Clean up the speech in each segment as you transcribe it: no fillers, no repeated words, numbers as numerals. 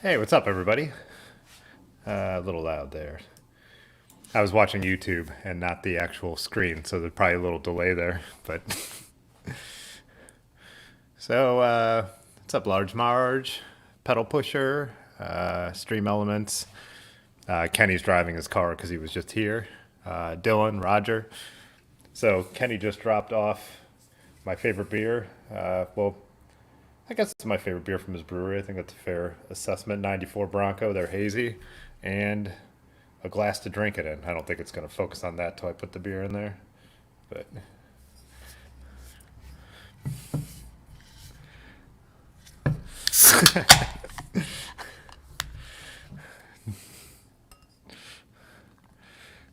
Hey, what's up, everybody? A little loud there. I was watching YouTube and not the actual screen, so there's probably a little delay there. But what's up, Large Marge, Pedal Pusher, Stream Elements? Kenny's driving his car because he was just here. Dylan, Roger. So Kenny just dropped off my favorite beer. I guess it's my favorite beer from his brewery. I think that's a fair assessment. 94 Bronco, they're hazy, and a glass to drink it in. I don't think it's going to focus on that till I put the beer in there. But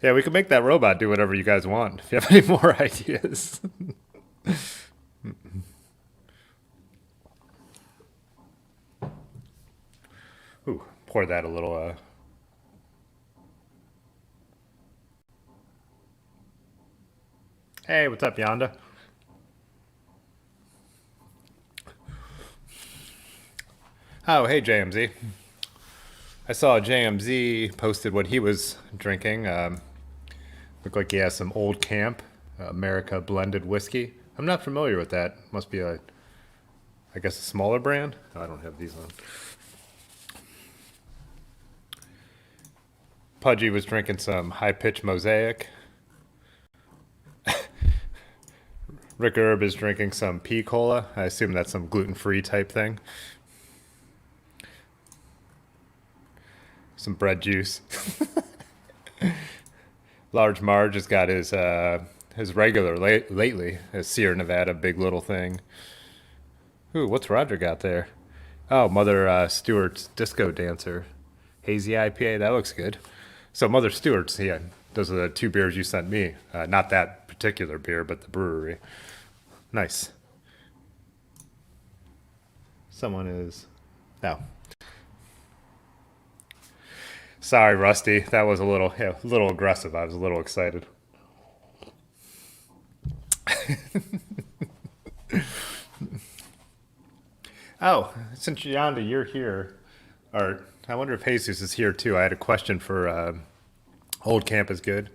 yeah, we can make that robot do whatever you guys want if you have any more ideas. Ooh, pour that a little. Hey, what's up, Yonda? Oh, hey, JMZ. I saw JMZ posted what he was drinking. Looked like he has some Old Camp America blended whiskey. I'm not familiar with that. Must be I guess, a smaller brand. Oh, I don't have these on. Pudgy was drinking some high pitch mosaic. Rick Herb is drinking some pea cola. I assume that's some gluten free type thing. Some bread juice. Large Marge has got his regular lately, his Sierra Nevada Big Little thing. Ooh, what's Roger got there? Oh, Mother Stewart's Disco Dancer. Hazy IPA, that looks good. So Mother Stewart's, yeah, those are the two beers you sent me. Not that particular beer, but the brewery. Nice. Someone is... No. Sorry, Rusty. That was a little aggressive. I was a little excited. Oh, since Yonda, you're here, or I wonder if Jesus is here too. I had a question for Old Camp is good.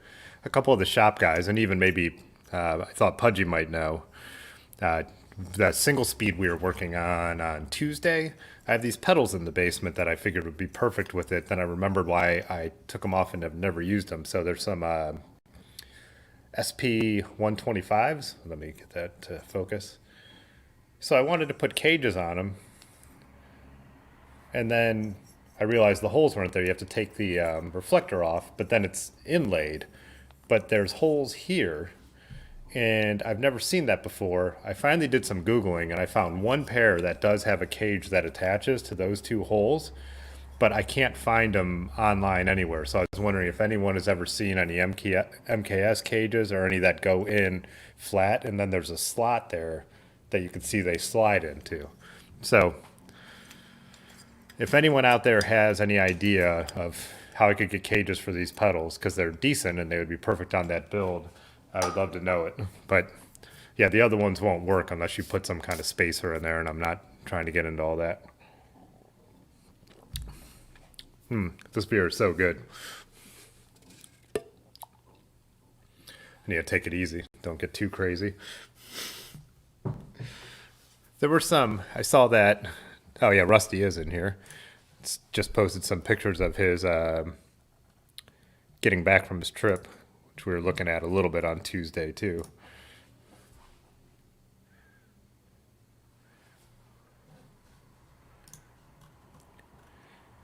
A couple of the shop guys, and even maybe I thought Pudgy might know. Uh, that single speed we were working on Tuesday. I have these pedals in the basement that I figured would be perfect with it. Then I remembered why I took them off and have never used them. So there's some SP 125s. Let me get that to focus. So I wanted to put cages on them, and then I realized the holes weren't there. You have to take the reflector off, but then it's inlaid. But there's holes here, and I've never seen that before. I finally did some Googling, and I found one pair that does have a cage that attaches to those two holes, but I can't find them online anywhere. So I was wondering if anyone has ever seen any MKS cages or any that go in flat, and then there's a slot there that you can see they slide into. So if anyone out there has any idea of how I could get cages for these pedals, because they're decent and they would be perfect on that build, I would love to know it. But yeah, the other ones won't work unless you put some kind of spacer in there, and I'm not trying to get into all that. This beer is so good. I need to take it easy. Don't get too crazy. There were some, I saw that, oh yeah, Rusty is in here. It's just posted some pictures of his getting back from his trip, which we were looking at a little bit on Tuesday too.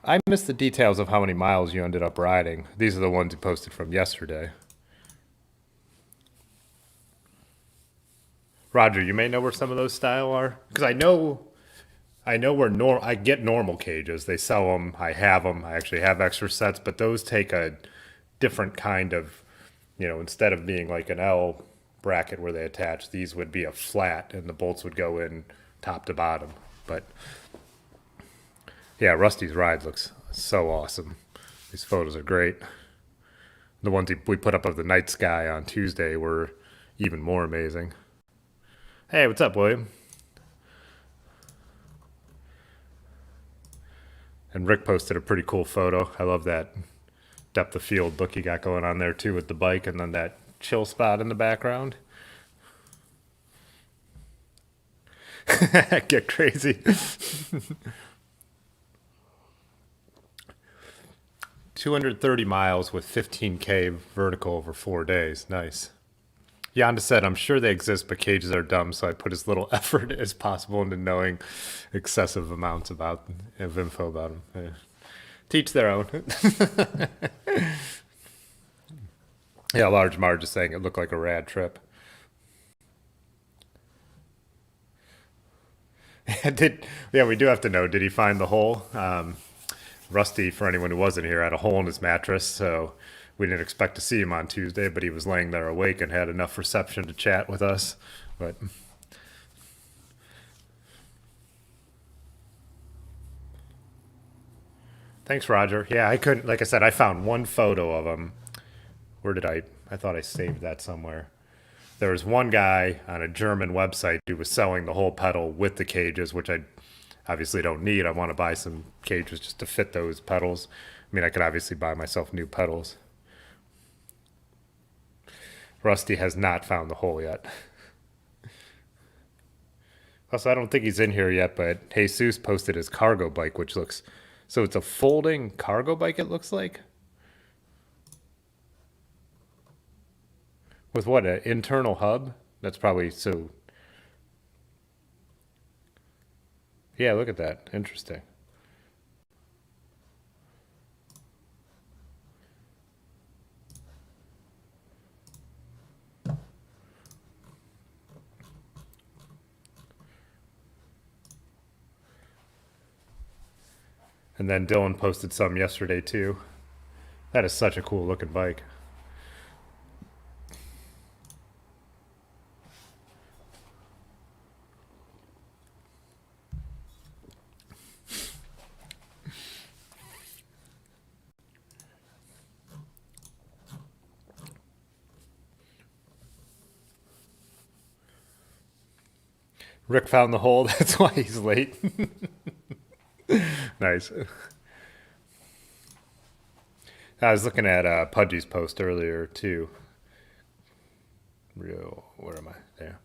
I missed the details of how many miles you ended up riding. These are the ones you posted from yesterday. Roger, you may know where some of those style are, because I know where I get normal cages. They sell them. I have them. I actually have extra sets, but those take a different kind of, instead of being like an L bracket where they attach, these would be a flat, and the bolts would go in top to bottom. But yeah, Rusty's ride looks so awesome. These photos are great. The ones we put up of the night sky on Tuesday were even more amazing. Hey, what's up, William? And Rick posted a pretty cool photo. I love that depth of field look you got going on there too with the bike and then that chill spot in the background. Get crazy. 230 miles with 15K vertical over 4 days. Nice. Yonda said, I'm sure they exist, but cages are dumb, so I put as little effort as possible into knowing excessive amounts of info about them. Yeah. Teach their own. Yeah, Large Marge is saying it looked like a rad trip. Yeah, we do have to know, did he find the hole? Rusty, for anyone who wasn't here, had a hole in his mattress, so we didn't expect to see him on Tuesday, but he was laying there awake and had enough reception to chat with us. But thanks, Roger. Yeah, I couldn't, like I said, I found one photo of him. Where did I thought I saved that somewhere. There was one guy on a German website who was selling the whole pedal with the cages, which I obviously don't need. I want to buy some cages just to fit those pedals. I mean, I could obviously buy myself new pedals. Rusty has not found the hole yet. Also, I don't think he's in here yet, but Jesus posted his cargo bike, which looks... So it's a folding cargo bike, it looks like? With what, an internal hub? That's probably so... Yeah, look at that. Interesting. And then Dylan posted some yesterday too. That is such a cool looking bike. Rick found the hole. That's why he's late. Nice. I was looking at Pudgy's post earlier too. Where am I? There.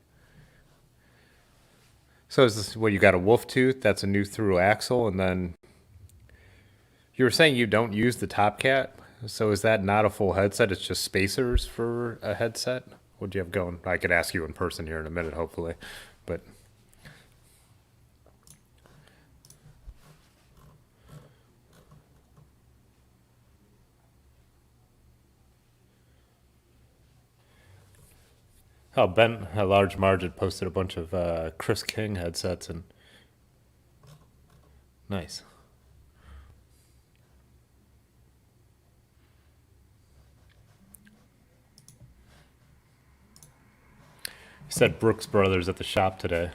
So is this what you got, a wolf tooth? That's a new through axle, and then you were saying you don't use the top cat. So is that not a full headset? It's just spacers for a headset. What do you have going? I could ask you in person here in a minute, hopefully, but. Oh, Ben, a large margin posted a bunch of Chris King headsets and nice. He said Brooks Brothers at the shop today.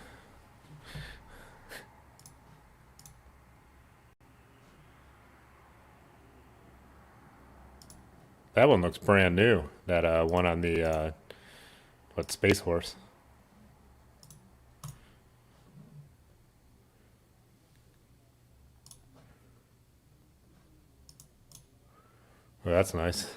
That one looks brand new. That one on the what, Space Horse. Oh, that's nice.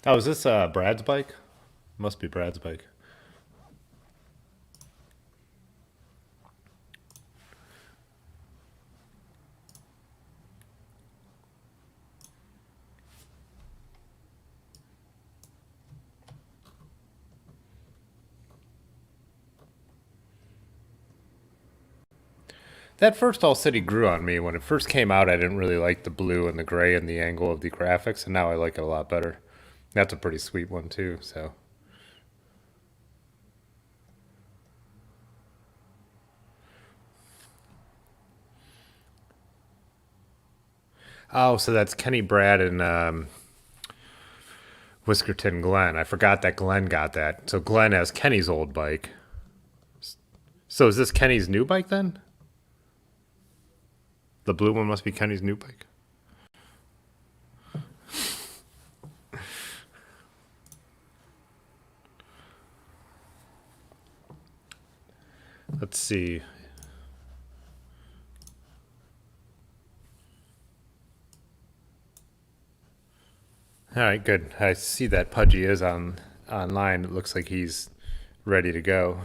Oh, is this Brad's bike? Must be Brad's bike. That first All City grew on me. When it first came out, I didn't really like the blue and the gray and the angle of the graphics, and now I like it a lot better. That's a pretty sweet one too, so. Oh, so that's Kenny Brad and Whiskerton Glenn. I forgot that Glenn got that. So Glenn has Kenny's old bike. So is this Kenny's new bike then? The blue one must be Kenny's new bike. Let's see. All right, good. I see that Pudgy is online. It looks like he's ready to go.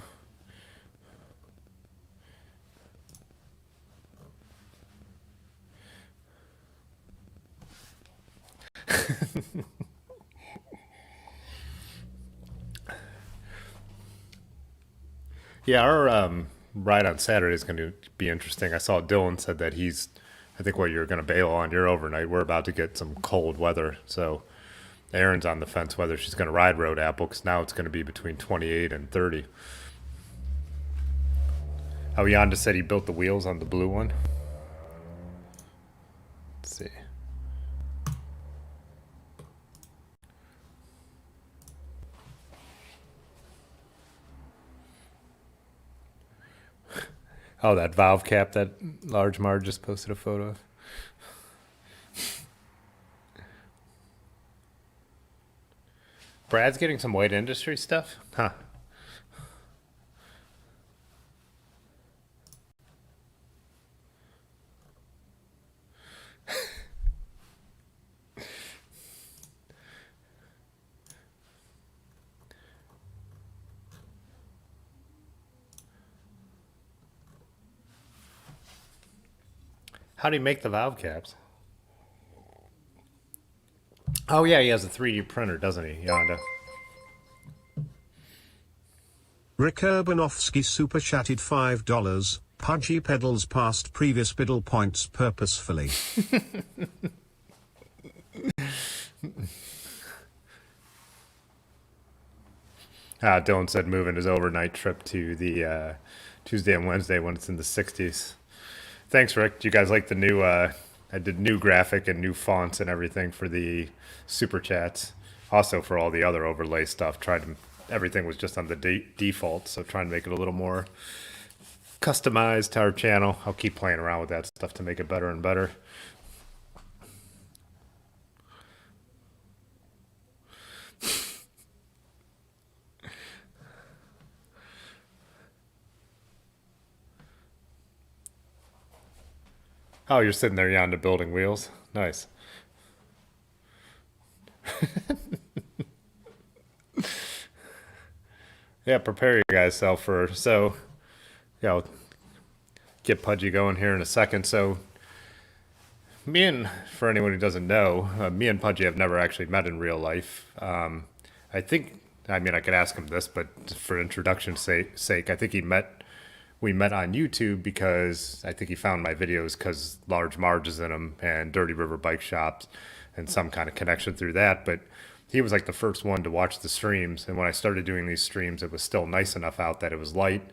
Yeah, our ride on Saturday is going to be interesting. I saw Dylan said that I think what you're going to bail on your overnight. We're about to get some cold weather, so Erin's on the fence whether she's going to ride Road Apple because now it's going to be between 28 and 30. Oh, Yonda said he built the wheels on the blue one. Let's see. Oh, that valve cap that Large Marge just posted a photo of. Brad's getting some white industry stuff? Huh. How do you make the valve caps? Oh, yeah, he has a 3D printer, doesn't he, Yonda? Rick Urbanovsky super chatted $5. Pudgy pedals past previous pedal points purposefully. Dylan said moving his overnight trip to the Tuesday and Wednesday when it's in the 60s. Thanks, Rick. Do you guys like the new? I did new graphic and new fonts and everything for the super chats. Also for all the other overlay stuff. Everything was just on the default, so trying to make it a little more customized to our channel. I'll keep playing around with that stuff to make it better and better. Oh, you're sitting there yonder building wheels. Nice. Yeah, prepare you guys self for yeah, I'll get Pudgy going here in a second. So for anyone who doesn't know, me and Pudgy have never actually met in real life. I mean, I could ask him this, but for introduction's sake, I think we met on YouTube because I think he found my videos because Large Marge is in them and Dirty River Bike Shops and some kind of connection through that. But he was like the first one to watch the streams. And when I started doing these streams, it was still nice enough out that it was light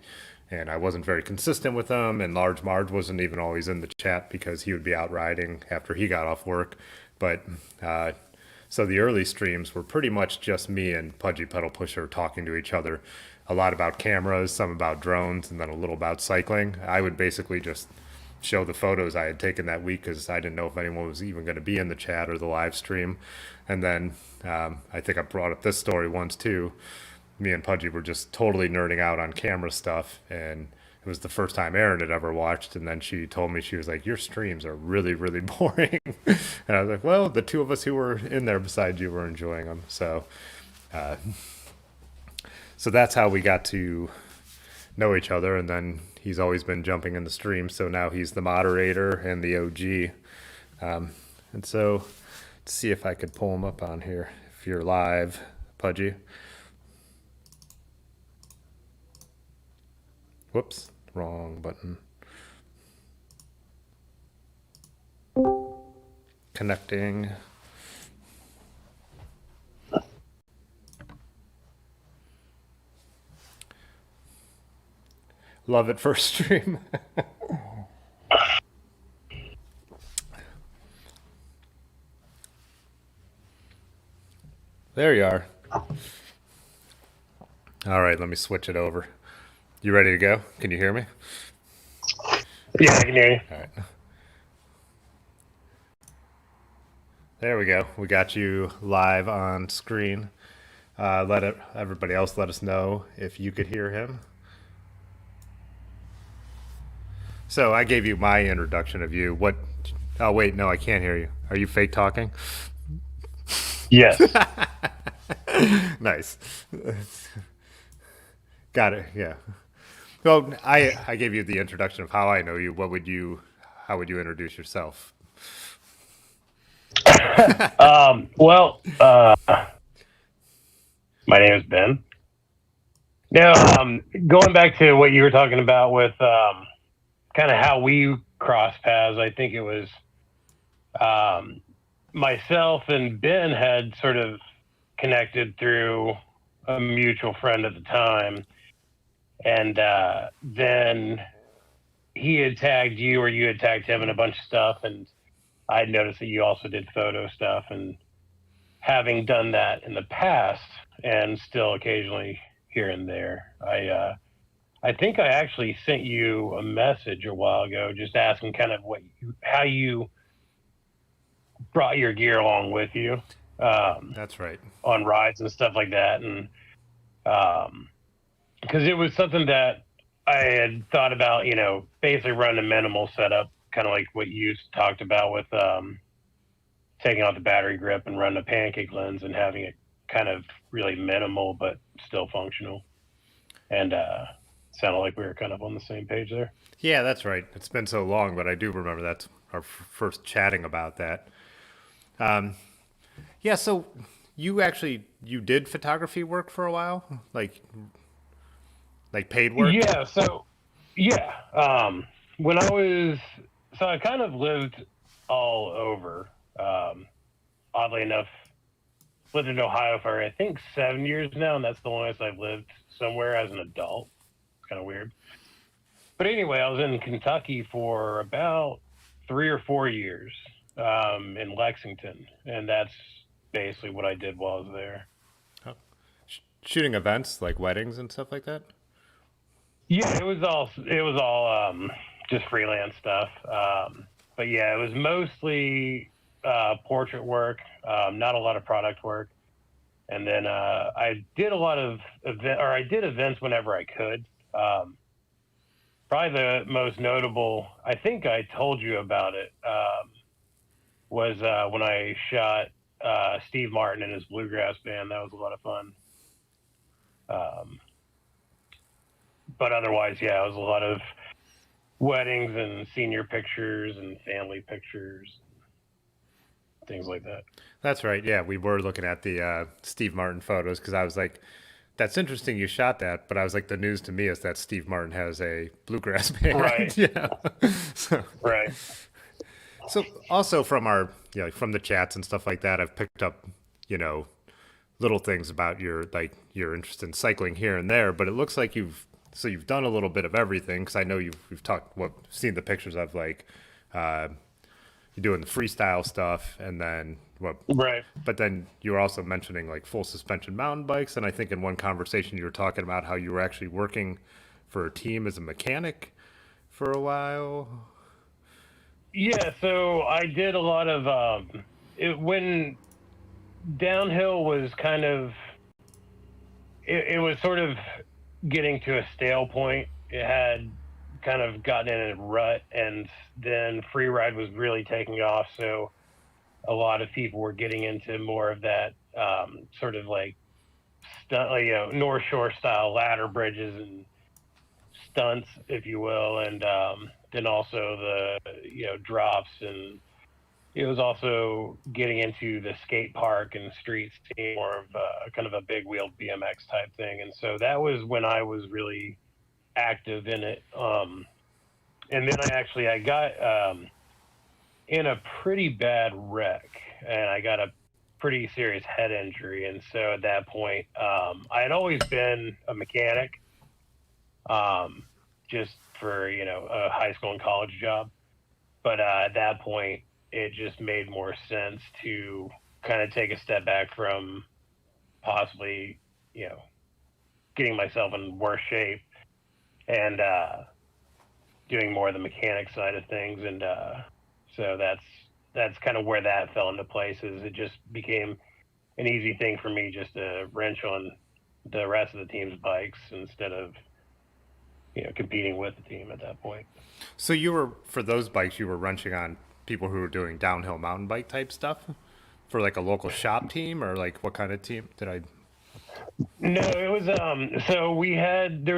and I wasn't very consistent with them. And Large Marge wasn't even always in the chat because he would be out riding after he got off work. But so the early streams were pretty much just me and Pudgy Pedal Pusher talking to each other. A lot about cameras, some about drones, and then a little about cycling. I would basically just show the photos I had taken that week because I didn't know if anyone was even going to be in the chat or the live stream. And then I think I brought up this story once too. Me and Pudgy were just totally nerding out on camera stuff, and it was the first time Erin had ever watched. And then she told me, she was like, your streams are really, really boring. And I was like, well, the two of us who were in there besides you were enjoying them. So that's how we got to know each other, and then he's always been jumping in the stream, so now he's the moderator and the OG. And so let's see if I could pull him up on here if you're live, Pudgy. Whoops, wrong button. Connecting. Love it first stream. There you are. All right, let me switch it over. You ready to go? Can you hear me? Yeah, I can hear you. All right. There we go. We got you live on screen. Everybody else let us know if you could hear him. So I gave you my introduction of you. What? Oh wait, no, I can't hear you. Are you fake talking? Yes. Nice. Got it. Yeah. Well, I gave you the introduction of how I know you. How would you introduce yourself? Well, my name is Ben. Now, going back to what you were talking about with kind of how we cross paths, I think it was um, myself and Ben had sort of connected through a mutual friend at the time. And then he had tagged you or you had tagged him in a bunch of stuff. And I noticed that you also did photo stuff. And having done that in the past and still occasionally here and there, I think I actually sent you a message a while ago just asking kind of how you brought your gear along with you That's right. on rides and stuff like that, and because it was something that I had thought about, basically running a minimal setup, kind of like what you talked about with taking out the battery grip and running a pancake lens and having it kind of really minimal but still functional. And sounded like we were kind of on the same page there. Yeah, that's right. It's been so long, but I do remember that's our first chatting about that. Yeah, so you did photography work for a while, like paid work. Yeah. So yeah, when I was so I kind of lived all over. Oddly enough, lived in Ohio for I think 7 years now, and that's the longest I've lived somewhere as an adult. It's kind of weird. But anyway, I was in Kentucky for about 3 or 4 years in Lexington, and that's basically what I did while I was there. Shooting events like weddings and stuff like that. Yeah, it was all just freelance stuff. But yeah, it was mostly portrait work, not a lot of product work. And then I did a lot of I did events whenever I could. Um, Probably the most notable, I think I told you about it, was when I shot Steve Martin and his bluegrass band. That was a lot of fun. Um, but otherwise, yeah, it was a lot of weddings and senior pictures and family pictures, things like that. That's right. Yeah, we were looking at the Steve Martin photos because I was like, "That's interesting. You shot that," but I was like, "The news to me is that Steve Martin has a bluegrass Right, band." Yeah. so, right. so also from our from the chats and stuff like that, I've picked up you know little things about your interest in cycling here and there. But it looks like you've done a little bit of everything because I know you've talked seen the pictures of like uh, you're doing the freestyle stuff and then what Right. but then you were also mentioning like full suspension mountain bikes, and I think in one conversation you were talking about how you were actually working for a team as a mechanic for a while. Yeah, so I did a lot of when downhill was kind of it was sort of getting to a stale point. It had kind of gotten in a rut, and then free ride was really taking off. So a lot of people were getting into more of that sort of like North Shore style ladder bridges and stunts, if you will, and then also the drops, and it was also getting into the skate park and street scene, more of kind of a big wheeled BMX type thing, and so that was when I was really active in it. And then I got in a pretty bad wreck, and I got a pretty serious head injury, and so at that point, I had always been a mechanic, um, just for a high school and college job. But at that point, it just made more sense to kind of take a step back from possibly, you know, getting myself in worse shape and doing more of the mechanic side of things. And so that's kind of where that fell into place. Is it just became an easy thing for me just to wrench on the rest of the team's bikes instead of competing with the team at that point. So you were, for those bikes, you were wrenching on people who were doing downhill mountain bike type stuff for like a local shop team, or like what kind of team did I? No, it was so we had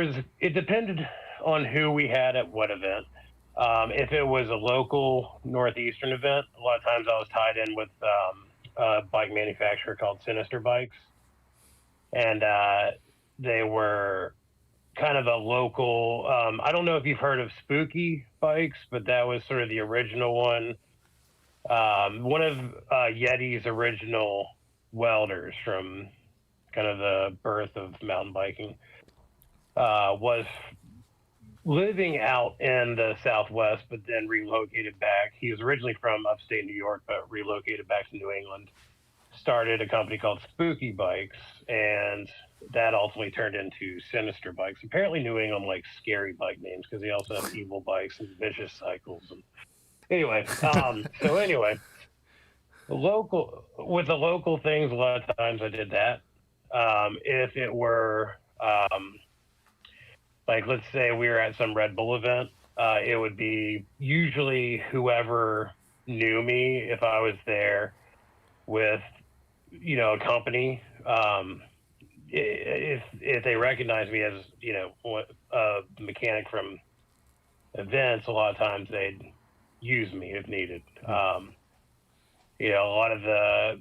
it depended on who we had at what event. If it was a local northeastern event, a lot of times I was tied in with a bike manufacturer called Sinister Bikes, and they were kind of a local. I don't know if you've heard of Spooky Bikes, but that was sort of the original one. One of Yeti's original welders from kind of the birth of mountain biking was living out in the Southwest, but then relocated back. He was originally from upstate New York, but relocated back to New England. Started a company called Spooky Bikes, and that ultimately turned into Sinister Bikes. Apparently, New England likes scary bike names because they also have evil bikes and vicious cycles. And anyway, with the local things, a lot of times I did that. If it were like, let's say we were at some Red Bull event, it would be usually whoever knew me if I was there with a company. If they recognize me as a mechanic from events, a lot of times they'd use me if needed. A lot of the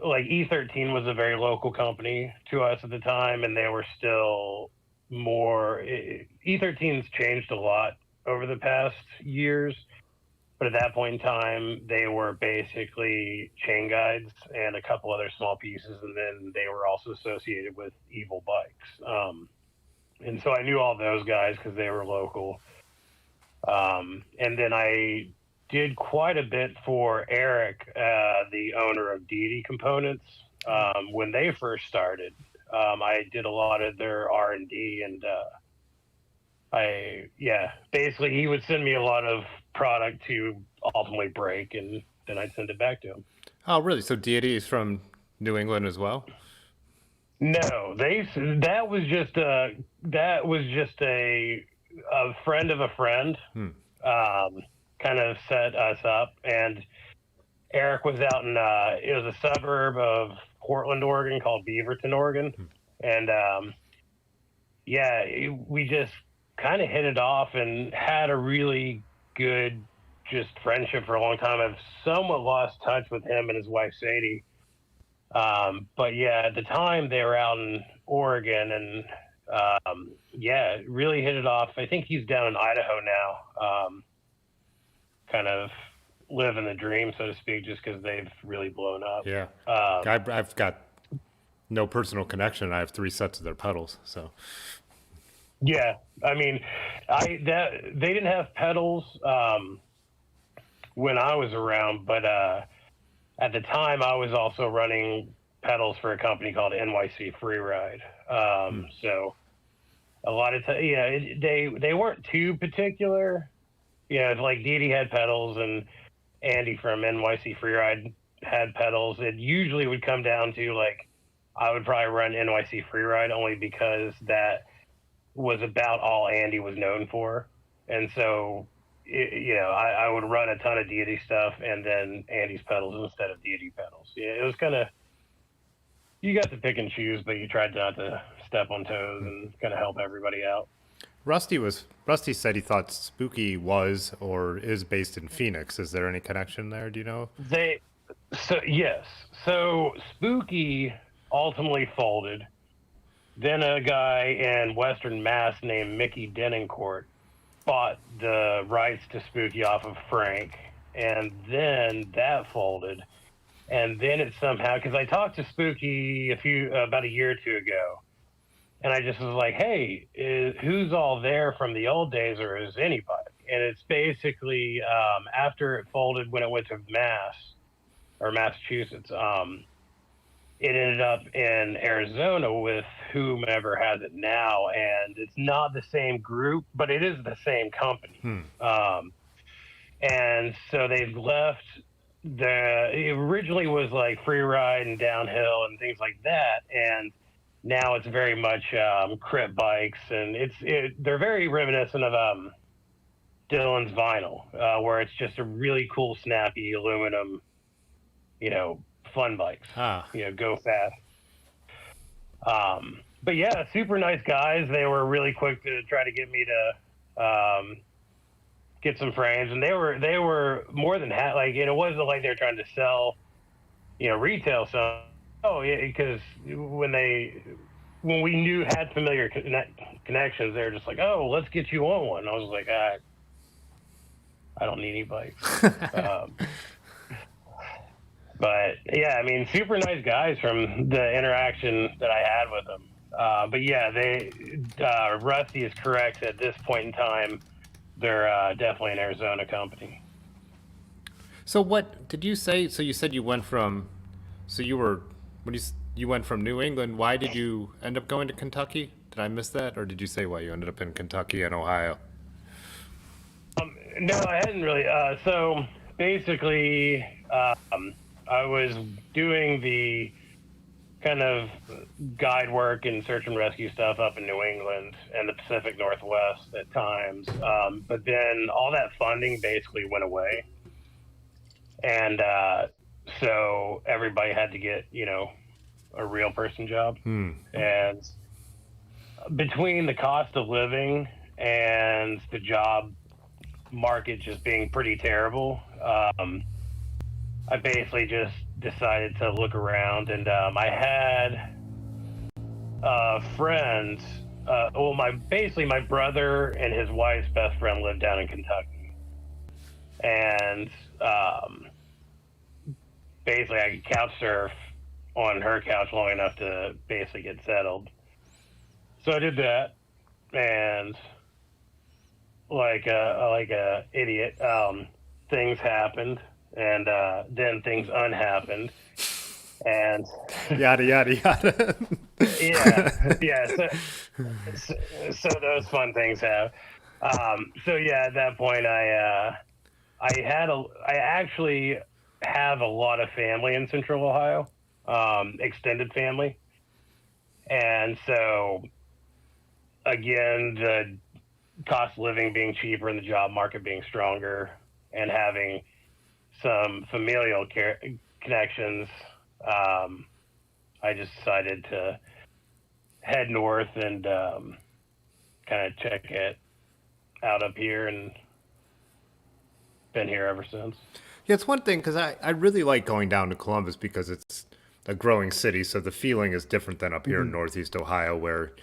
like E13 was a very local company to us at the time, and they were still more. E13's changed a lot over the past years. But at that point in time, they were basically chain guides and a couple other small pieces, and then they were also associated with Evil Bikes. And so I knew all those guys because they were local. And then I did quite a bit for Eric, the owner of Deity Components, when they first started. I did a lot of their R&D, and basically he would send me a lot of product to ultimately break, and then I'd send it back to him. Oh, really? So Deity is from New England as well? No, that was just a friend of a friend, kind of set us up, and Eric was out in it was a suburb of Portland, Oregon, called Beaverton, Oregon, and we just kind of hit it off and had a really good just friendship for a long time. I've somewhat lost touch with him and his wife Sadie, but at the time they were out in Oregon, and really hit it off. I think he's down in Idaho now, kind of living the dream, so to speak, just because they've really blown up. Yeah, I've got no personal connection. I have 3 sets of their pedals, so. Yeah, I mean, they didn't have pedals when I was around, but at the time I was also running pedals for a company called NYC Freeride. So a lot of they weren't too particular. Like Deity had pedals and Andy from NYC Freeride had pedals. It usually would come down to like I would probably run NYC Freeride only because that was about all Andy was known for, and so I would run a ton of Deity stuff and then Andy's pedals instead of Deity pedals. It was kind of, you got to pick and choose, but you tried not to step on toes and kind of help everybody out. Rusty said he thought Spooky was or is based in Phoenix. Is there any connection there? Do you know? Yes. So Spooky ultimately folded. Then a guy in Western Mass named Mickey Denoncourt bought the rights to Spooky off of Frank, and then that folded. And then it somehow, because I talked to Spooky about a year or two ago, and I just was like, hey, who's all there from the old days, or is anybody? And it's basically after it folded, when it went to Massachusetts, it ended up in Arizona with whomever has it now, and it's not the same group, but it is the same company. And so they've left. It originally was like free ride and downhill and things like that, and now it's very much crit bikes, and they're very reminiscent of Dylan's vinyl, where it's just a really cool, snappy aluminum, fun bikes. Ah. Go fast. But yeah, super nice guys. They were really quick to try to get me to get some frames, and they were more than like it wasn't like they were trying to sell, retail. So because when we knew had familiar connections, they were just like, oh, let's get you on one. I was like, I don't need any bikes. But yeah, I mean, super nice guys from the interaction that I had with them. But yeah, Rusty is correct. At this point in time, they're definitely an Arizona company. So what did you say? So you said you went from, so you were, when you went from New England, why did you end up going to Kentucky? Did I miss that? Or did you say why you ended up in Kentucky and Ohio? No, I hadn't really. So basically, I was doing the kind of guide work and search and rescue stuff up in New England and the Pacific Northwest at times. But then all that funding basically went away. And so everybody had to get, a real person job. And between the cost of living and the job market just being pretty terrible, I basically just decided to look around, and I had a friend. My brother and his wife's best friend lived down in Kentucky, and basically I could couch surf on her couch long enough to basically get settled. So I did that, and like a idiot, things happened, and then things unhappened, and Yada, yada, yada. yeah. So those fun things have. So yeah, at that point, I actually have a lot of family in Central Ohio, extended family, and so again, the cost of living being cheaper and the job market being stronger, and having some familial connections, I just decided to head north and kind of check it out up here, and been here ever since. Yeah, it's one thing because I really like going down to Columbus because it's a growing city, so the feeling is different than up here in Northeast Ohio, where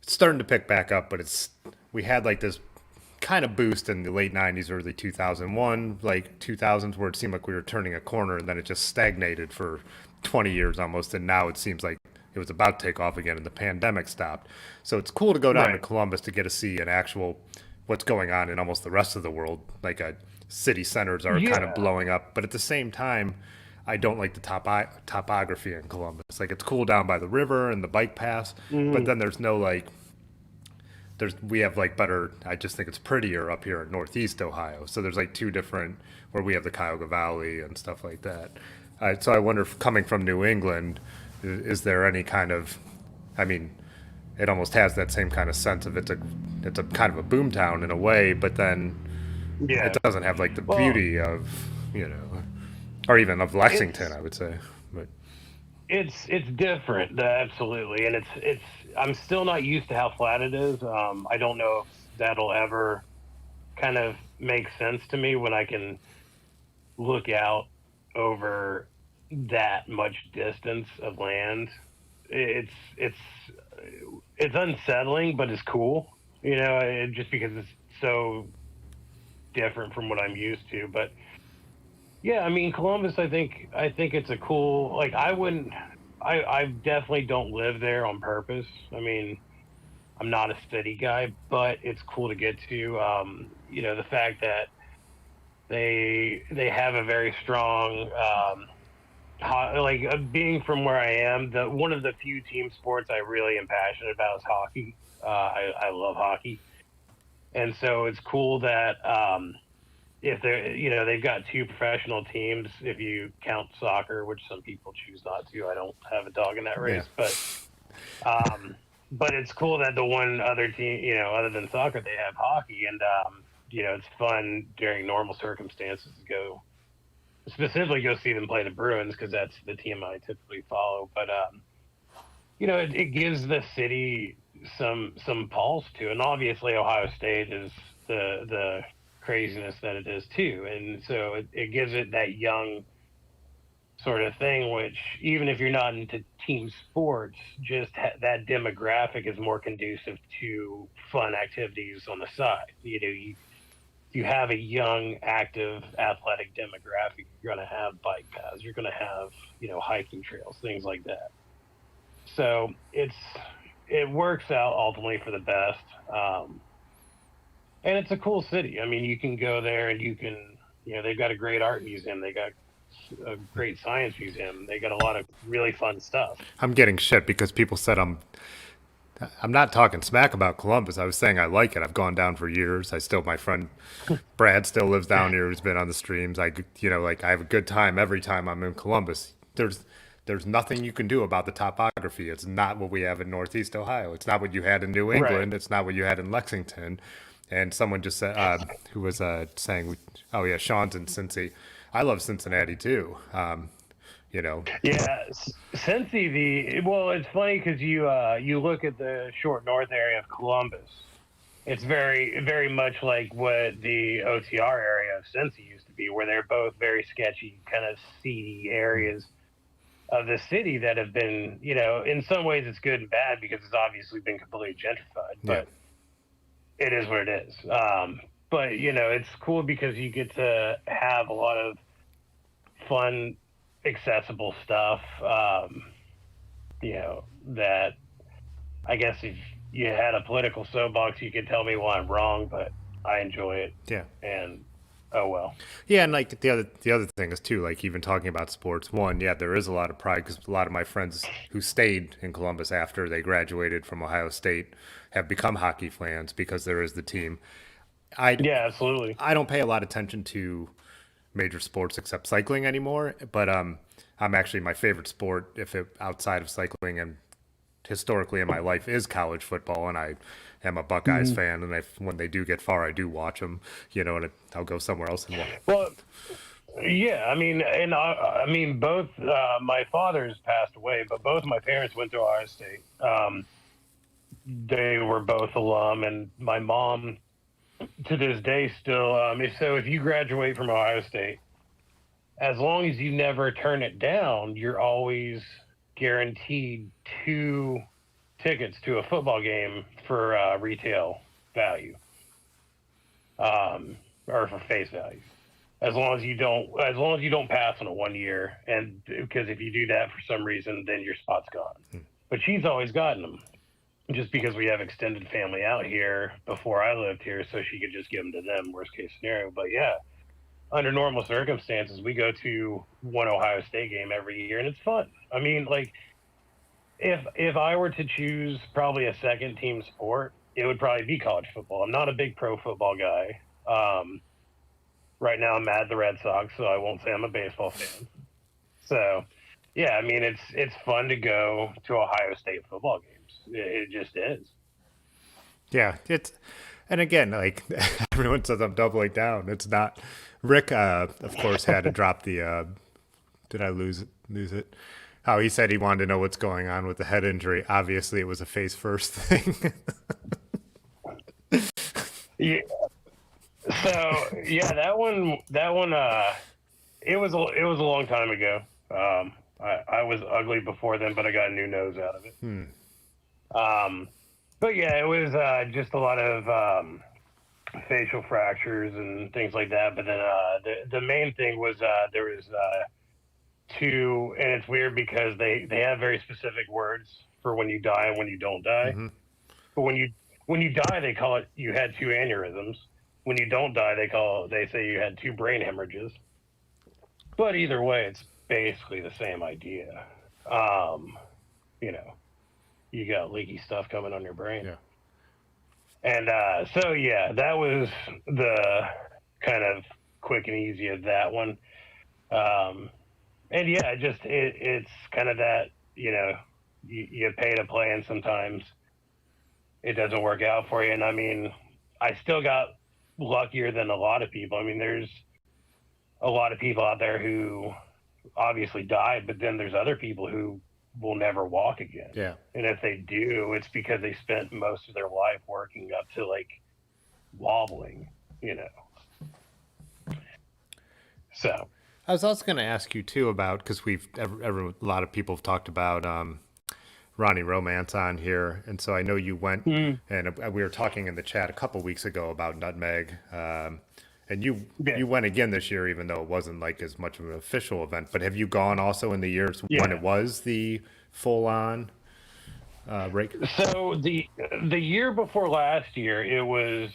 it's starting to pick back up, but we had like this kind of boost in the late 90s, early 2001, like 2000s, where it seemed like we were turning a corner, and then it just stagnated for 20 years almost, and now it seems like it was about to take off again, and the pandemic stopped. So it's cool to go down to Columbus to get to see an actual what's going on in almost the rest of the world. Like city centers are kind of blowing up, but at the same time, I don't like the topography in Columbus. Like, it's cool down by the river and the bike paths, but then there's no we have like better. I just think it's prettier up here in Northeast Ohio. So there's like two different where we have the Cuyahoga Valley and stuff like that. So I wonder if coming from New England, is there any kind of, I mean, it almost has that same kind of sense of it's a kind of a boom town in a way, but then it doesn't have like the beauty of, or even of Lexington, I would say. But it's different, absolutely, and it's I'm still not used to how flat it is. I don't know if that'll ever kind of make sense to me when I can look out over that much distance of land. It's unsettling, but it's cool, just because it's so different from what I'm used to. But yeah, I mean, Columbus, I think it's a cool, like, I definitely don't live there on purpose. I mean, I'm not a city guy, but it's cool to get to. The fact that they have a very strong like being from where I am, the one of the few team sports I really am passionate about is hockey. I love hockey, and so it's cool that if they're they've got two professional teams. If you count soccer, which some people choose not to, I don't have a dog in that Yeah. race, um, but it's cool that the one other team, other than soccer, they have hockey, and it's fun during normal circumstances to go specifically go see them play the Bruins because that's the team I typically follow. But it gives the city some pulse to, and obviously Ohio State is the craziness that it is too, and so it gives it that young sort of thing. Which even if you're not into team sports, just that demographic is more conducive to fun activities on the side. You have a young, active, athletic demographic, you're going to have bike paths, you're going to have, hiking trails, things like that. So it works out ultimately for the best, and it's a cool city. I mean, you can go there and you can, they've got a great art museum, they got a great science museum, they got a lot of really fun stuff. I'm getting shit because people said I'm not talking smack about Columbus. I was saying I like it. I've gone down for years. My friend Brad still lives down here. Who's been on the streams. Like I have a good time every time I'm in Columbus. There's nothing you can do about the topography. It's not what we have in Northeast Ohio. It's not what you had in New Right. England. It's not what you had in Lexington. And someone just said, who was saying, oh yeah, Sean's in Cincy. I love Cincinnati too. You know, Yeah, Cincy. Well, it's funny because you look at the short north area of Columbus. It's very much like what the OTR area of Cincy used to be, where they're both very sketchy, kind of seedy areas of the city that have been, in some ways it's good and bad because it's obviously been completely gentrified, yeah. but it is what it is. But it's cool because you get to have a lot of fun, accessible stuff. That I guess if you had a political soapbox, you could tell me why I'm wrong, but I enjoy it. Yeah. And oh well. Yeah, and like the other thing is too, like even talking about sports. One, yeah, there is a lot of pride because a lot of my friends who stayed in Columbus after they graduated from Ohio State have become hockey fans because there is the team. I Yeah, absolutely. I don't pay a lot of attention to major sports except cycling anymore, but I'm actually my favorite sport if it outside of cycling and historically in my life is college football, and I am a Buckeyes Mhm. fan. And when they do get far, I do watch them. And I'll go somewhere else and watch. Well, yeah, I mean, and I mean, both my father's passed away, but both my parents went to Ohio State. They were both alum, and my mom to this day still. So if you graduate from Ohio State, as long as you never turn it down, you're always guaranteed two tickets to a football game for retail value, or for face value. As long as you don't pass on a 1 year, and because if you do that for some reason, then your spot's gone. But she's always gotten them, just because we have extended family out here before I lived here, so she could just give them to them. Worst case scenario, but yeah, under normal circumstances, we go to one Ohio State game every year, and it's fun. I mean, like if I were to choose probably a second team sport, it would probably be college football. I'm not a big pro football guy. Right now, I'm mad at the Red Sox, so I won't say I'm a baseball fan. So, yeah, I mean, it's fun to go to Ohio State football games. It just is. Yeah, and again, like everyone says, I'm doubling down. It's not. Rick, of course, had to drop the. Did I lose it? Lose it? How he said he wanted to know what's going on with the head injury. Obviously, it was a face first thing. Yeah. So yeah, that one, it was a long time ago. I was ugly before then, but I got a new nose out of it. Um, but yeah, it was just a lot of facial fractures and things like that. But then the main thing was there was two, and it's weird because they have very specific words for when you die and when you don't die. But when you die, they call it you had two aneurysms. When you don't die, they say you had two brain hemorrhages. But either way, basically the same idea. Um, you know, you got leaky stuff coming on your brain. Yeah. And so, yeah, that was the kind of quick and easy of that one. Um, and yeah, it's kind of that, you pay to play, and sometimes it doesn't work out for you. And I mean, I still got luckier than a lot of people. I mean, there's a lot of people out there who obviously died, but then there's other people who will never walk again. Yeah. And if they do, it's because they spent most of their life working up to like wobbling, you know. So I was also going to ask you too about, because a lot of people have talked about Ronnie Romance on here, and so I know you went, and we were talking in the chat a couple weeks ago about Nutmeg, and you went again this year, even though it wasn't like as much of an official event. But have you gone also in the years when it was the full on rake? So the year before last year, it was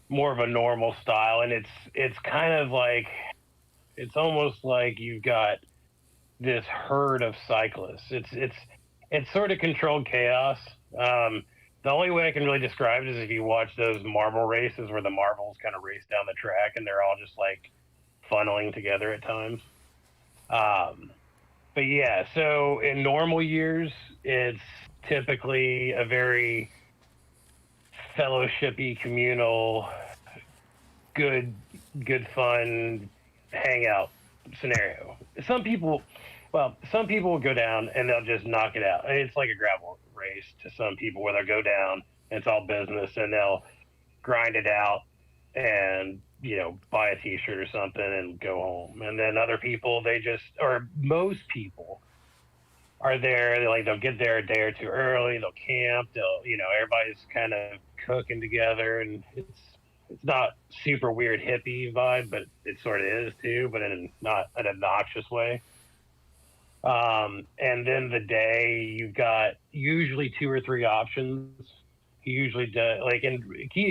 more of a normal style, and it's kind of like, it's almost like you've got this herd of cyclists. It's sort of controlled chaos. The only way I can really describe it is if you watch those marble races where the marbles kind of race down the track and they're all just like funneling together at times. But yeah, so in normal years, it's typically a very fellowshipy, communal, good fun hangout scenario. Some people will go down and they'll just knock it out. And it's like a gravel race to some people where they'll go down and it's all business and they'll grind it out and, buy a t-shirt or something and go home. And then other people, most people are there. They'll get there a day or two early. They'll camp. Everybody's kind of cooking together, and it's not super weird hippie vibe, but it sort of is too, but in not an obnoxious way. And then the day you've got usually 2 or 3 options. He usually does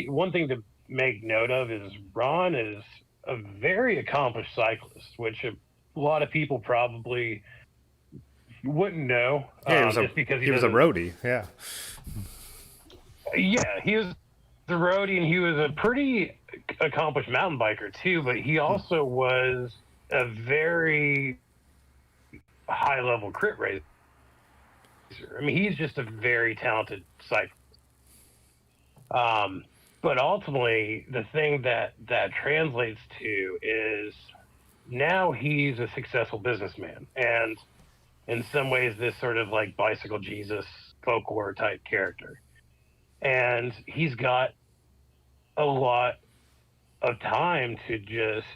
one thing to make note of is Ron is a very accomplished cyclist, which a lot of people probably wouldn't know. Yeah, just because he was a roadie. Yeah. Yeah, he was the roadie, and he was a pretty accomplished mountain biker too. But he also was a very high level crit racer. I mean, he's just a very talented cyclist. But ultimately, the thing that translates to is now he's a successful businessman, and in some ways, this sort of like bicycle Jesus folklore type character. And he's got a lot of time to just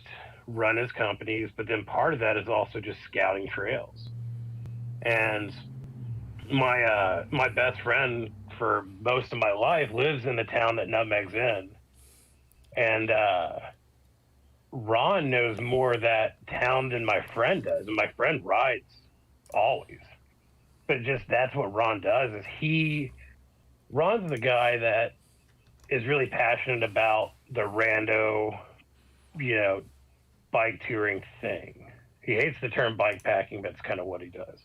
run his companies, but then part of that is also just scouting trails. And my best friend for most of my life lives in the town that Nutmeg's in, and Ron knows more of that town than my friend does, and my friend rides always. But just that's what Ron does. Ron's the guy that is really passionate about the rando, bike touring thing. He hates the term bike packing, but it's kind of what he does.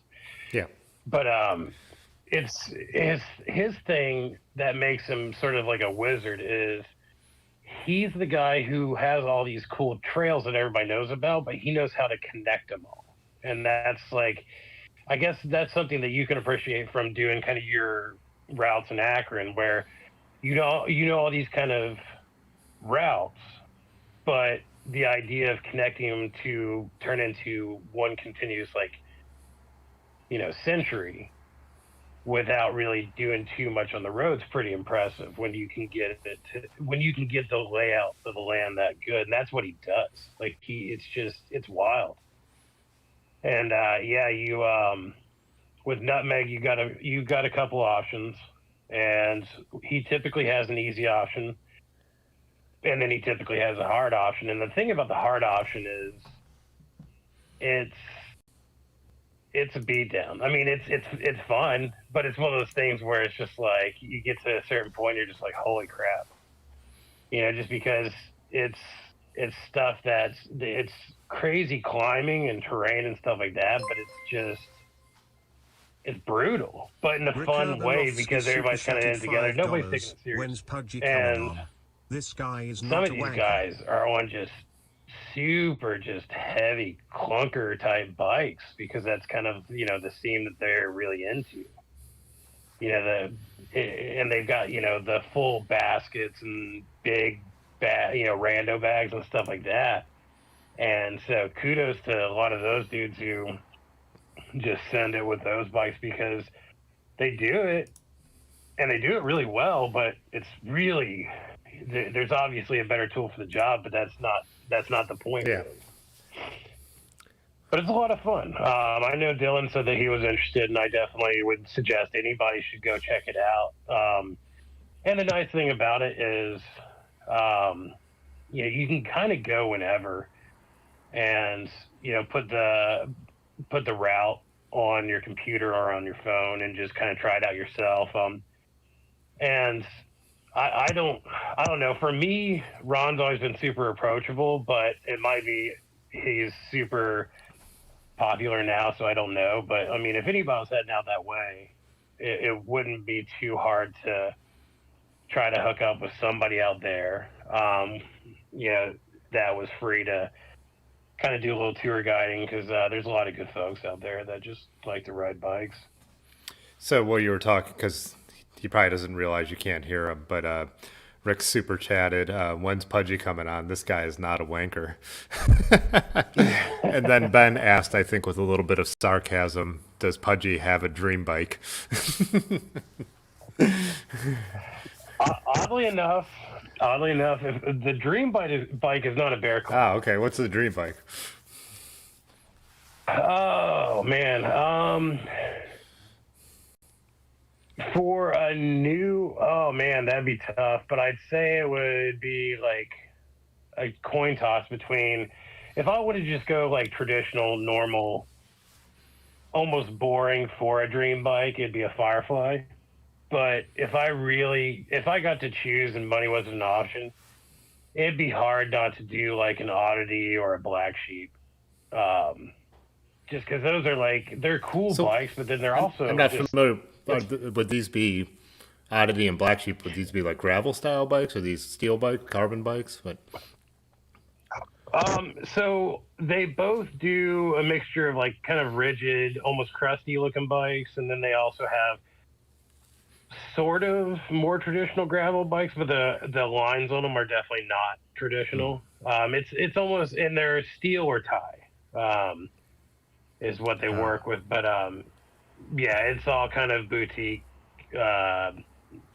Yeah. But it's his thing that makes him sort of like a wizard is he's the guy who has all these cool trails that everybody knows about, but he knows how to connect them all. And that's like, I guess that's something that you can appreciate from doing kind of your routes in Akron, where you know all these kind of routes, but the idea of connecting them to turn into one continuous century without really doing too much on the road is pretty impressive when you can get the layout of the land that good. And that's what he does. Like it's wild. And with Nutmeg, you got a couple options, and he typically has an easy option, and then he typically has a hard option. And the thing about the hard option is, it's a beatdown. I mean, it's fun, but it's one of those things where it's just like you get to a certain point, you're just like, holy crap, just because it's stuff it's crazy climbing and terrain and stuff like that, but it's brutal, but in a fun way Rickerbanovsky because super everybody's kind of in chatted it together. Nobody's taking $5. it serious. When's Pudgy coming And on? This guy is some not of a these wanker. guys are on just super, just heavy clunker type bikes because that's kind of, the scene that they're really into. And they've got, the full baskets and big, rando bags and stuff like that. And so kudos to a lot of those dudes who just send it with those bikes because they do it and they do it really well, but it's really there's obviously a better tool for the job, but that's not the point Yeah. really. But it's a lot of fun. I know Dylan said that he was interested, and I definitely would suggest anybody should go check it out. And the nice thing about it is, you can kind of go whenever, and put the route on your computer or on your phone, and just kind of try it out yourself. And I don't know. For me, Ron's always been super approachable, but it might be he's super popular now, so I don't know. But I mean, if anybody's heading out that way, it wouldn't be too hard to try to hook up with somebody out there. That was free to kind of do a little tour guiding because there's a lot of good folks out there that just like to ride bikes. So while you were talking, because he probably doesn't realize you can't hear him, but Rick super chatted, when's Pudgy coming on? This guy is not a wanker. And then Ben asked, I think with a little bit of sarcasm, does Pudgy have a dream bike? Oddly enough, if the dream bike is not a bear claw. Ah, okay. What's the dream bike? Oh man, for a new, oh man, that'd be tough. But I'd say it would be like a coin toss between. If I were to just go like traditional, normal, almost boring for a dream bike, it'd be a Firefly. But if I got to choose and money wasn't an option, it'd be hard not to do like an Oddity or a Black Sheep. Just because those are they're cool bikes, but then they're also. I'm not familiar. Would these be Oddity and Black Sheep? Would these be like gravel style bikes or these steel bike, carbon bikes? But so they both do a mixture of like kind of rigid, almost crusty looking bikes, and then they also have sort of more traditional gravel bikes, but the lines on them are definitely not traditional. It's almost in their steel or tie is what they work with, but yeah, it's all kind of boutique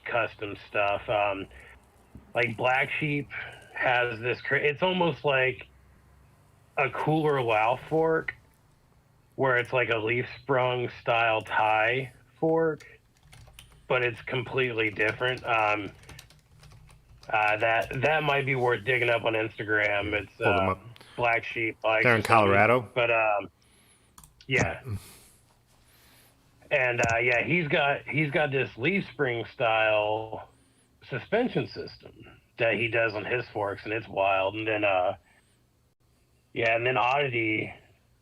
custom stuff. Like Black Sheep has this it's almost like a cooler Lao fork where it's like a leaf sprung style tie fork, but it's completely different. That might be worth digging up on Instagram. It's Black Sheep bikes. They're in Colorado, but yeah, and yeah, he's got this leaf spring style suspension system that he does on his forks, and it's wild. And then and then Oddity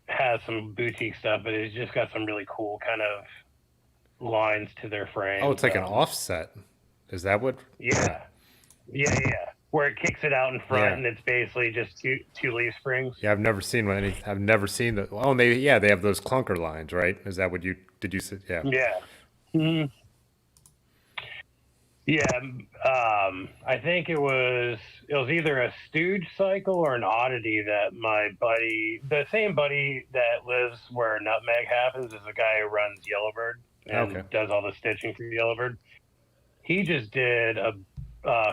has some boutique stuff, but it's just got some really cool kind of lines to their frame. Oh, it's like an offset. Is that what? Yeah. Where it kicks it out in front, and it's basically just two leaf springs. Yeah, I've never seen one. I've never seen that. Oh, and they have those clunker lines, right? Is that what did you say? Yeah. Yeah. Mm-hmm. Yeah. I think it was either a Stooge cycle or an Oddity that my buddy, the same buddy that lives where Nutmeg happens, is a guy who runs Yellowbird and does all the stitching for Yellowbird. He just did a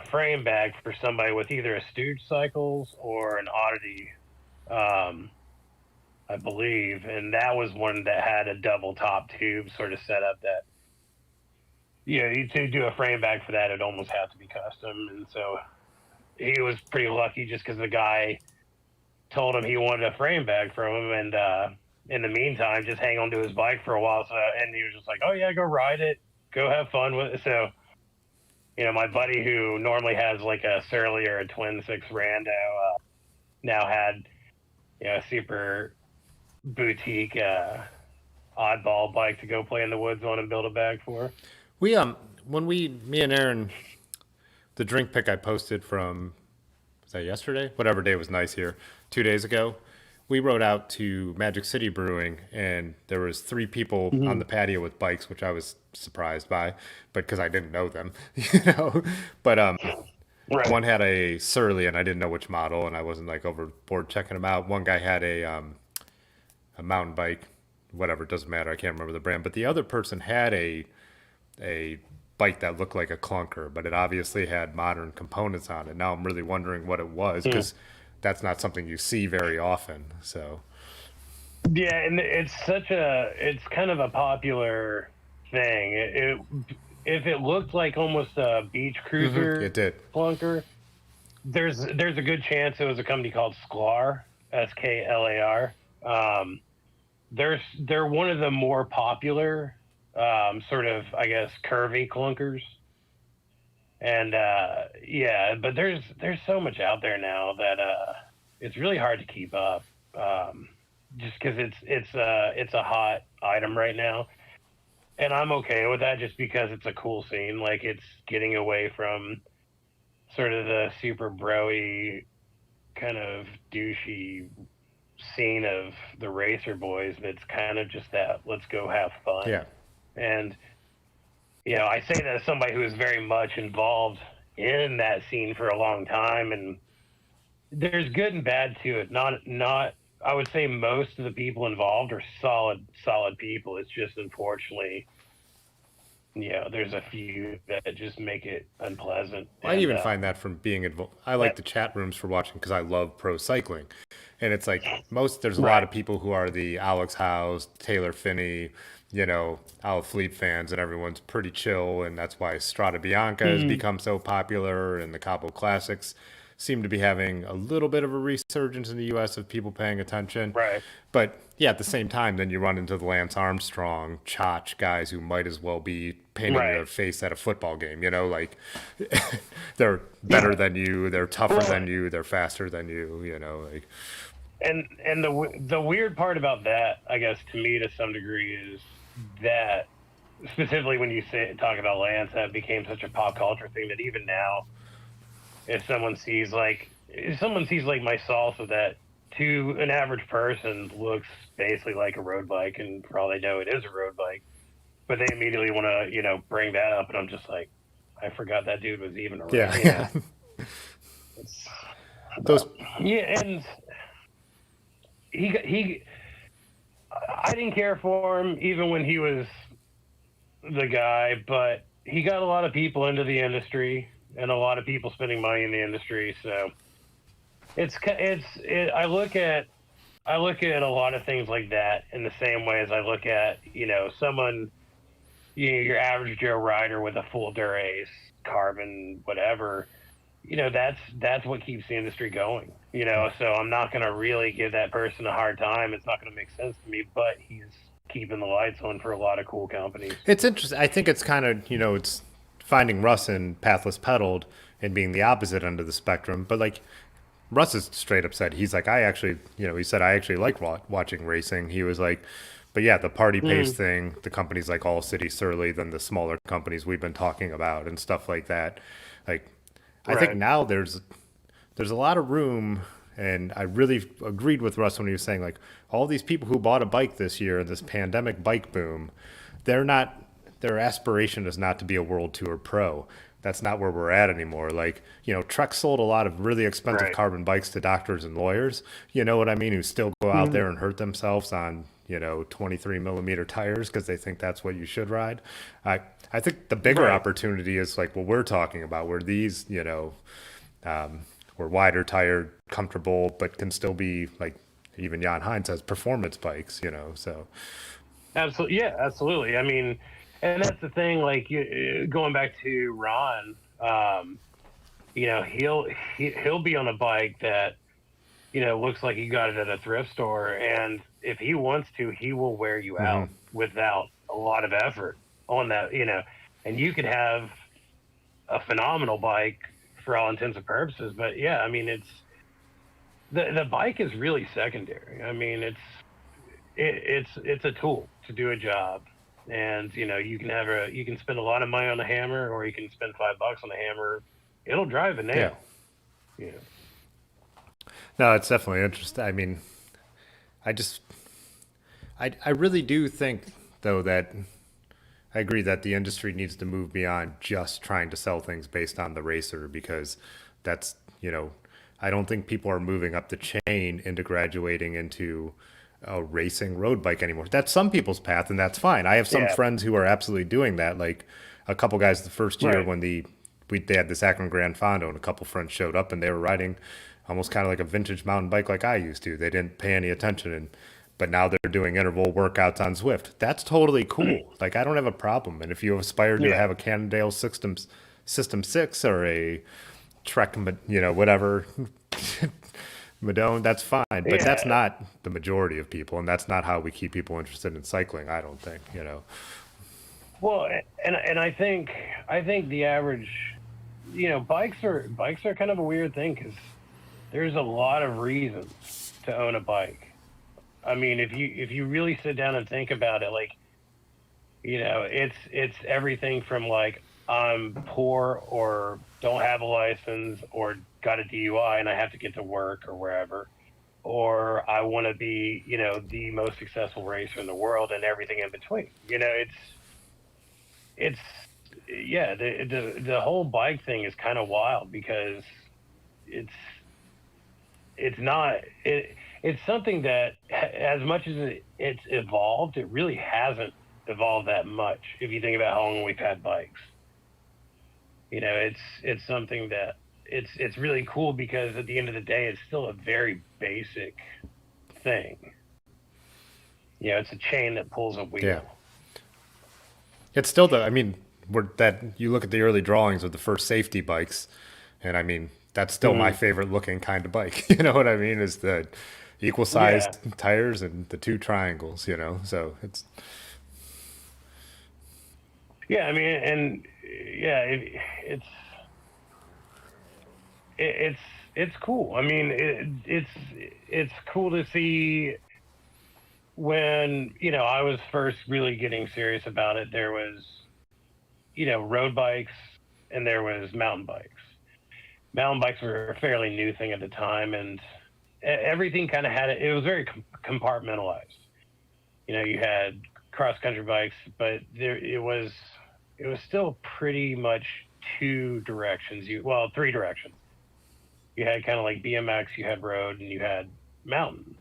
frame bag for somebody with either a Stooge cycles or an Oddity, I believe, and that was one that had a double top tube sort of set up that. Yeah, to do a frame bag for that, it'd almost have to be custom, and so he was pretty lucky just because the guy told him he wanted a frame bag from him, and in the meantime, just hang on to his bike for a while. So, and he was just like, "Oh yeah, go ride it, go have fun with it." So, my buddy who normally has like a Surly or a Twin 6 Rando now had super boutique oddball bike to go play in the woods on and build a bag for. We when me and Aaron, the drink pick I posted from, was that yesterday? Whatever day was nice here, 2 days ago. We rode out to Magic City Brewing, and there was 3 people on the patio with bikes, which I was surprised by, but because I didn't know them, you know. But Right. one had a Surly, and I didn't know which model, and I wasn't like overboard checking them out. One guy had a mountain bike, whatever, it doesn't matter. I can't remember the brand, but the other person had a bike that looked like a clunker, but it obviously had modern components on it. Now I'm really wondering what it was because that's not something you see very often. So Yeah, and it's kind of a popular thing. If it looked like almost a beach cruiser it did. clunker, there's a good chance it was a company called Sklar, Sklar. They're one of the more popular sort of, I guess, curvy clunkers. And yeah, but there's so much out there now that it's really hard to keep up. Just because it's a hot item right now, and I'm okay with that just because it's a cool scene. Like, it's getting away from sort of the super broy kind of douchey scene of the racer boys. It's kind of just that let's go have fun. Yeah. And I say that as somebody who is very much involved in that scene for a long time, and there's good and bad to it. Not I would say most of the people involved are solid people. It's just, unfortunately, there's a few that just make it unpleasant. I even find that from being involved. I like the chat rooms for watching because I love pro cycling, and it's like there's a lot of people who are the Alex Howes, Taylor Finney, Al Fleet fans, and everyone's pretty chill, and that's why Strada Bianca has become so popular, and the Cabo Classics seem to be having a little bit of a resurgence in the U.S. of people paying attention. Right. But yeah, at the same time, then you run into the Lance Armstrong, Chach guys who might as well be painting their face at a football game. Like they're better than you, they're tougher than you, they're faster than you. Like. And the weird part about that, I guess, to me, to some degree, is that specifically when you talk about Lance, that became such a pop culture thing that even now, if someone sees like my salsa, that to an average person looks basically like a road bike, and for all they know, it is a road bike, but they immediately want to bring that up, and I'm just like, I forgot that dude was even around. Yeah. And he I didn't care for him even when he was the guy, but he got a lot of people into the industry and a lot of people spending money in the industry. So I look at a lot of things like that in the same way as I look at, someone, your average Joe rider with a full Dura-Ace carbon, whatever, that's what keeps the industry going, so I'm not going to really give that person a hard time. It's not going to make sense to me, but he's keeping the lights on for a lot of cool companies. It's interesting. I think it's kind of, it's finding Russ in Pathless Pedaled and being the opposite end of the spectrum. But like Russ is straight up said, he's like, I actually, he said, I actually like watching racing. He was like, but yeah, the party pace thing, the companies like All City, Surly, then the smaller companies we've been talking about and stuff like that. Like, I think now there's a lot of room, and I really agreed with Russ when he was saying, like, all these people who bought a bike this year in this pandemic bike boom, their aspiration is not to be a World Tour pro. That's not where we're at anymore. Like, Trek sold a lot of really expensive carbon bikes to doctors and lawyers, you know what I mean, who still go out there and hurt themselves on, 23 millimeter tires because they think that's what you should ride. I think the bigger opportunity is like what we're talking about, where these, were wider tired, comfortable, but can still be, like even Jan Heinz has, performance bikes, so. Absolutely. Yeah, absolutely. I mean, and that's the thing, like, going back to Ron, he'll be on a bike that, looks like he got it at a thrift store, and if he wants to, he will wear you out without a lot of effort on that, and you could have a phenomenal bike for all intents and purposes. But yeah, I mean, the bike is really secondary. I mean, it's a tool to do a job, and you can you can spend a lot of money on a hammer, or you can spend $5 on a hammer. It'll drive a Yeah. nail. You know. No, it's definitely interesting. I mean, I just, I really do think though that I agree that the industry needs to move beyond just trying to sell things based on the racer because that's, I don't think people are moving up the chain into graduating into a racing road bike anymore. That's some people's path, and that's fine. I have some Yeah. friends who are absolutely doing that. Like a couple guys the first year Right. when they had this Akron Grand Fondo, and a couple friends showed up and they were riding almost kind of like a vintage mountain bike like I used to. They didn't pay any attention, and but now they're doing interval workouts on Zwift. That's totally cool. Like I don't have a problem. And if you aspire to Yeah. have a Cannondale System 6 or a Trek, whatever, Madone, that's fine. But that's Yeah. not the majority of people, and that's not how we keep people interested in cycling. I don't think. Well, and I think the average, bikes are kind of a weird thing because there's a lot of reasons to own a bike. I mean, if you really sit down and think about it, like, it's everything from like I'm poor or don't have a license or got a DUI and I have to get to work or wherever, or I want to be, the most successful racer in the world and everything in between. It's yeah, the whole bike thing is kind of wild because it's it's not it's something that as much as it's evolved, it really hasn't evolved that much if you think about how long we've had bikes. It's something that it's really cool because at the end of the day it's still a very basic thing. It's a chain that pulls a Yeah. wheel. It's still I mean, you look at the early drawings of the first safety bikes, and I mean, that's still my Mm, favorite looking kind of bike. You know what I mean? Is the equal yeah. sized tires and the two triangles. So it's, Yeah, I mean, and yeah, it's it's cool. I mean, it's cool to see when I was first really getting serious about it. There was road bikes and there was mountain bikes. Mountain bikes were a fairly new thing at the time, and everything kind of had it. It was very compartmentalized. You had cross country bikes, but it was still pretty much two directions. Well, three directions. You had kind of like BMX, you had road, and you had mountain.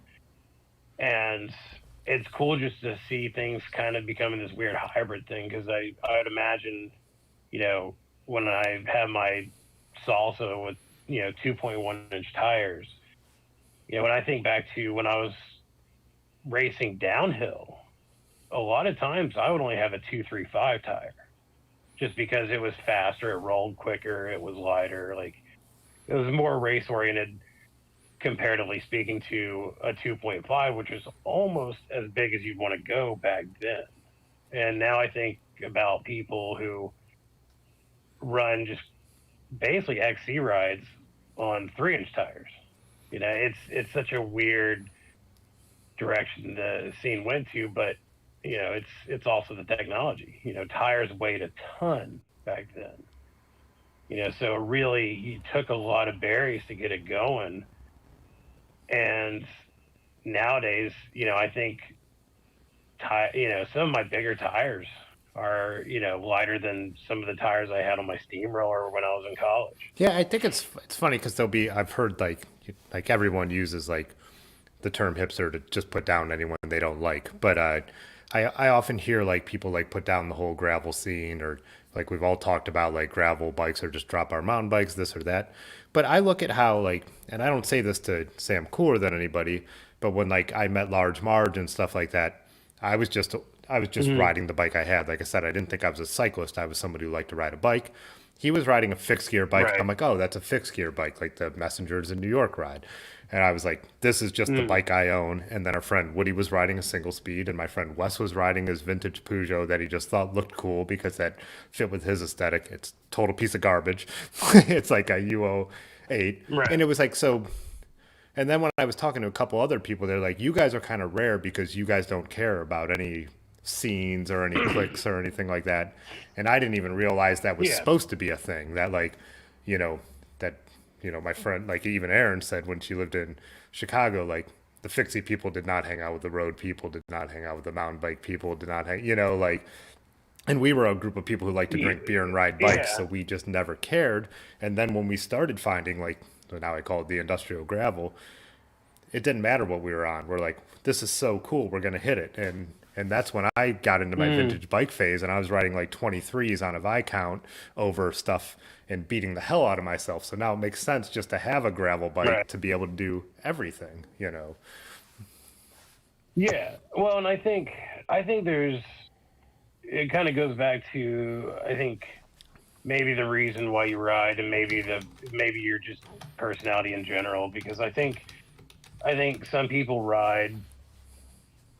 And it's cool just to see things kind of becoming this weird hybrid thing because I would imagine, you know, when I have my salsa with 2.1-inch tires, when I think back to when I was racing downhill, a lot of times I would only have a 235 tire just because it was faster, it rolled quicker, it was lighter, like it was more race oriented comparatively speaking to a 2.5, which is almost as big as you'd want to go back then. And now I think about people who run just basically XC rides on 3-inch tires. It's such a weird direction the scene went to, but it's also the technology. Tires weighed a ton back then. So it really you took a lot of berries to get it going. And nowadays, I think some of my bigger tires are lighter than some of the tires I had on my steamroller when I was in college. yeah, I think it's funny because I've heard like everyone uses like the term hipster to just put down anyone they don't like. But I often hear like people like put down the whole gravel scene or like we've all talked about like gravel bikes or just drop our mountain bikes, this or that. But I look at how like, and I don't say this to say I'm cooler than anybody, but when like I met Large Marge and stuff like that, I was just I was just Hmm. riding the bike I had. Like I said, I didn't think I was a cyclist. I was somebody who liked to ride a bike. He was riding a fixed gear bike. I'm Right. like, oh, that's a fixed gear bike, like the Messengers in New York ride. And I was like, this is just the Mm. bike I own. And then our friend Woody was riding a single speed, and my friend Wes was riding his vintage Peugeot that he just thought looked cool because that fit with his aesthetic. It's total piece of garbage. It's like a UO 8. And Right. it was like, so And then when I was talking to a couple other people, they're like, you guys are kind of rare because you guys don't care about any scenes or any clicks or anything like that. And I didn't even realize that was Yeah. supposed to be a thing. That like, you know, that my friend, like even Erin said when she lived in Chicago, like the fixie people did not hang out with the road people, did not hang out with the mountain bike people, did not hang, like, and we were a group of people who like to Yeah. drink beer and ride bikes, so Yeah. we just never cared. And then when we started finding, like, so now I call it the industrial gravel, it didn't matter what we were on. We're like, this is so cool, we're gonna hit it. And that's when I got into my Mm, vintage bike phase, and I was riding like 23s on a Viscount over stuff and beating the hell out of myself. So now it makes sense just to have a gravel bike right. to be able to do everything. Yeah. Well, and I think there's it kind of goes back to I think maybe the reason why you ride and maybe your just personality in general because I think some people ride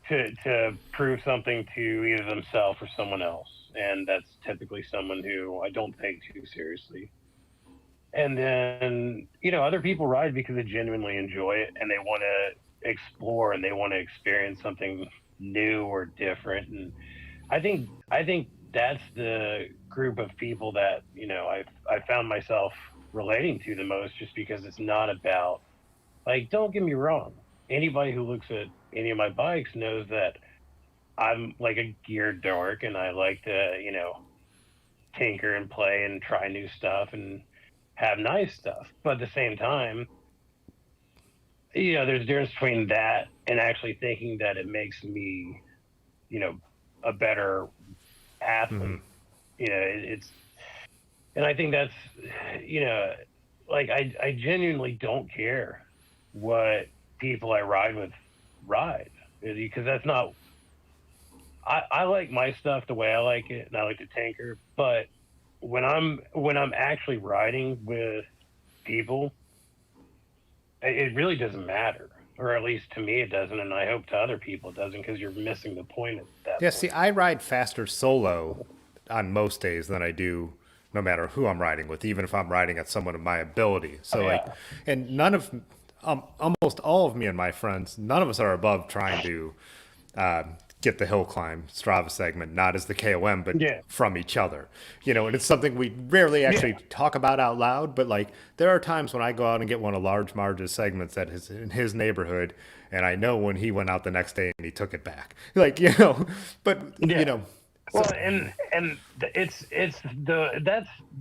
to prove something to either themselves or someone else, and that's typically someone who I don't take too seriously. And then other people ride because they genuinely enjoy it and they want to explore and they want to experience something new or different. And I think that's the group of people that I found myself relating to the most, just because it's not about, like, don't get me wrong. Anybody who looks at any of my bikes knows that I'm like a gear dork and I like to, tinker and play and try new stuff and have nice stuff. But at the same time, there's a difference between that and actually thinking that it makes me, you know, a better Hmm. athlete. It's, and I think that's, you know, like I genuinely don't care what people I ride with ride, because that's not, I like my stuff the way I like it and I like to tinker. But when I'm actually riding with people, it really doesn't matter, or at least to me it doesn't, and I hope to other people it doesn't, because you're missing the point at that Yeah, see, point. I ride faster solo on most days than I do no matter who I'm riding with, even if I'm riding at someone of my ability. Oh So, like, yeah, and almost all of me and my friends, none of us are above trying to uh, get the hill climb Strava segment, not as the KOM, but yeah, from each other. And it's something we rarely actually yeah. talk about out loud, but like there are times when I go out and get one of Large Marge's segments that is in his neighborhood, and I know when he went out the next day and he took it back. But Yeah. so Well, it's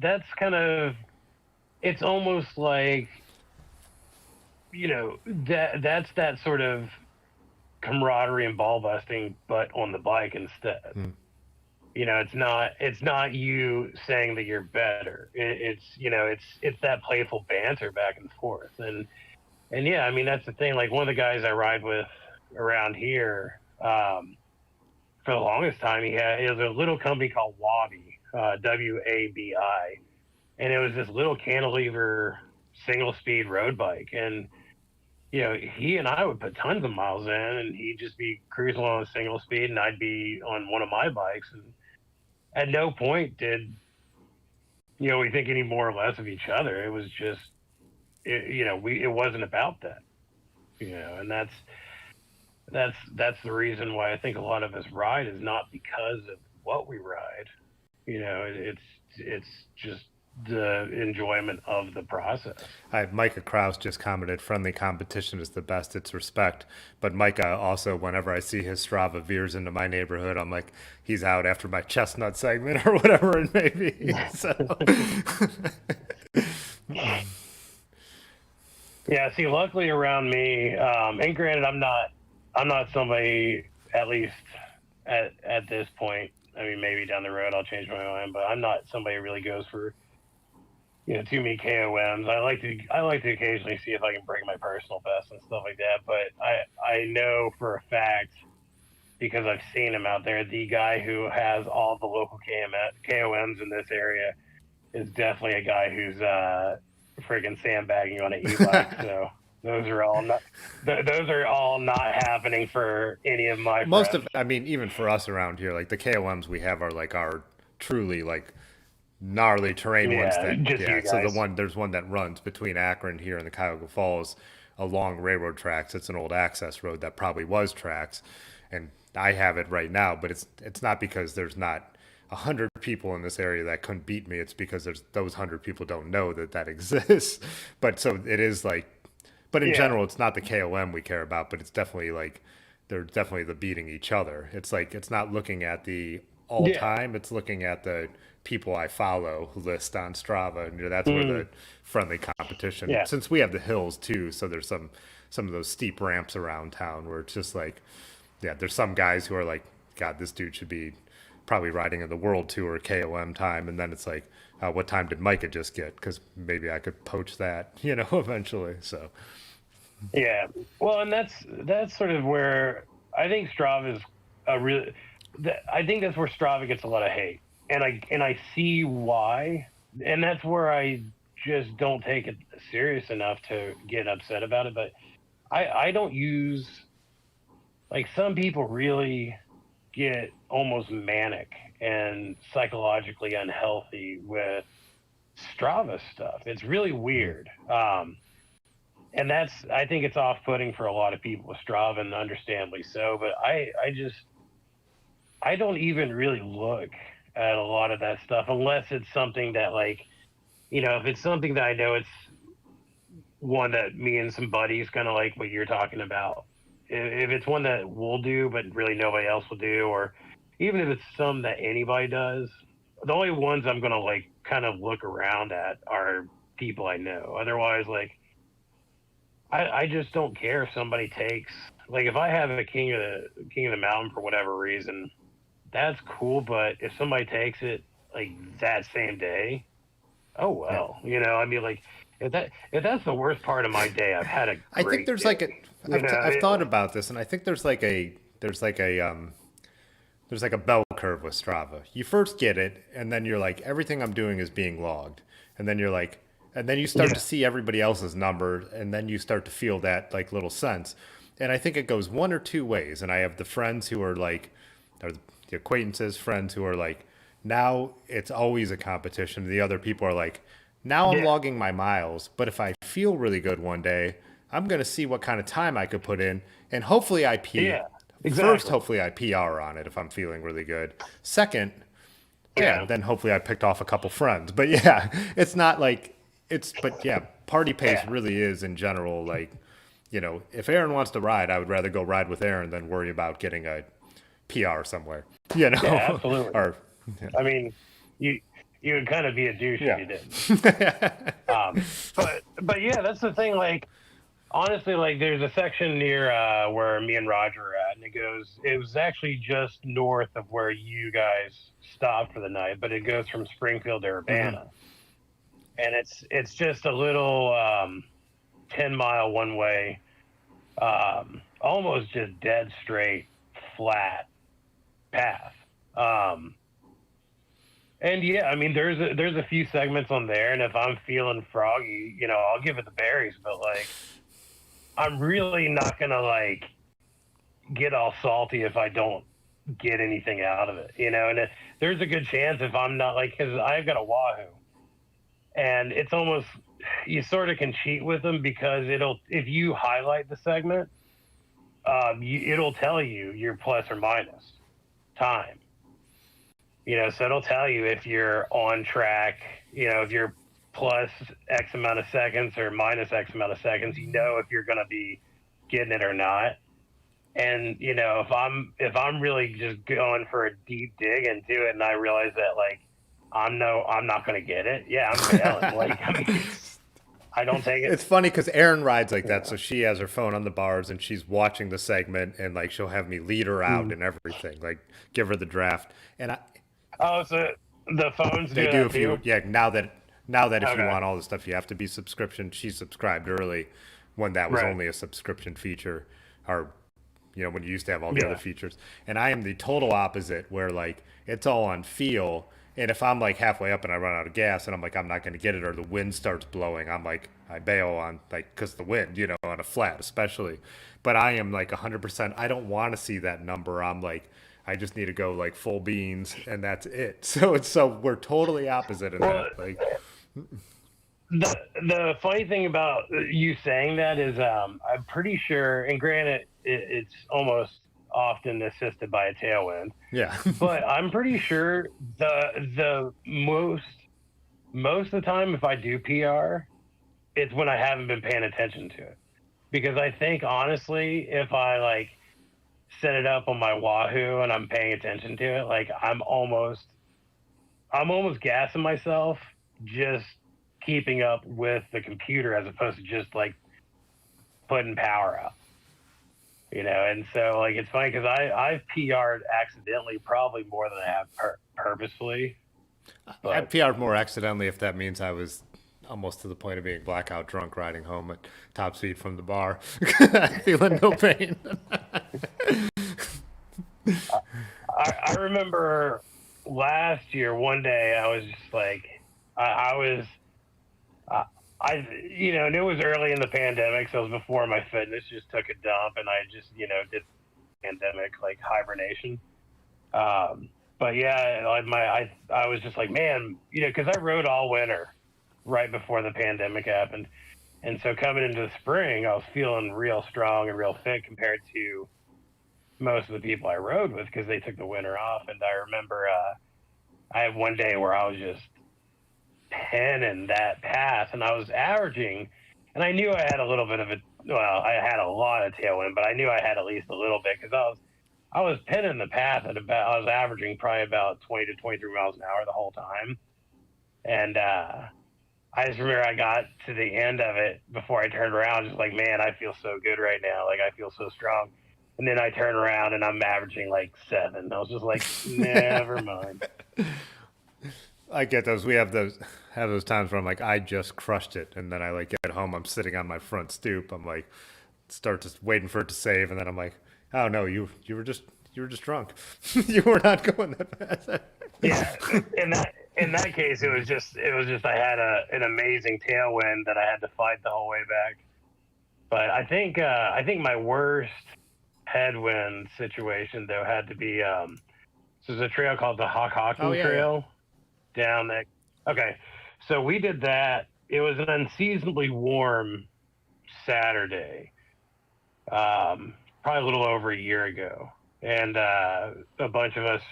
that's kind of, it's almost like, that's that sort of camaraderie and ball busting, but on the bike instead. It's not you saying that you're better. It's that playful banter back and forth. And yeah, I mean that's the thing. Like, one of the guys I ride with around here, for the longest time, he was a little company called Wabi, WABI, and it was this little cantilever single speed road bike. And he and I would put tons of miles in, and he'd just be cruising on a single speed, and I'd be on one of my bikes. And at no point did we think any more or less of each other. It was just, it wasn't about that. And that's the reason why I think a lot of us ride is not because of what we ride. It's just the enjoyment of the process. Micah Kraus just commented, "Friendly competition is the best. It's respect." But Micah also, whenever I see his Strava veers into my neighborhood, I'm like, he's out after my chestnut segment or whatever it may be. So, Yeah, see, luckily around me, and granted, I'm not somebody, at least at this point. I mean, maybe down the road I'll change my mind, but I'm not somebody who really goes for too many KOMs. I like to occasionally see if I can break my personal best and stuff like that. But I know for a fact, because I've seen him out there, the guy who has all the local KOMs in this area is definitely a guy who's freaking sandbagging on an e-bike. So those are all not those are all not happening for any of my most friends. of, I mean, even for us around here, like the KOMs we have are like our truly like gnarly terrain ones Yeah, that, just yeah. you So guys. there's one that runs between Akron here and the Cuyahoga Falls along railroad tracks. It's an old access road that probably was tracks, and I have it right now. But it's not because there's not 100 people in this area that couldn't beat me. It's because there's those 100 people don't know that that exists. But so it is like, but in Yeah. general, it's not the KOM we care about, but it's definitely like they're definitely the beating each other. It's like it's not looking at the all Yeah. time, it's looking at the people I follow list on Strava, and that's where Mm, the friendly competition. yeah. Since we have the hills too, so there's some of those steep ramps around town where it's just like, yeah, there's some guys who are like, God, this dude should be probably riding in the World Tour KOM time, and then it's like, what time did Micah just get? Because maybe I could poach that, eventually. So Yeah. Well, and that's sort of where I think Strava is a real. I think that's where Strava gets a lot of hate, and I see why, and that's where I just don't take it serious enough to get upset about it. But I don't use, like, some people really get almost manic and psychologically unhealthy with Strava stuff. It's really weird. And that's, I think it's off-putting for a lot of people with Strava, and understandably so. But I don't even really look at a lot of that stuff unless it's something that, like, if it's something that I know it's one that me and some buddies, kind of like what you're talking about. If it's one that we'll do but really nobody else will do, or even if it's some that anybody does, the only ones I'm gonna, like, kind of look around at are people I know. Otherwise, like, I just don't care if somebody takes, like, if I have a king of the mountain for whatever reason, that's cool. But if somebody takes it, like, that same day, oh yeah, well. I mean, like, if that's the worst part of my day, I've had a I think great there's like a day. You know, I've thought it, about this, and I think there's like a bell curve with Strava. You first get it, and then you're like, everything I'm doing is being logged. And then you're like, and then you start yeah, to see everybody else's number, and then you start to feel that like little sense. And I think it goes one or two ways. And I have the friends who are like, or the acquaintances, friends who are like, now it's always a competition. The other people are like, now I'm yeah, logging my miles, but if I feel really good one day, I'm going to see what kind of time I could put in, and hopefully yeah, first, exactly. hopefully I PR on it if I'm feeling really good. Second, yeah, Yeah, then hopefully I picked off a couple friends. But yeah, it's not like but yeah, party pace yeah, really is in general like, if Aaron wants to ride, I would rather go ride with Aaron than worry about getting a PR somewhere, yeah, absolutely. or yeah. I mean, you you would kind of be a douche if Yeah. you didn't. But yeah, that's the thing. Like, honestly, like, there's a section near where me and Roger are at, and it was actually just north of where you guys stopped for the night, but it goes from Springfield to Hmm. Urbana, and it's just a little 10-mile one way, almost just dead straight, flat path. Um, and yeah, I mean, there's a few segments on there, and if I'm feeling froggy, I'll give it the berries. But, like, I'm really not gonna, like, get all salty if I don't get anything out of it. And there's a good chance if I'm not, like, because I've got a Wahoo, and it's almost, you sort of can cheat with them because it'll, if you highlight the segment, it'll tell you your plus or minus time. So it'll tell you if you're on track. If you're plus X amount of seconds or minus X amount of seconds. If you're going to be getting it or not. And if I'm really just going for a deep dig into it, and I realize that, like, I'm not going to get it. Yeah, I'm bailing. Like, I mean, I don't take it. It's funny because Erin rides like that, Yeah. so she has her phone on the bars and she's watching the segment, and like she'll have me lead her out Mm. and everything, like give her the draft. And Oh, so the phones they do do that if you, too. yeah, now that if you Okay. want all the stuff, you have to be subscription. She subscribed early when that was Right. only a subscription feature, or when you used to have all the other Yeah. features. And I am the total opposite, where like it's all on feel. And if I'm like halfway up and I run out of gas and I'm like, I'm not going to get it, or the wind starts blowing, I'm like, I bail on, like, because the wind, on a flat especially. But I am like 100%. I don't want to see that number. I'm like, I just need to go like full beans, and that's it. So we're totally opposite in Well, that. Like, the funny thing about you saying that is, I'm pretty sure, and granted, it's almost often assisted by a tailwind, Yeah. but I'm pretty sure the most of the time, if I do PR, it's when I haven't been paying attention to it. Because I think honestly, if I like set it up on my Wahoo and I'm paying attention to it, like I'm almost gassing myself just keeping up with the computer as opposed to just like putting power out. And so like it's funny because I've PR'd accidentally probably more than I have purposefully, I but PR'd more accidentally if that means I was almost to the point of being blackout drunk riding home at top speed from the bar, feeling no pain. I remember last year one day I was just like I was and it was early in the pandemic, so it was before my fitness just took a dump, and I just did pandemic like hibernation. But yeah, like I was just like, man, because I rode all winter right before the pandemic happened, and so coming into the spring, I was feeling real strong and real fit compared to most of the people I rode with because they took the winter off. And I remember I had one day where I was just penning that pass, and I was averaging, and I knew I had a little bit of a well, I had a lot of tailwind, but I knew I had at least a little bit because I was pinning the path at about I was averaging probably about 20 to 23 miles an hour the whole time, and I just remember I got to the end of it before I turned around, just like, man, I feel so good right now, like I feel so strong. And then I turn around and I'm averaging like 7. I was just like, never mind. I get those. We have those times where I'm like, I just crushed it, and then I like get home. I'm sitting on my front stoop. I'm like, start just waiting for it to save, and then I'm like, oh no, you were just drunk. You were not going that fast. Yeah, in that case, it was just I had an amazing tailwind that I had to fight the whole way back. But I think my worst headwind situation though had to be so there's a trail called the Oh Hockhocking yeah, yeah. Trail down there. Okay, so we did that. It was an unseasonably warm Saturday, probably a little over a year ago, and a bunch of us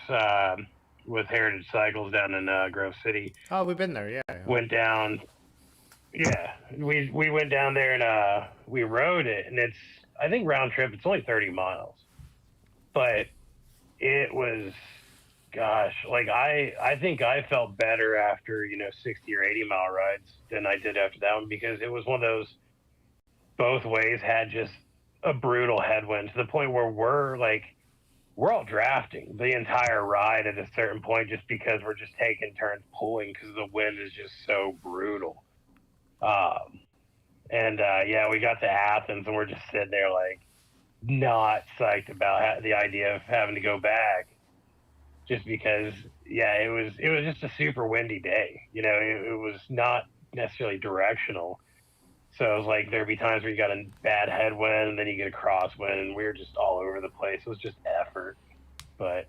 with Heritage Cycles down in Grove City Oh, we've been there. Yeah. Yeah. went down. Yeah, we went down there and we rode it, and it's I think round trip it's only 30 miles, but it was gosh, like I think I felt better after 60 or 80 mile rides than I did after that one because it was one of those both ways had just a brutal headwind to the point where we're all drafting the entire ride at a certain point just because we're just taking turns pulling because the wind is just so brutal. Um, and yeah, we got to Athens and we're just sitting there like not psyched about the idea of having to go back just because yeah it was just a super windy day. It was not necessarily directional, so it was like there'd be times where you got a bad headwind and then you get a crosswind and we were just all over the place. It was just effort, but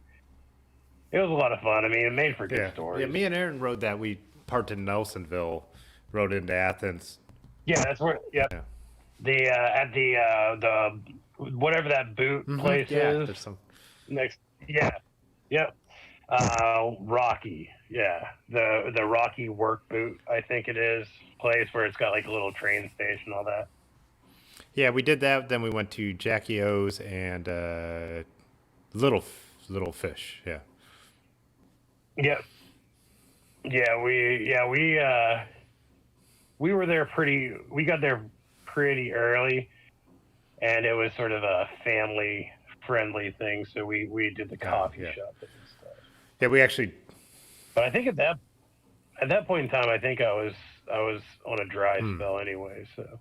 it was a lot of fun. I mean, it made for good Yeah. Yeah. stories. Me and Aaron rode that. We parked in Nelsonville, rode into Athens. Yeah, that's where. Yep. Yeah. The at the whatever that boot place Yeah. is There's some. next. Yeah. Yep. Rocky. Yeah. The Rocky Work Boot, I think it is, place where it's got like a little train station, and all that. Yeah, we did that. Then we went to Jackie O's and Little Fish. Yeah. Yep. We were there pretty. We got there pretty early, and it was sort of a family friendly thing. So we did the coffee Yeah. shop and stuff. Yeah. We actually. But I think at that point in time, I think I was on a dry spell anyway. So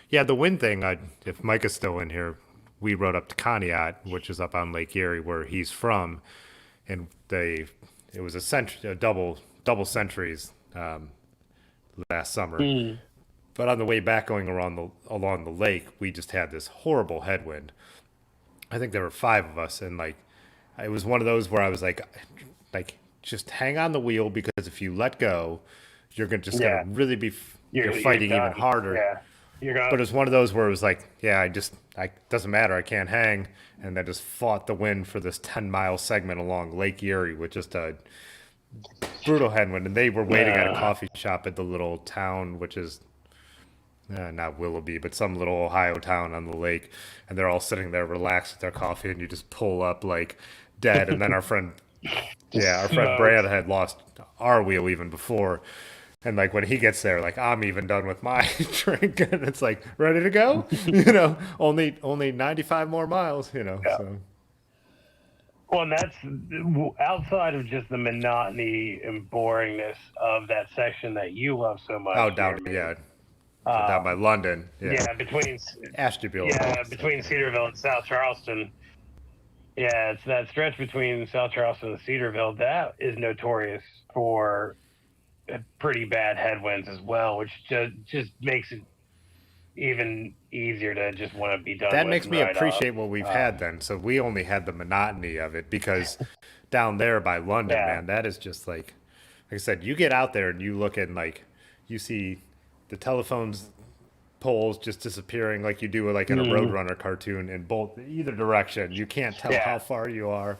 Yeah, the wind thing. If Mike is still in here, we rode up to Conneaut, which is up on Lake Erie, where he's from, and it was a double centuries last summer. But on the way back, going along the lake, we just had this horrible headwind. I think there were 5 of us, and like it was one of those where I was like, just hang on the wheel because if you let go, you're just gonna Yeah. really be you're You're fighting even done. harder. Yeah. You're But gone. it was one of those where it was like, yeah, I doesn't matter, I can't hang, and I just fought the wind for this 10-mile segment along Lake Erie with just a brutal headwind, and they were waiting at a Uh, coffee shop at the little town, which is not Willoughby, but some little Ohio town on the lake, and they're all sitting there relaxed with their coffee, and you just pull up like dead, and then just our friend smoked. Brad had lost our wheel even before. And like when he gets there, like I'm even done with my drink, and it's like ready to go. Only 95 more miles. Yeah. So Well, and that's outside of just the monotony and boringness of that section that you love so much, oh, down to Jeremy. down by Um, London, yeah, yeah, Ashtabula between section. Cedarville and South Charleston. Yeah, it's that stretch between South Charleston and Cedarville that is notorious for pretty bad headwinds as well, which just makes it even easier to just want to be done That with makes and me write off. appreciate what we've had then. So we only had the monotony of it because down there by London, Yeah. man, that is just like I said, you get out there and you look and like you see the telephones poles just disappearing like you do like in a Mm, Roadrunner cartoon in both either direction. You can't tell how yeah. far you are.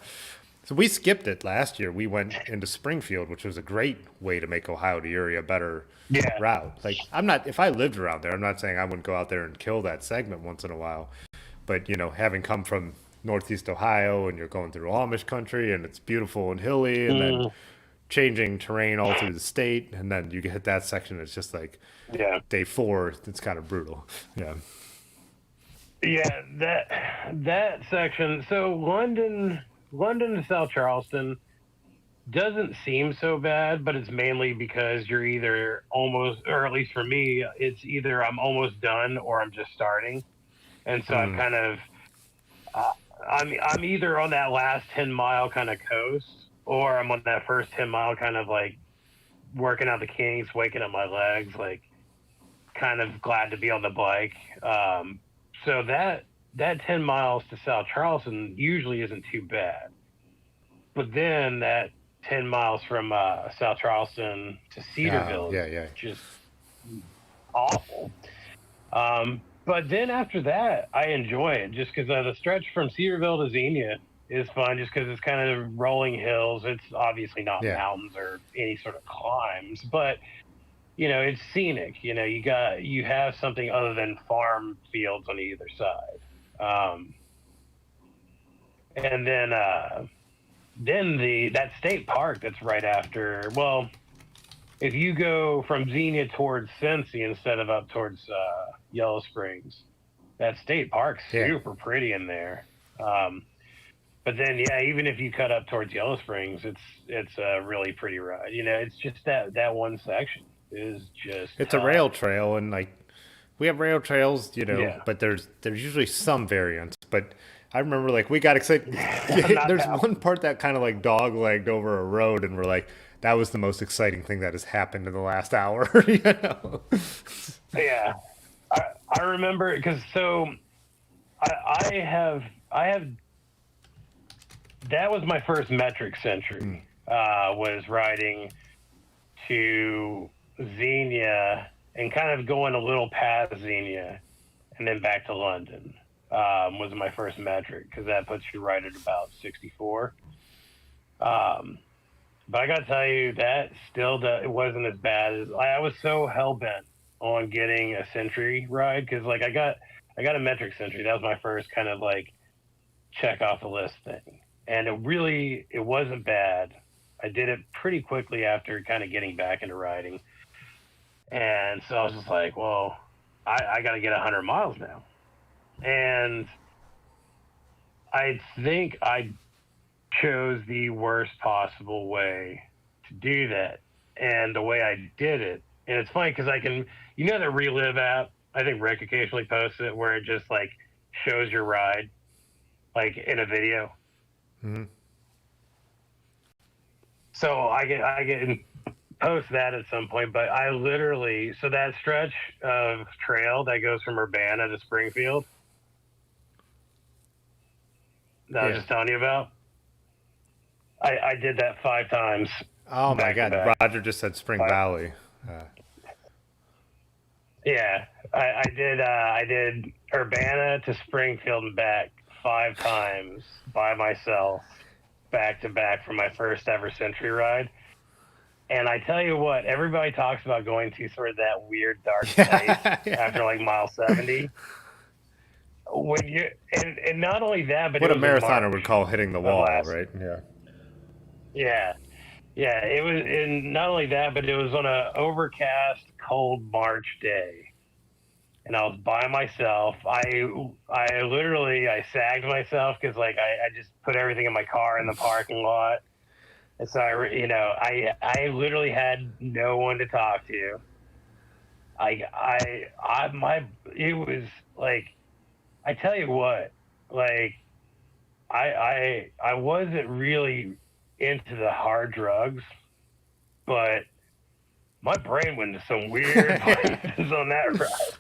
So we skipped it last year. We went into Springfield, which was a great way to make Ohio to Erie a better Yeah. route. Like I'm not if I lived around there, I'm not saying I wouldn't go out there and kill that segment once in a while. But having come from Northeast Ohio and you're going through Amish country and it's beautiful and hilly and then Mm, changing terrain all through the state and then you hit that section, it's just like yeah. day 4, it's kind of brutal. Yeah. Yeah, that section. So London to South Charleston doesn't seem so bad, but it's mainly because you're either almost, or at least for me, it's either I'm almost done or I'm just starting, and so I've Mm, kind of uh, I'm either on that last 10 mile kind of coast, or I'm on that first 10 mile kind of like working out the kinks, waking up my legs, like kind of glad to be on the bike. So that 10 miles to South Charleston usually isn't too bad, but then that 10 miles from South Charleston to oh, Cedarville is yeah, yeah. just awful. But then after that, I enjoy it just because the stretch from Cedarville to Xenia is fun, just because it's kind of rolling hills. It's obviously not Yeah. mountains or any sort of climbs, but it's scenic. You have something other than farm fields on either side. And then that state park that's right after. Well, if you go from Xenia towards Cincy instead of up towards Yellow Springs, that state park's Yeah. super pretty in there. Um, but then, yeah, even if you cut up towards Yellow Springs, it's a really pretty ride. It's just that one section is just It's a tough. rail trail and like we have rail trails, Yeah, but there's usually some variance. But I remember like we got excited. not There's that. one part that kind of like dog legged over a road, and we're like, that was the most exciting thing that has happened in the last hour. Yeah, I, I remember because I have that was my first metric century. Was riding to Xenia and kind of going a little past Xenia and then back to London. Was my first metric because that puts you right at about 64. Um, but I got to tell you that it wasn't as bad as I was so hell bent on getting a century ride because like I got a metric century. That was my first kind of like check off the list thing, and it wasn't bad. I did it pretty quickly after kind of getting back into riding, and so I was just like, well, I got to get 100 miles now, and I think I chose the worst possible way to do that. And the way I did it, and it's funny because that Relive app, I think Rick occasionally posts it where it just like shows your ride, like in a video. Mhm. So I get post that at some point, but I literally, so that stretch of trail that goes from Urbana to Springfield that I was Yeah. just telling you about, I did that 5 times Oh my back to God, back. Roger just said Spring Five, Valley. Yeah, I did Urbana to Springfield and back 5 times by myself, back to back for my first ever Century ride. And I tell you what, everybody talks about going to sort of that weird dark place after like mile 70. When you and not only that, but What it a was in marathoner March would call hitting the of wall, last. right? Yeah. Yeah, yeah. It was, and not only that, but it was on a overcast, cold March day, and I was by myself. I literally I sagged myself because like I just put everything in my car in the parking lot, and so I literally had no one to talk to. My it was like I tell you what, like I wasn't really into the hard drugs, but my brain went to some weird places on that ride.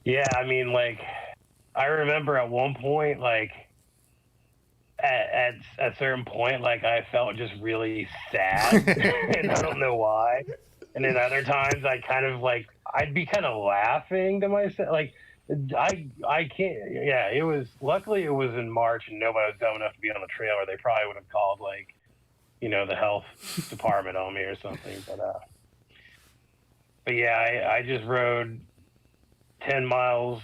Yeah, I mean, like I remember at one point, like at a certain point, like I felt just really sad, and I don't know why. And then other times, I kind of like I'd be kind of laughing to myself, like I can't. Yeah, it was luckily it was in March and nobody was dumb enough to be on the trail, or they probably would have called like the health department on me or something. But yeah, I just rode 10 miles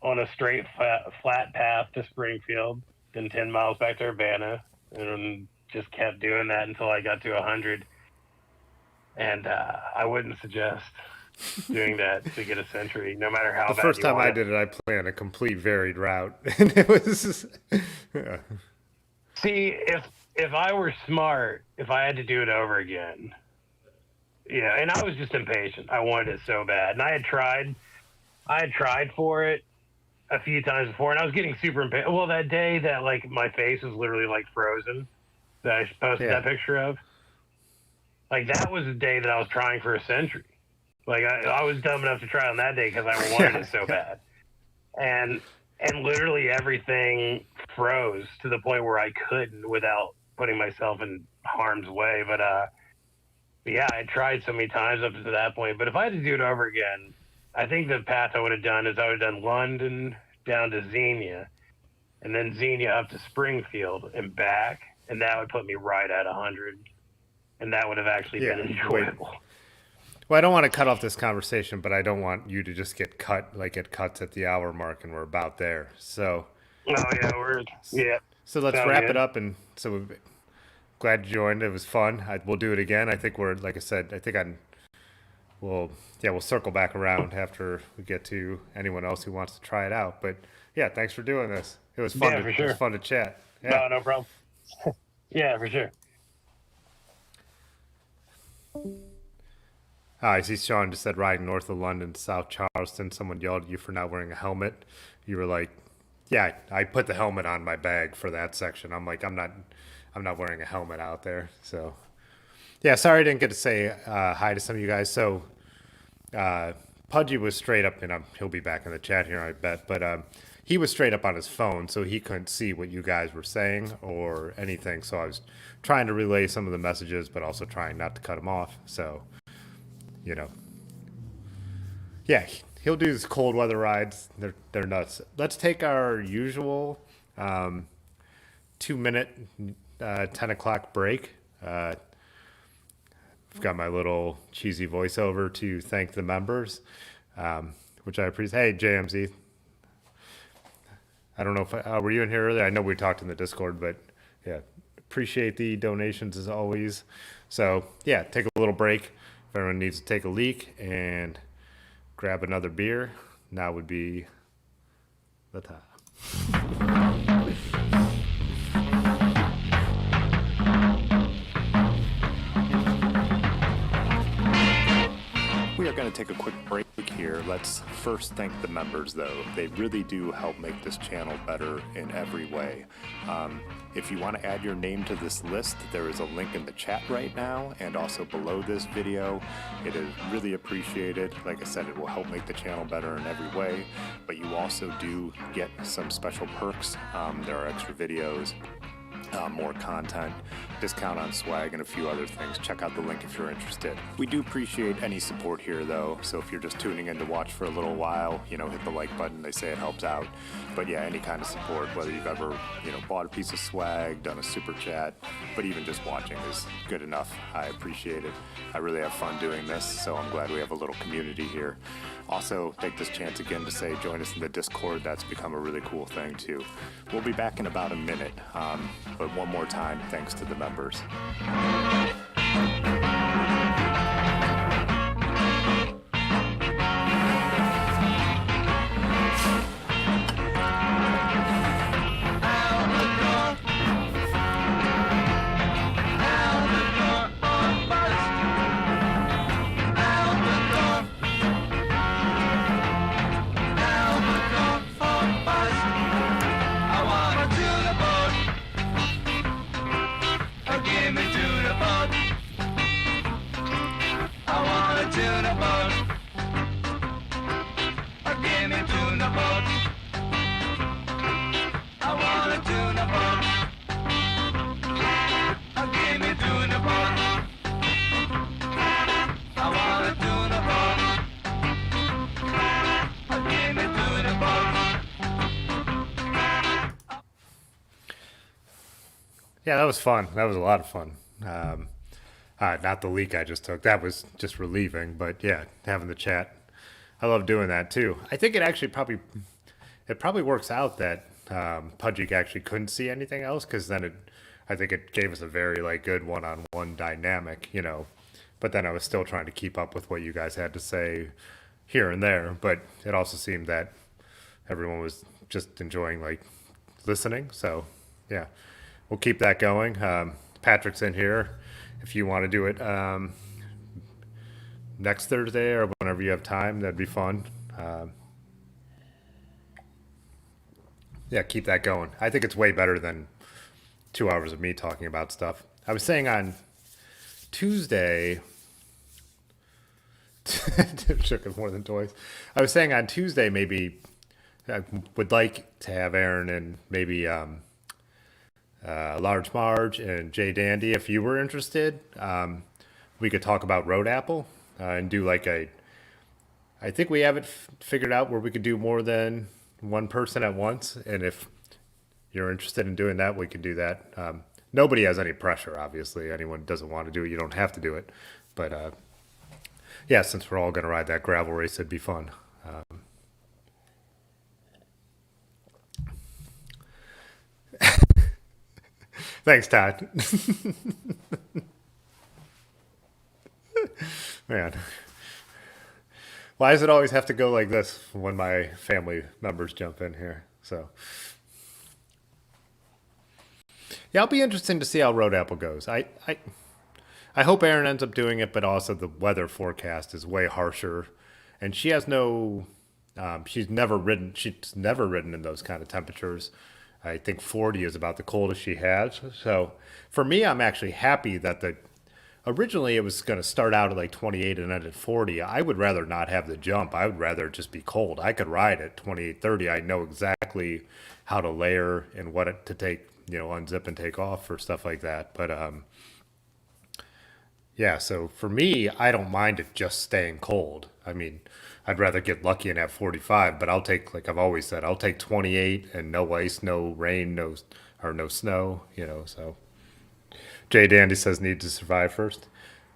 on a straight flat path to Springfield, then 10 miles back to Urbana, and just kept doing that until I got to 100. And I wouldn't suggest doing that to get a Century, no matter how The bad first you time want I it. did it, I planned a complete varied route, and it was. Yeah. See, if I were smart, if I had to do it over again, yeah, and I was just impatient. I wanted it so bad, and I had tried for it a few times before, and I was getting super impatient. Well, that day that like my face was literally like frozen, that I posted Yeah. that picture of, like that was the day that I was trying for a Century. Like I was dumb enough to try on that day because I wanted it so bad, and literally everything froze to the point where I couldn't without putting myself in harm's way. But yeah, I tried so many times up to that point. But if I had to do it over again, I think the path I would have done is I would have done London down to Xenia, and then Xenia up to Springfield and back, and that would put me right at 100, and that would have actually Yeah, been wait. enjoyable. Well, I don't want to cut off this conversation, but I don't want you to just get cut like it cuts at the hour mark, and we're about there. So, Oh yeah, so let's sounds wrap it good. up. And so, glad you joined. It was fun. We'll do it again. I think we're like I said. I think we'll circle back around after we get to anyone else who wants to try it out. But yeah, thanks for doing this. It was fun. Yeah, for It was sure. fun to chat. Yeah. No problem. Yeah, for sure. I see Sean just said riding north of London, South Charleston. Someone yelled at you for not wearing a helmet. You were like, "Yeah, I put the helmet on my bag for that section." I'm like, I'm not wearing a helmet out there." So, yeah, sorry I didn't get to say hi to some of you guys. So, Pudgy was straight up, and he'll be back in the chat here, I bet. But he was straight up on his phone, so he couldn't see what you guys were saying or anything. So I was trying to relay some of the messages, but also trying not to cut him off. So, you know, yeah, he'll do his cold weather rides. They're nuts. Let's take our usual 2 minute 10 o'clock break. I've got my little cheesy voiceover to thank the members, which I appreciate. Hey, JMZ. I don't know if were you in here earlier? I know we talked in the Discord, but yeah, appreciate the donations as always. So yeah, take a little break. If everyone needs to take a leak and grab another beer, now would be the time. We are going to take a quick break here. Let's first thank the members, though. They really do help make this channel better in every way. If you want to add your name to this list, there is a link in the chat right now and also below this video. It is really appreciated. Like I said, it will help make the channel better in every way, but you also do get some special perks. There are extra videos, more content, discount on swag, and a few other things. Check out the link if you're interested. We do appreciate any support here, though, so if you're just tuning in to watch for a little while, hit the like button. They say it helps out. But yeah, any kind of support, whether you've ever, bought a piece of swag, done a super chat, but even just watching is good enough. I appreciate it. I really have fun doing this, so I'm glad we have a little community here. Also, take this chance again to say join us in the Discord. That's become a really cool thing, too. We'll be back in about a minute, but one more time, thanks to the members. Yeah, that was fun. That was a lot of fun. Not the leak I just took. That was just relieving. But yeah, having the chat. I love doing that too. I think it actually probably works out that Pudgy actually couldn't see anything else, because then I think it gave us a very good one-on-one dynamic, But then I was still trying to keep up with what you guys had to say here and there. But it also seemed that everyone was just enjoying listening. So yeah. We'll keep that going. Patrick's in here. If you want to do it next Thursday or whenever you have time, that'd be fun. Yeah, keep that going. I think it's way better than 2 hours of me talking about stuff. I was saying on Tuesday, shook it more than twice. I was saying on Tuesday, maybe I would like to have Aaron and maybe Large Marge and Jay Dandy, if you were interested. We could talk about Road Apple and do I think we have it figured out where we could do more than one person at once. And if you're interested in doing that, we could do that. Nobody has any pressure, obviously. Anyone doesn't want to do it, you don't have to do it. But yeah, since we're all going to ride that gravel race, it'd be fun. Thanks, Todd. Man. Why does it always have to go like this when my family members jump in here? So, yeah, I'll be interested to see how Road Apple goes. I hope Erin ends up doing it, but also the weather forecast is way harsher, and she has no. She's never ridden in those kind of temperatures. I think 40 is about the coldest she has. So for me, I'm actually happy that originally it was going to start out at 28 and end at 40. I would rather not have the jump. I would rather just be cold. I could ride at 28, 30. I know exactly how to layer and what to take, unzip and take off for stuff like that. But yeah, so for me, I don't mind it just staying cold. I mean, I'd rather get lucky and have 45, but I'll take, like I've always said, I'll take 28 and no ice, no rain, no snow, so. Jay Dandy says need to survive first.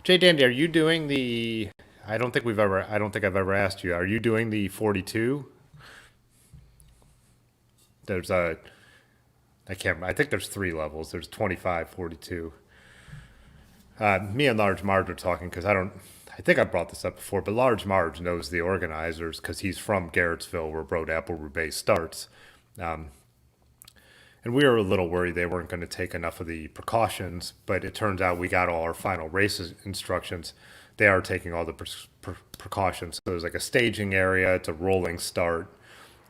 Jay Dandy, are you doing I don't think I've ever asked you, are you doing the 42? I think there's 3 levels. There's 25, 42. Me and Large Marge are talking because I think I brought this up before, but Large Marge knows the organizers because he's from Garrettsville, where Road Apple Roubaix starts. And we were a little worried they weren't going to take enough of the precautions, but it turns out we got all our final race instructions. They are taking all the precautions. So there's a staging area, it's a rolling start,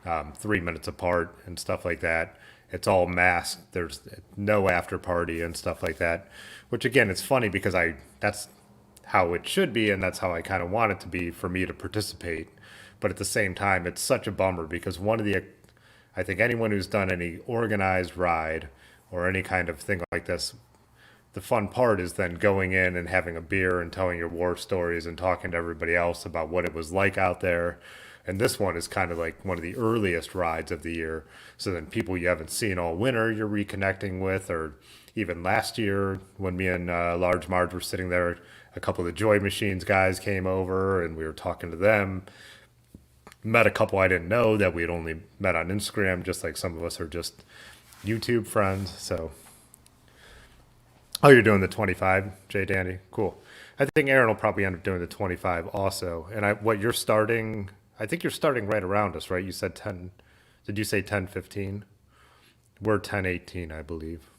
3 minutes apart and stuff like that. It's all masked. There's no after party and stuff like that, which again, it's funny because that's how it should be, and that's how I kind of want it to be for me to participate. But at the same time, it's such a bummer because I think anyone who's done any organized ride or any kind of thing like this, the fun part is then going in and having a beer and telling your war stories and talking to everybody else about what it was like out there. And this one is kind of like one of the earliest rides of the year. So then people you haven't seen all winter, you're reconnecting with, or even last year when me and Large Marge were sitting there, a couple of the Joy Machines guys came over and we were talking to them. Met a couple I didn't know that we had only met on Instagram, just like some of us are just YouTube friends. So oh, you're doing the 25, Jay Dandy. Cool. I think Aaron will probably end up doing the 25 also. And what you're starting, I think you're starting right around us, right? You said 10. Did you say 10:15? We're 10:18, I believe.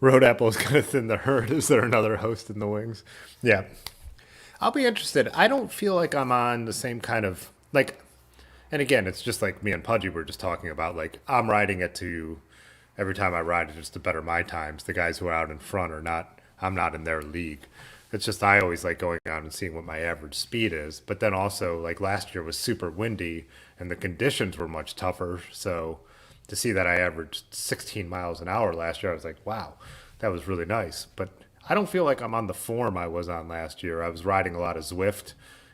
Road Apple is going to thin the herd. Is there another host in the wings? Yeah. I'll be interested. I don't feel like I'm on the same kind of, like, and again, it's just like me and Pudgy were just talking about. Like, I'm riding it to, every time I ride it, just to better my times. The guys who are out in front are not, I'm not in their league. It's just I always like going out and seeing what my average speed is. But then also, like last year was super windy and the conditions were much tougher. So to see that I averaged 16 miles an hour last year, I was like, wow, that was really nice. But I don't feel like I'm on the form I was on last year. I was riding a lot of Zwift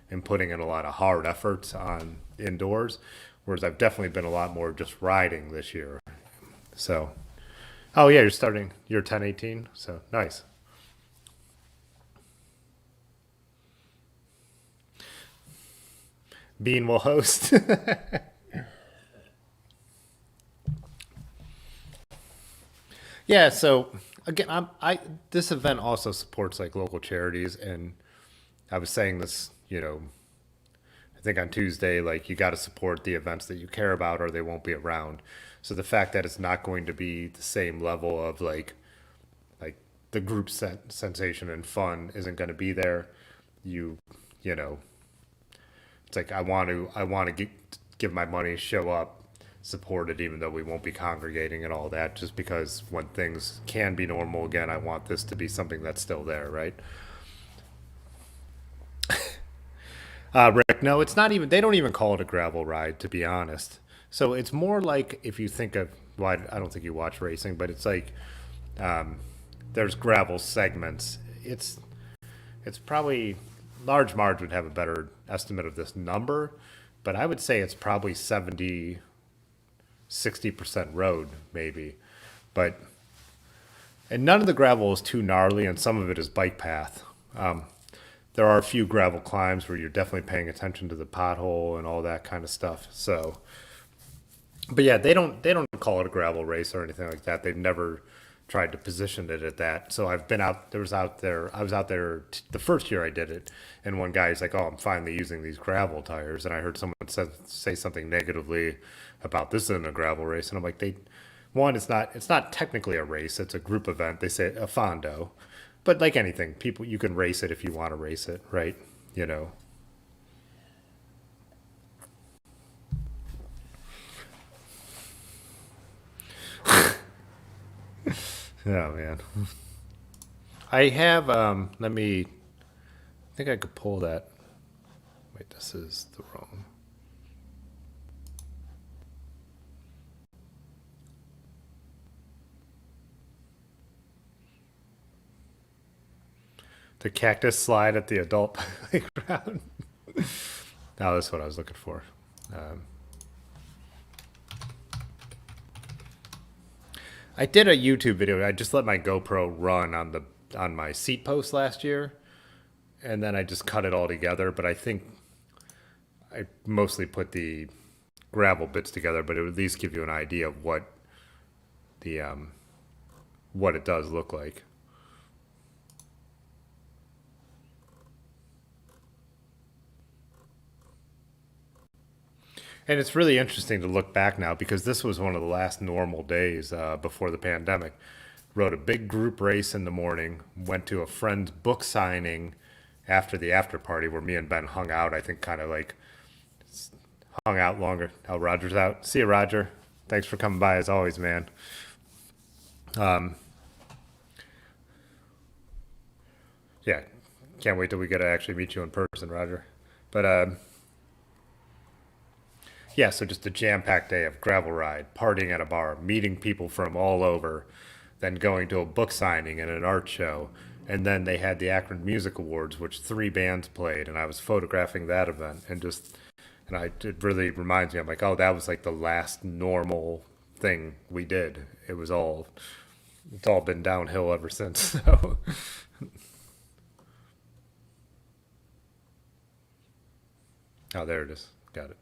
and putting in a lot of hard efforts on indoors, whereas I've definitely been a lot more just riding this year. So, oh yeah, you're 10:18, so nice. Bean will host. Yeah, so again, I this event also supports like local charities, and I was saying this, I think on Tuesday, like you got to support the events that you care about, or they won't be around. So the fact that it's not going to be the same level of like the group sensation and fun isn't going to be there. You you know, it's like I want to give my money, show up, support it, even though we won't be congregating and all that. Just because when things can be normal again, I want this to be something that's still there, right? Rick, no, it's not even. They don't even call it a gravel ride, to be honest. So it's more like if you think of. Well, I don't think you watch racing, but it's like there's gravel segments. It's probably large Marge would have a better estimate of this number, but I would say it's probably 60% road maybe. But and none of the gravel is too gnarly, and some of it is bike path. There are a few gravel climbs where you're definitely paying attention to the pothole and all that kind of stuff. So, but yeah, they don't call it a gravel race or anything like that. They've never tried to position it at that. So I've been out. There was out there. I was out there the first year I did it, and one guy's like, "Oh, I'm finally using these gravel tires," and I heard someone say something negatively about this isn't a gravel race, and I'm like, one, it's not technically a race. It's a group event. They say a fondo, but like anything, people you can race it if you want to race it, right? You know. Oh man. I have let me I think I could pull that. Wait, this is the wrong. The cactus slide at the adult playground. No, that's what I was looking for. Um, I did a YouTube video. I just let my GoPro run on my seat post last year, and then I just cut it all together. But I think I mostly put the gravel bits together, but it would at least give you an idea of the what it does look like. And it's really interesting to look back now because this was one of the last normal days before the pandemic. Rode a big group race in the morning, went to a friend's book signing after the after party where me and Ben hung out. I think kind of like hung out longer. Oh, Roger's out. See you, Roger. Thanks for coming by as always, man. Um, yeah, can't wait till we get to actually meet you in person, Roger. But Yeah, so just a jam-packed day of gravel ride, partying at a bar, meeting people from all over, then going to a book signing and an art show. And then they had the Akron Music Awards, which three bands played, and I was photographing that event. It really reminds me, I'm like, oh, that was like the last normal thing we did. It's all been downhill ever since. So, oh, there it is. Got it.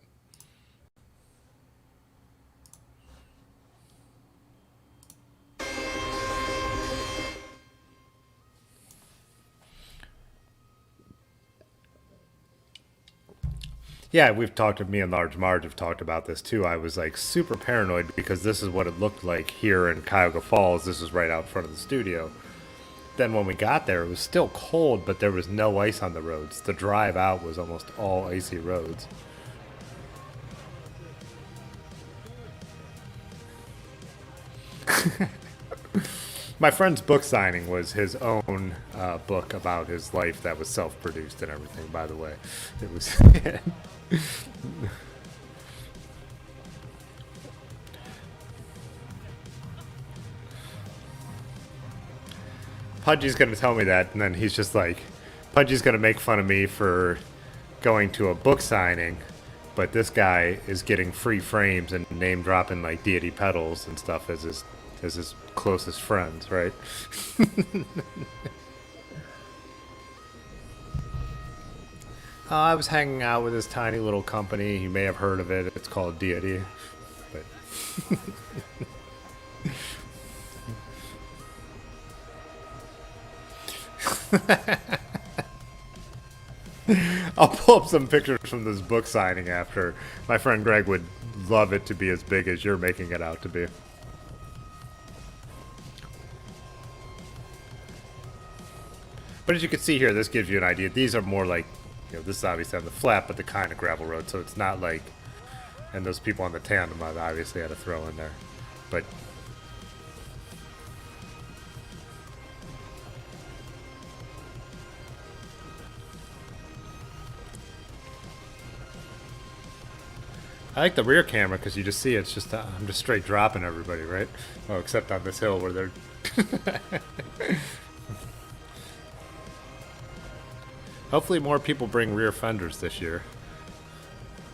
Yeah, me and Large Marge have talked about this too. I was like super paranoid because this is what it looked like here in Cuyahoga Falls. This is right out front of the studio. Then when we got there, it was still cold, but there was no ice on the roads. The drive out was almost all icy roads. My friend's book signing was his own book about his life that was self-produced and everything. By the way, it was. Pudgy's gonna tell me that, and then he's just like, Pudgy's gonna make fun of me for going to a book signing, but this guy is getting free frames and name dropping like deity pedals and stuff as his closest friends, right? I was hanging out with his tiny little company. You may have heard of it. It's called Deity, but I'll pull up some pictures from this book signing after. My friend Greg would love it to be as big as you're making it out to be. But as you can see here, this gives you an idea. These are more like, this is obviously on the flat, but the kind of gravel road, so it's not like, and those people on the tandem I've obviously had to throw in there. But I like the rear camera because you just see it's just, I'm just straight dropping everybody, right? Oh, except on this hill where they're. Hopefully more people bring rear fenders this year.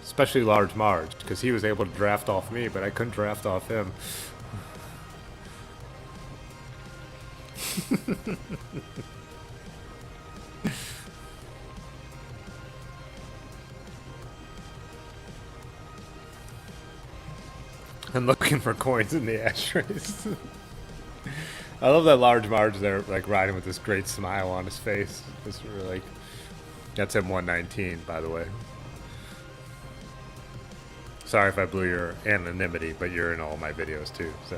Especially Large Marge, because he was able to draft off me, but I couldn't draft off him. I'm looking for coins in the ashtrays. I love that Large Marge there, like riding with this great smile on his face. Just really like, that's him 119, by the way. Sorry if I blew your anonymity, but you're in all my videos too, so.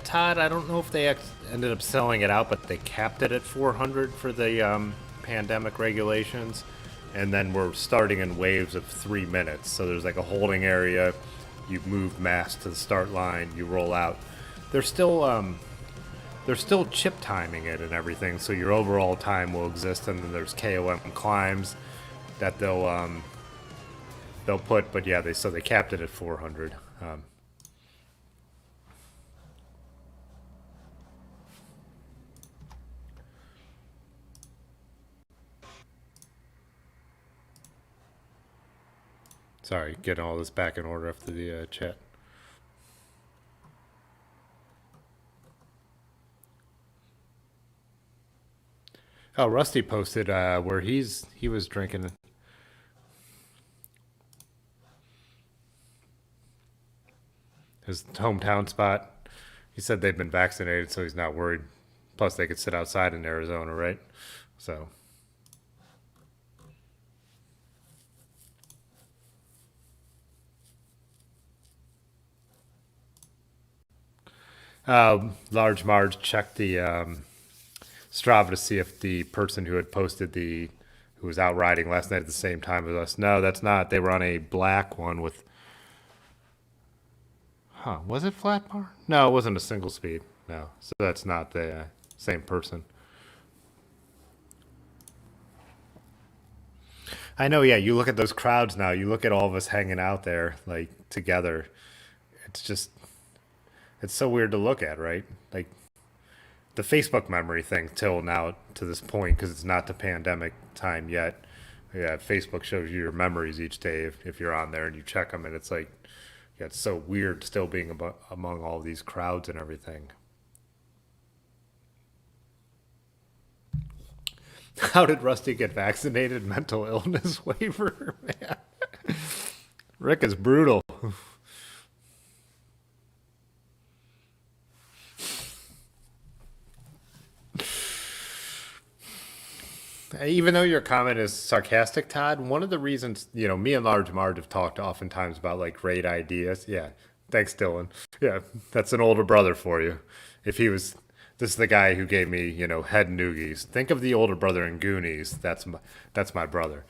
Todd, I don't know if they ended up selling it out, but they capped it at 400 for the pandemic regulations, and then we're starting in waves of 3 minutes. So there's like a holding area. You move mass to the start line. You roll out. They're still chip timing it and everything, so your overall time will exist. And then there's KOM climbs that they'll put, but yeah, they capped it at 400. Sorry, getting all this back in order after the chat. Oh, Rusty posted where he was drinking his hometown spot. He said they'd been vaccinated, so he's not worried. Plus, they could sit outside in Arizona, right? So. Large Marge checked the Strava to see if the person who had posted who was out riding last night at the same time as us. No, that's not. They were on a black one with. Huh? Was it flat bar? No, it wasn't a single speed. No, so that's not the same person. I know. Yeah, you look at those crowds now. You look at all of us hanging out there like together. It's just it's so weird to look at, right? Like the Facebook memory thing till now to this point because it's not the pandemic time yet. Yeah, Facebook shows you your memories each day if you're on there and you check them, and it's like, yeah, it's so weird still being among all these crowds and everything. How did Rusty get vaccinated? Mental illness waiver, man. Rick is brutal. Even though your comment is sarcastic, Todd, one of the reasons, me and Large Marge have talked oftentimes about like great ideas. Yeah. Thanks, Dylan. Yeah. That's an older brother for you. If he was, this is the guy who gave me, head noogies. Think of the older brother in Goonies. That's my brother.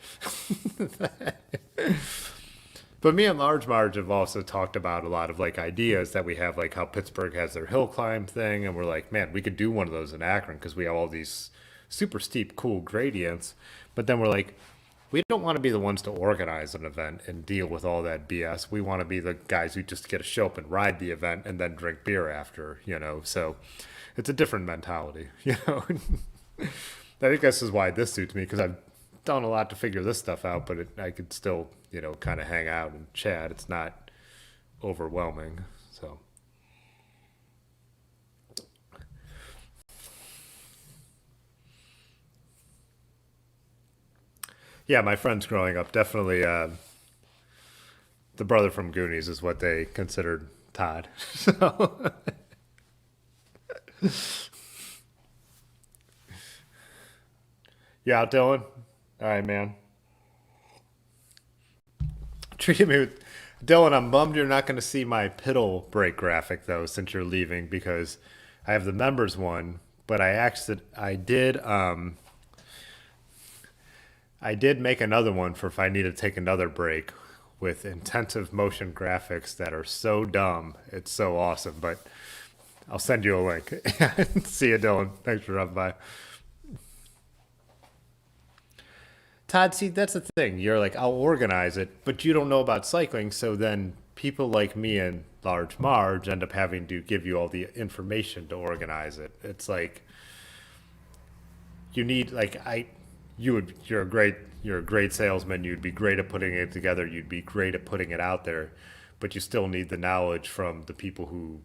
But me and Large Marge have also talked about a lot of like ideas that we have, like how Pittsburgh has their hill climb thing, and we're like, man, we could do one of those in Akron because we have all these super steep, cool gradients. But then we're like, we don't want to be the ones to organize an event and deal with all that BS. We want to be the guys who just get to show up and ride the event and then drink beer after. So it's a different mentality. I think this is why this suits me because I've done a lot to figure this stuff out, but I could still, kind of hang out and chat. It's not overwhelming. So, yeah, my friends growing up definitely the brother from Goonies is what they considered Todd. So, yeah, Dylan. All right, man. Treated me with Dylan. I'm bummed you're not going to see my pedal break graphic though, since you're leaving because I have the members one, but I did make another one for if I need to take another break with intensive motion graphics that are so dumb. It's so awesome, but I'll send you a link. See you, Dylan. Thanks for dropping by. Todd, see, that's the thing. You're like, I'll organize it, but you don't know about cycling. So then people like me and Large Marge end up having to give you all the information to organize it. It's like you need like you're a great salesman. You'd be great at putting it together. You'd be great at putting it out there, but you still need the knowledge from the people who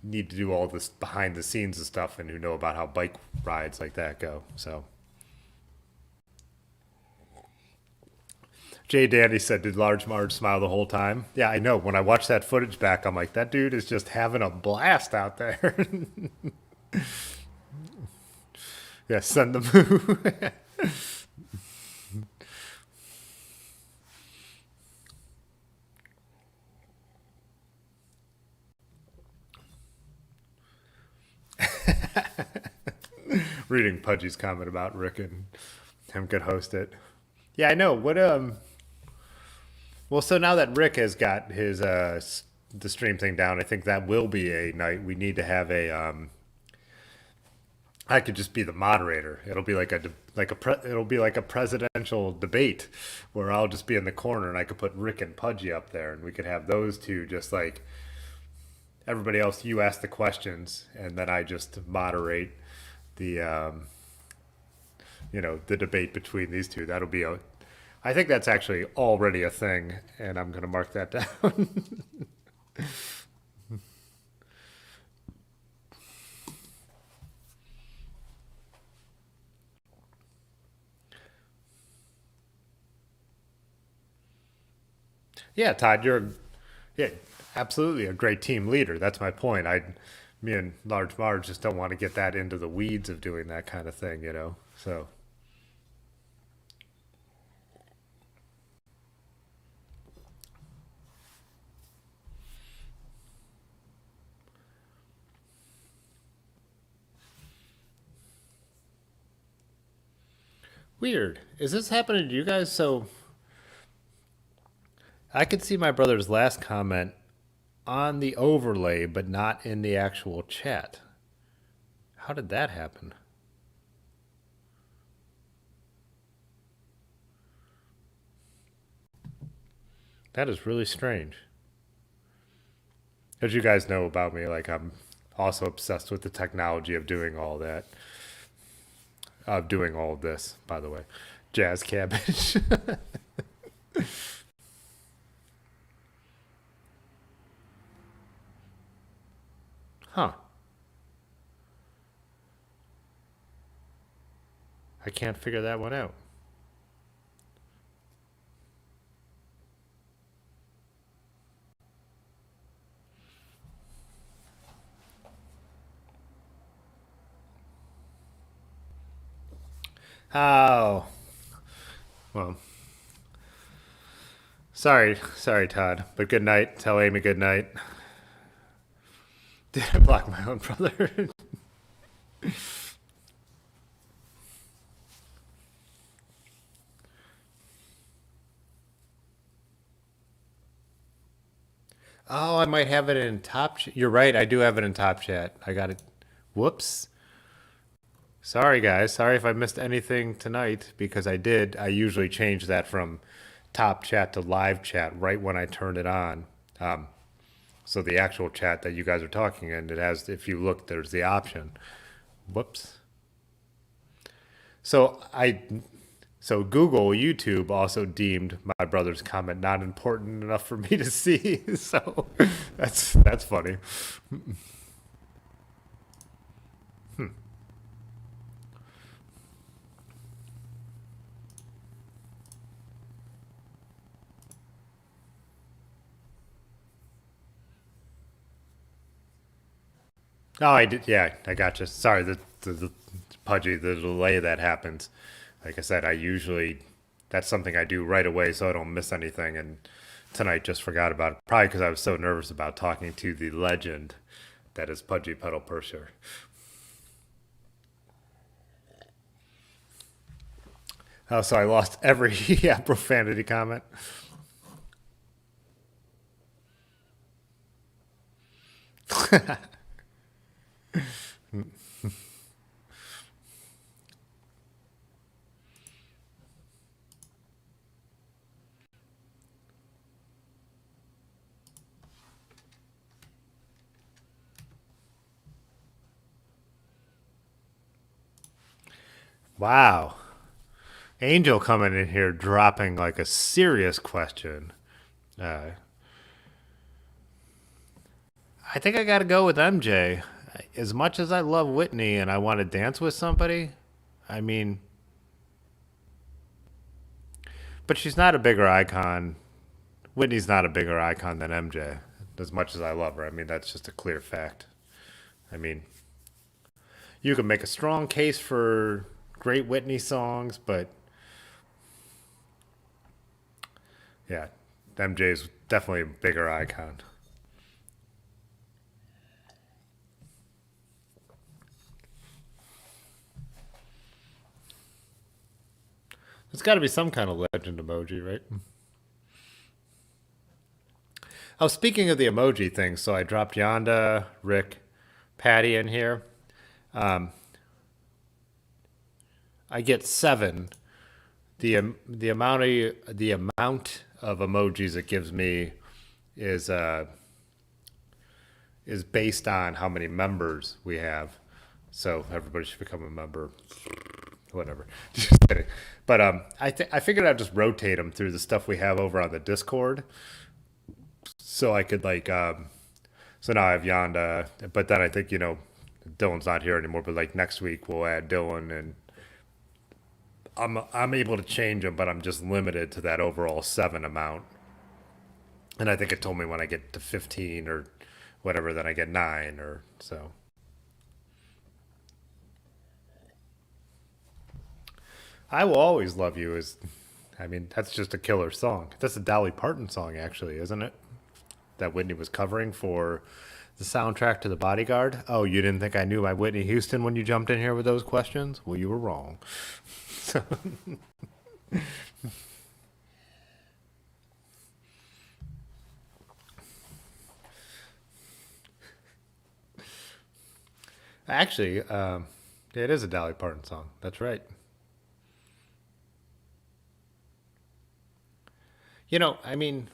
need to do all this behind the scenes and stuff and who know about how bike rides like that go. So Jay Dandy said, "Did Large Marge smile the whole time?" Yeah, I know. When I watch that footage back, I'm like, that dude is just having a blast out there. Yeah, send the reading Pudgy's comment about Rick and him could host it. Yeah, I know. Well, so now that Rick has got his the stream thing down, I think that will be a night we need to have a I could just be the moderator. It'll be it'll be like a presidential debate where I'll just be in the corner and I could put Rick and Pudgy up there and we could have those two just like everybody else. You ask the questions and then I just moderate the the debate between these two. That'll be a. I think that's actually already a thing, and I'm going to mark that down. Yeah, Todd, yeah, absolutely a great team leader. That's my point. Me and Large Marge just don't want to get that into the weeds of doing that kind of thing. So Weird. Is this happening to you guys? So I could see my brother's last comment on the overlay, but not in the actual chat. How did that happen? That is really strange. As you guys know about me, like I'm also obsessed with the technology of doing all that, of doing all of this, by the way. Jazz cabbage. Huh. I can't figure that one out. Oh. Well, sorry, Todd. But good night. Tell Amy good night. Did I block my own brother? Oh, I might have it in top. You're right. I do have it in top chat. I got it. Whoops. Sorry, guys. Sorry if I missed anything tonight because I did. I usually change that from top chat to live chat right when I turn it on. Um, so the actual chat that you guys are talking in, it has. If you look, there's the option. Whoops. So I So Google, YouTube also deemed my brother's comment not important enough for me to see. So that's funny. Oh, I did. Yeah, I gotcha. Sorry, the Pudgy, the delay that happens. Like I said, I usually that's something I do right away, so I don't miss anything. And tonight just forgot about it. Probably because I was so nervous about talking to the legend that is Pudgy Pedal Pusher. Oh, so I lost every yeah profanity comment. Wow, Angel coming in here dropping like a serious question. Uh, I think I got to go with MJ. As much as I love Whitney and I want to dance with somebody, I mean, but she's not a bigger icon. Whitney's not a bigger icon than MJ. As much as I love her, I mean, that's just a clear fact. I mean, you can make a strong case for great Whitney songs, but yeah, MJ's definitely a bigger icon. There's got to be some kind of legend emoji, right? Oh, speaking of the emoji thing, so I dropped Yonda, Rick, Patty in here. I get seven. The amount of emojis it gives me is uh, is based on how many members we have. So everybody should become a member. Whatever. Just kidding. But I figured I'd just rotate them through the stuff we have over on the Discord, so I could so now I have Yonda, but then I think Dylan's not here anymore. But like next week we'll add Dylan, and I'm able to change them, but I'm just limited to that overall seven amount. And I think it told me when I get to 15 or whatever, then I get nine or so. I will always love you is, I mean, that's just a killer song. That's a Dolly Parton song, actually, isn't it? That Whitney was covering for the soundtrack to The Bodyguard. Oh, you didn't think I knew my Whitney Houston when you jumped in here with those questions? Well, you were wrong. Actually, it is a Dolly Parton song. That's right. I mean,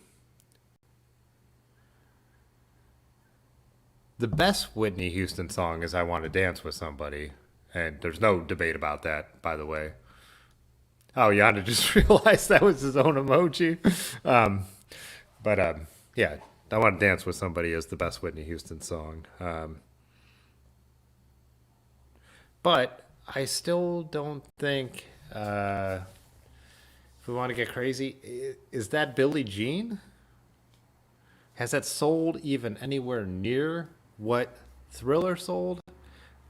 the best Whitney Houston song is "I Want to Dance with Somebody," and there's no debate about that. By the way. Oh, Yanda just realized that was his own emoji. Um, but yeah, "I Want to Dance with Somebody" is the best Whitney Houston song. But I still don't think, if we want to get crazy, is that Billie Jean? Has that sold even anywhere near what Thriller sold?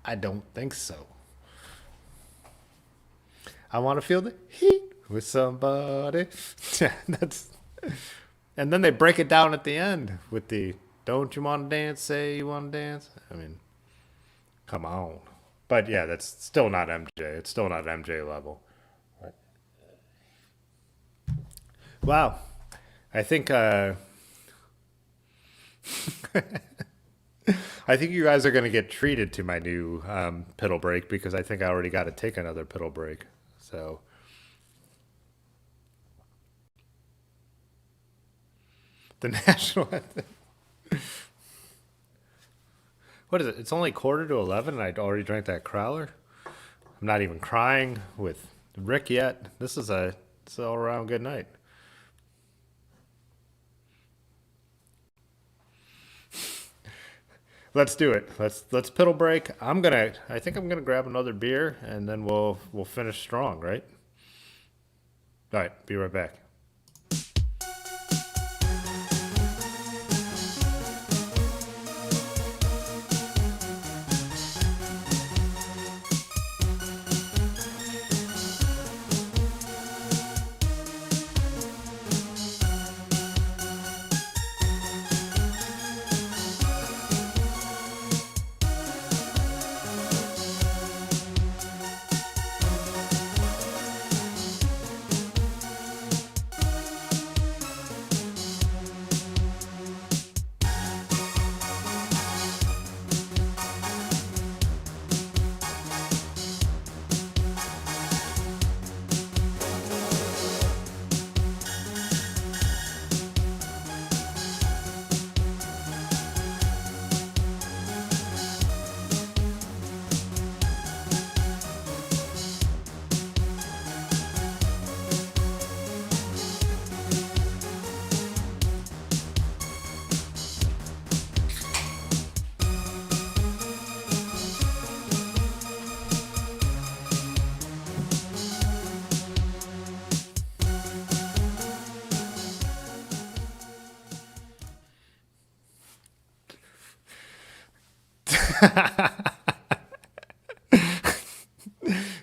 I don't think so. I want to feel the heat with somebody. Yeah, that's. And then they break it down at the end with the "Don't you want to dance? Say you want to dance." I mean, come on. But yeah, that's still not MJ. It's still not MJ level. Wow. I think I think you guys are going to get treated to my new piddle break because I think I already got to take another piddle break. So the national anthem. What is it? It's only quarter to 11 and I'd already drank that crowler. I'm not even crying with Rick yet. It's all around good night. Let's do it. Let's piddle break. I think I'm gonna grab another beer and then we'll finish strong, right? All right, be right back.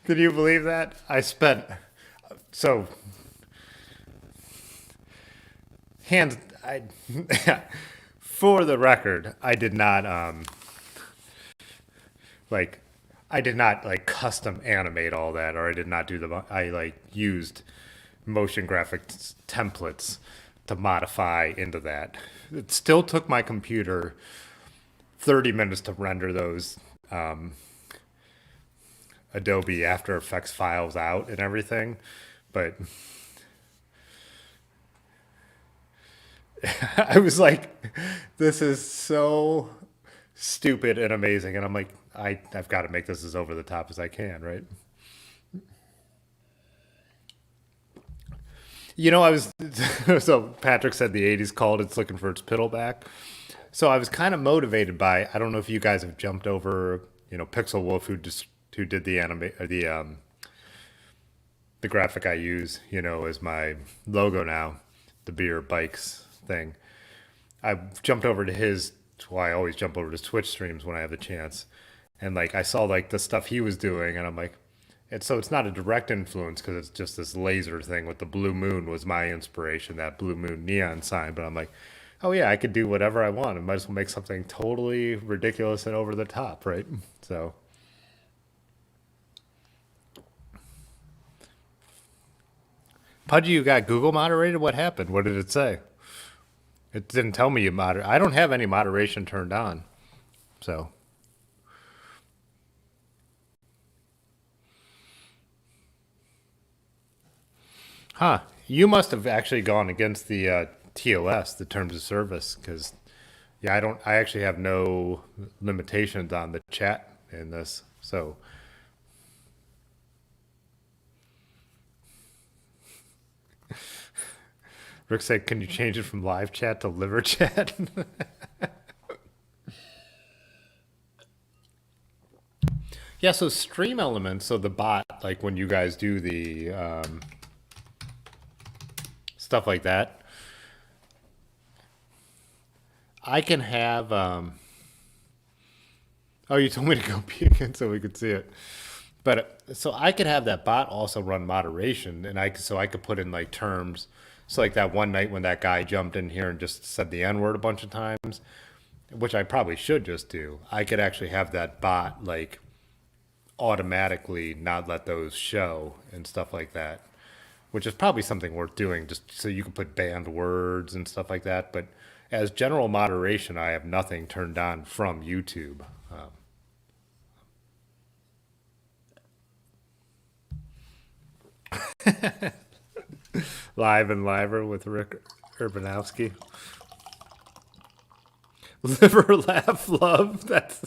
Can you believe that? So hands I for the record, I did not like I did not like custom animate all that, or I did not do I like used motion graphics templates to modify into that. It still took my computer 30 minutes to render those Adobe After Effects files out and everything, but I was like, this is so stupid and amazing, and I'm like, I've got to make this as over the top as I can, right? I was so Patrick said the '80s called. It's looking for its piddle back. So I was kind of motivated by. I don't know if you guys have jumped over, Pixel Wolf, who did the anime or the graphic I use, as my logo now, the beer bikes thing. I jumped over to his. Well, I always jump over to Twitch streams when I have the chance, and like I saw like the stuff he was doing, and I'm like, it's not a direct influence because it's just this laser thing with the blue moon was my inspiration, that blue moon neon sign. But I'm like, oh yeah, I could do whatever I want. I might as well make something totally ridiculous and over the top, right? So Pudgy, you got Google moderated? What happened? What did it say? It didn't tell me you moder. I don't have any moderation turned on. So, huh? You must have actually gone against the TOS, the terms of service, because yeah, I don't. I actually have no limitations on the chat in this. So, Rick said, "Can you change it from live chat to liver chat?" Yeah. So Stream Elements, so the bot, like when you guys do the stuff like that, I can have. Oh, you told me to go pee again so we could see it. But so I could have that bot also run moderation, and I could put in like terms. So like that one night when that guy jumped in here and just said the N word a bunch of times, which I probably should just do. I could actually have that bot like automatically not let those show and stuff like that, which is probably something worth doing just so you can put banned words and stuff like that. But as general moderation, I have nothing turned on from YouTube. Live and Liver with Rick Urbanowski. Liver, laugh, love. That's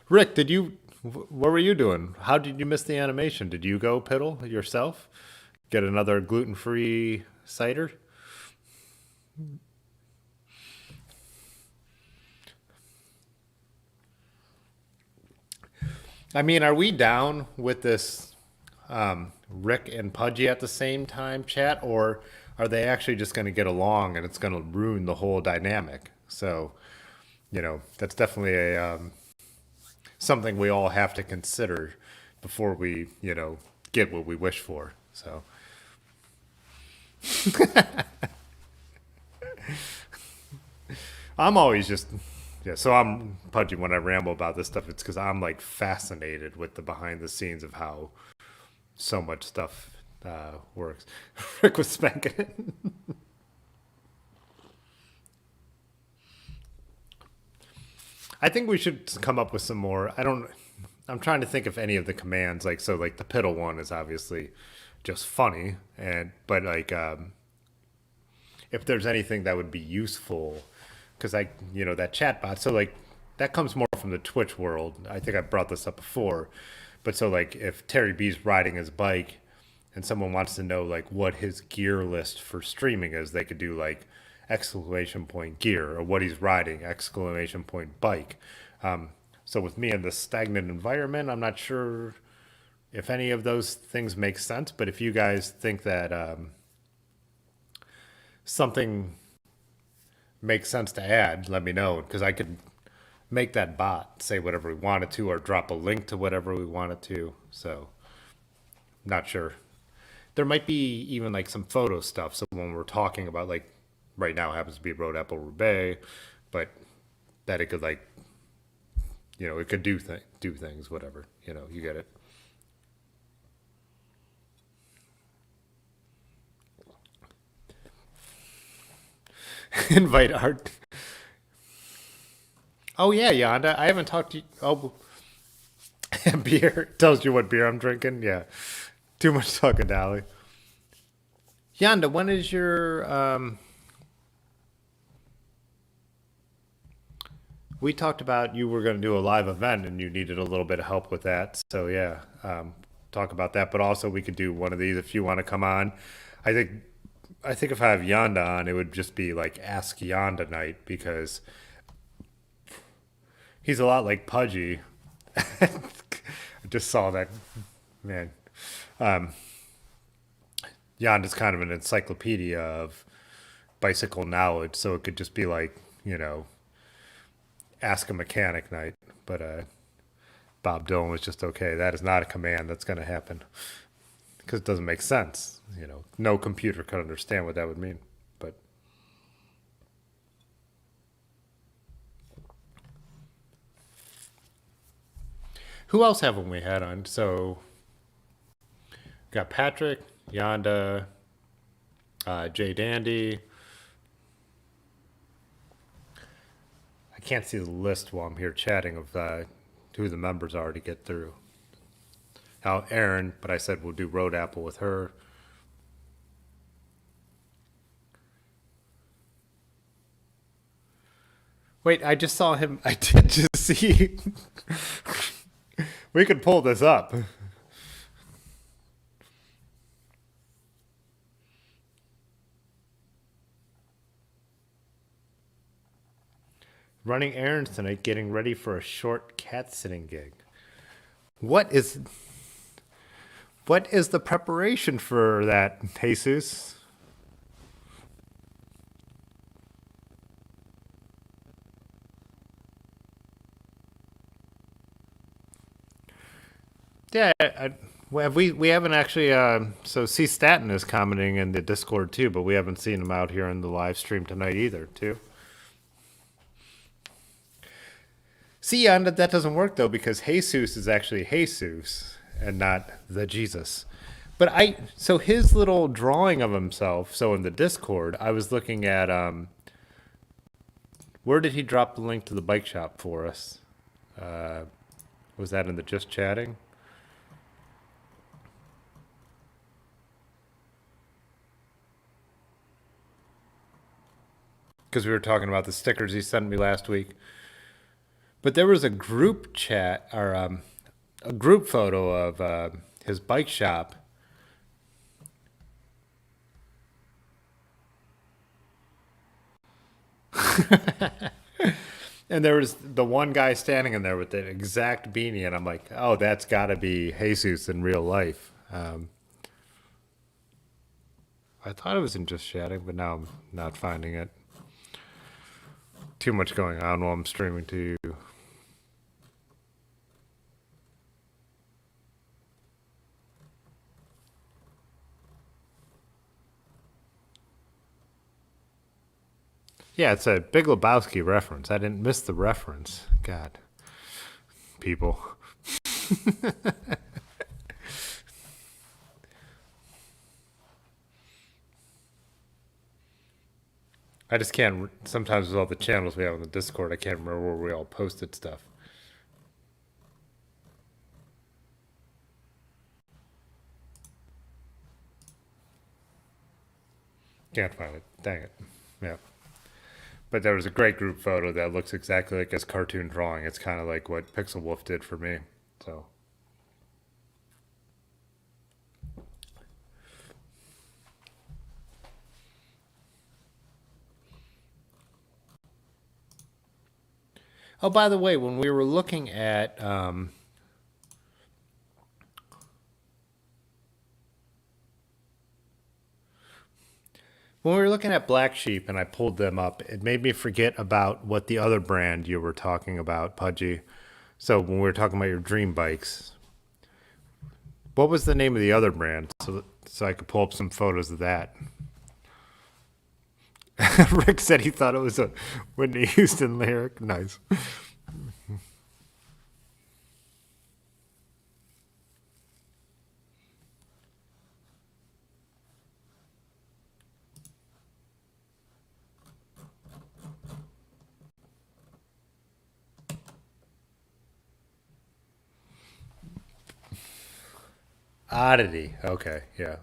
Rick. Did you? What were you doing? How did you miss the animation? Did you go piddle yourself? Get another gluten-free cider? I mean, are we down with this Rick and Pudgy at the same time chat, or are they actually just going to get along and it's going to ruin the whole dynamic? So, that's definitely a something we all have to consider before we, get what we wish for. So, I'm always just yeah. So I'm Pudgy when I ramble about this stuff. It's because I'm like fascinated with the behind the scenes of how so much stuff works. Rick was spanking it. I think we should come up with some more. I don't. I'm trying to think if any of the commands, like so, like the piddle one is obviously just funny, and but like if there's anything that would be useful, because that chatbot. So like that comes more from the Twitch world. I think I brought this up before, but so like if Terry B's riding his bike, and someone wants to know like what his gear list for streaming is, they could do like exclamation point gear or what he's riding exclamation point bike. So with me in this stagnant environment, I'm not sure if any of those things make sense. But if you guys think that something makes sense to add, let me know because I could make that bot say whatever we wanted to or drop a link to whatever we wanted to. So not sure. There might be even like some photo stuff. So when we're talking about like right now it happens to be Road Apple Roubaix, but that it could like it could do things, whatever. You get it. Invite art. Oh yeah, Yonda. I haven't talked to you. Oh, beer tells you what beer I'm drinking. Yeah, too much talking, Dolly. Yonda, when is your we talked about you were going to do a live event and you needed a little bit of help with that. So yeah, talk about that. But also we could do one of these if you want to come on. I think I think if I have Yonda on, it would just be like Ask Yonda night because he's a lot like Pudgy. I just saw that, man. Yonda's kind of an encyclopedia of bicycle knowledge, so it could just be like ask a mechanic night. But Bob Dylan was just okay. That is not a command that's going to happen because it doesn't make sense. No computer could understand what that would mean. But Who else haven't we had on? So, got Patrick, Yonda, Jay Dandy. I can't see the list while I'm here chatting of who the members are to get through. Now, Erin, but I said we'll do Road Apple with her. Wait, I just saw him. I did just see. We could pull this up. Running errands tonight, getting ready for a short cat sitting gig. What is the preparation for that, Jesus? Yeah, well, we haven't actually. So C Staten is commenting in the Discord too, but we haven't seen him out here in the live stream tonight either, too. See, that doesn't work though because Jesus is actually Jesus and not the Jesus. But so his little drawing of himself. So in the Discord, I was looking at where did he drop the link to the bike shop for us? Was that in the just chatting? Because we were talking about the stickers he sent me last week. But there was a group chat or a group photo of his bike shop. And there was the one guy standing in there with the exact beanie, and I'm like, oh, that's got to be Jesus in real life. I thought it was in just chatting, but now I'm not finding it. Too much going on while I'm streaming to you. Yeah, it's a Big Lebowski reference. I didn't miss the reference. God. People. I just can't. Sometimes with all the channels we have on the Discord, I can't remember where we all posted stuff. Can't find it. Dang it. Yeah. But there was a great group photo that looks exactly like his cartoon drawing. It's kind of like what Pixel Wolf did for me. So. Oh, by the way, when we were looking at Black Sheep and I pulled them up, it made me forget about what the other brand you were talking about, Pudgy. So when we were talking about your dream bikes, what was the name of the other brand? So I could pull up some photos of that. Rick said he thought it was a Whitney Houston lyric. Nice. Oddity. Okay, yeah.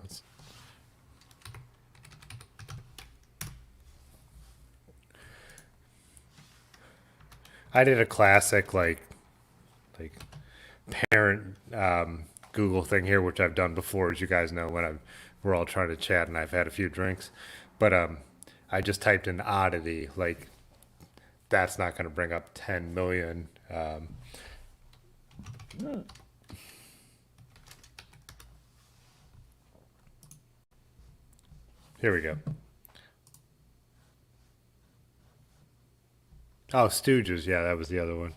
I did a classic like parent Google thing here, which I've done before, as you guys know, when we're all trying to chat and I've had a few drinks. But I just typed in oddity, like that's not going to bring up 10 million. Here we go. Oh, Stooges. Yeah, that was the other one.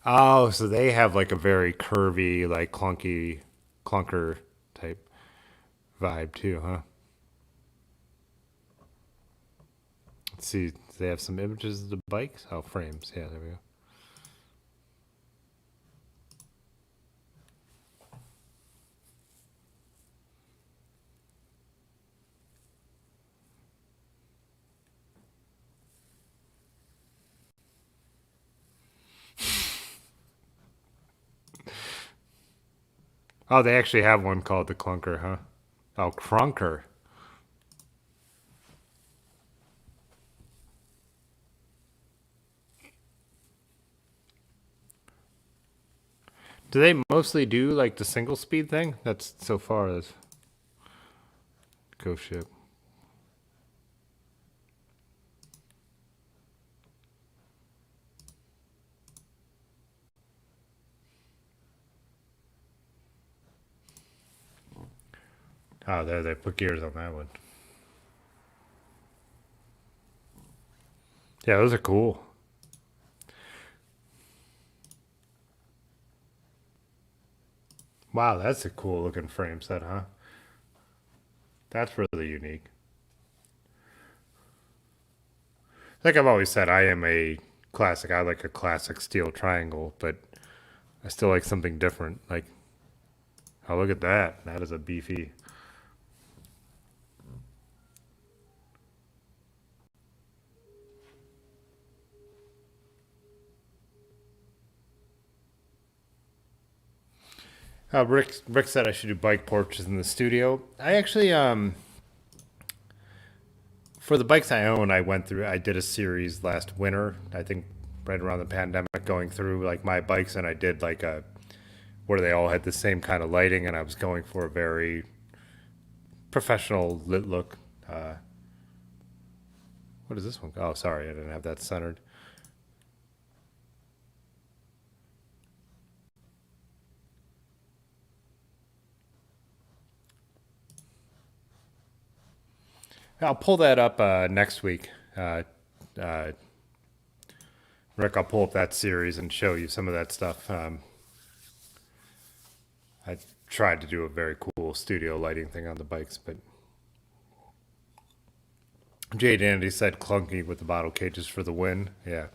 Oh, so they have like a very curvy, like clunker type vibe too, huh? Let's see. Do they have some images of the bikes? Oh, frames. Yeah, there we go. Oh, they actually have one called the Clunker, huh? Oh, Crunker. Do they mostly do like the single speed thing? That's so far as Ghost Ship. Oh, there they put gears on that one. Yeah, those are cool. Wow, that's a cool looking frame set, huh? That's really unique. Like I've always said, I am a classic. I like a classic steel triangle, but I still like something different. Like, oh, look at that. That is a beefy. Rick said I should do bike portraits in the studio. I actually for the bikes I own, I did a series last winter. I think right around the pandemic, going through like my bikes, and I did like a where they all had the same kind of lighting, and I was going for a very professional lit look. Uh, what is this one? Oh, sorry, I didn't have that centered. I'll pull that up next week. Uh, Rick, I'll pull up that series and show you some of that stuff. I tried to do a very cool studio lighting thing on the bikes, but Jade Andy said clunky with the bottle cages for the win. Yeah.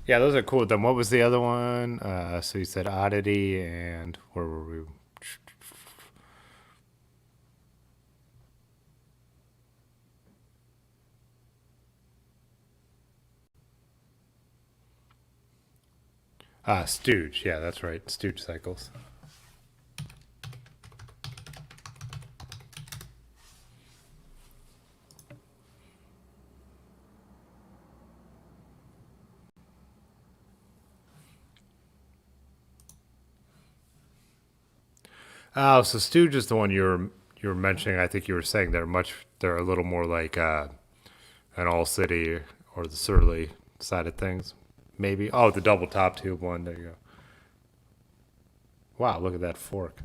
Yeah, those are cool. Then what was the other one? So you said Oddity and where were we? Stooge. Yeah, that's right. Stooge Cycles. Oh, so Stooge is the one you were mentioning. I think you were saying they're a little more like an All City or the Surly side of things. Maybe. Oh, the double top tube one. There you go. Wow, look at that fork.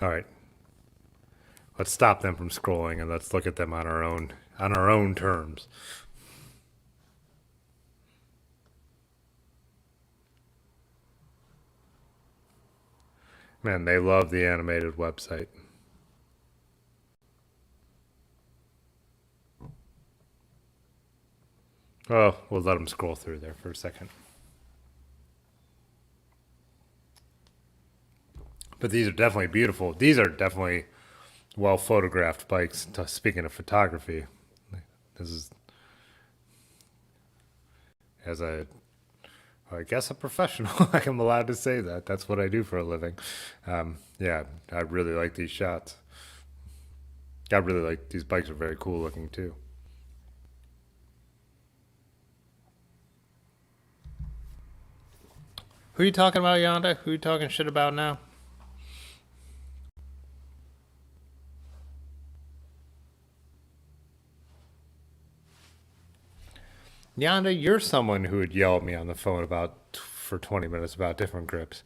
All right, let's stop them from scrolling and let's look at them on our own terms. Man, they love the animated website. Oh, we'll let them scroll through there for a second. But these are definitely beautiful. These are definitely well photographed bikes. Speaking of photography, this is as a I guess a professional. I'm allowed to say that. That's what I do for a living. Yeah, I really like these shots. I really like these bikes. Are very cool looking too. Who are you talking about, Yonda? Who are you talking shit about now? Yonda, you're someone who would yell at me on the phone about for 20 minutes about different grips.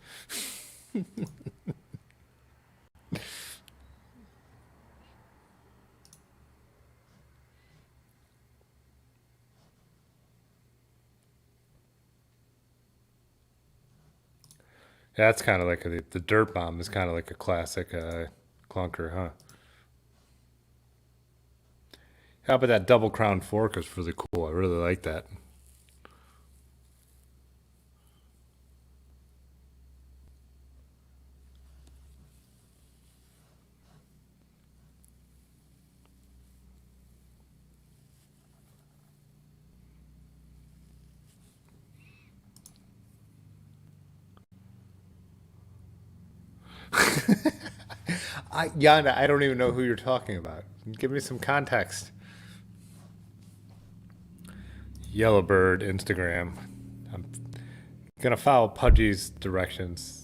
Yeah, that's kind of like the dirt bomb is kind of like a classic clunker, huh? How about that double crown fork is really cool. I really like that. Yanda, I don't even know who you're talking about. Give me some context. Yellowbird Instagram. I'm gonna follow Pudgy's directions.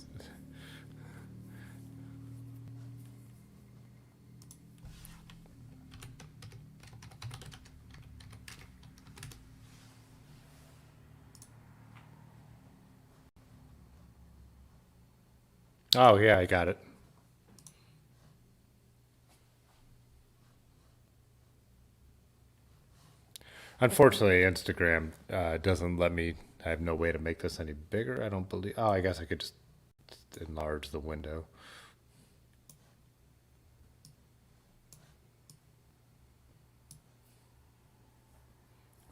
Oh yeah, I got it. Unfortunately, Instagram doesn't let me. I have no way to make this any bigger. I don't believe. Oh, I guess I could just enlarge the window.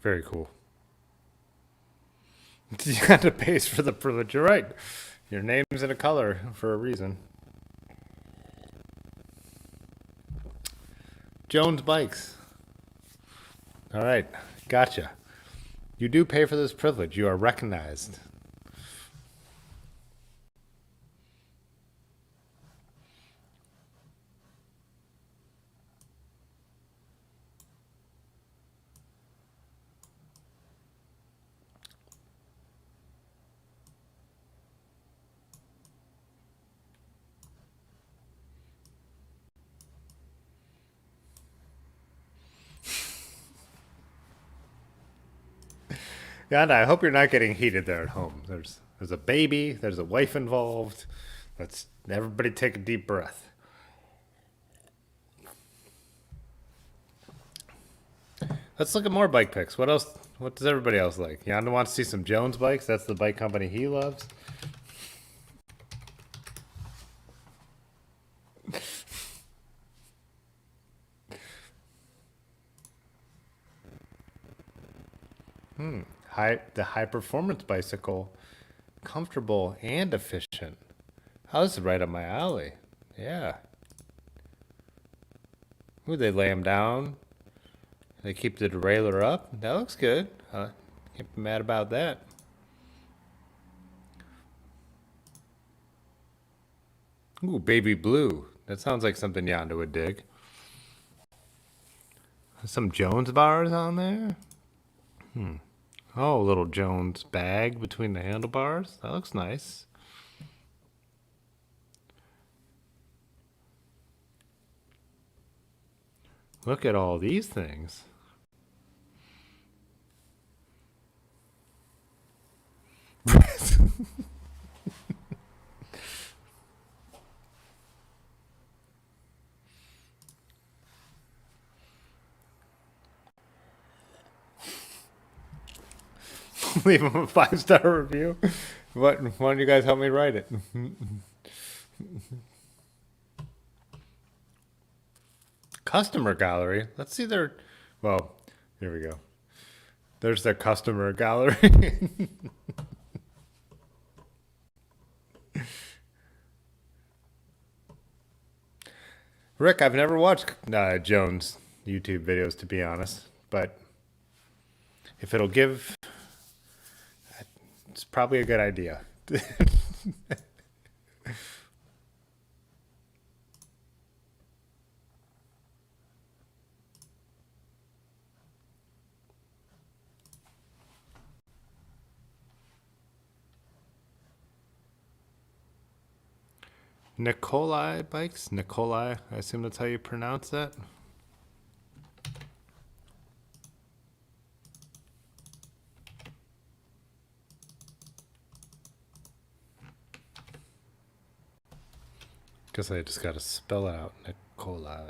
Very cool. You got to pay for the privilege. You're right. Your name's in a color for a reason. Jones Bikes. All right, gotcha. You do pay for this privilege. You are recognized. Yanda, I hope you're not getting heated there at home. There's a baby. There's a wife involved. Let's everybody take a deep breath. Let's look at more bike pics. What else? What does everybody else like? Yanda wants to see some Jones bikes. That's the bike company he loves. The high performance bicycle, comfortable and efficient. Oh, this is right up my alley. Yeah. Ooh, they lay them down. They keep the derailleur up. That looks good. Can't be mad about that. Ooh, baby blue. That sounds like something Yanda would dig. Some Jones bars on there. Oh, a little Jones bag between the handlebars. That looks nice. Look at all these things. Leave them a 5-star review. Why don't you guys help me write it? Customer gallery. Let's see their. Well, here we go. There's their customer gallery. Rick, I've never watched Jones YouTube videos, to be honest, but if it'll give, it's probably a good idea. Nikolai bikes? Nikolai, I assume that's how you pronounce that. Guess I just got to spell it out. Nikolai.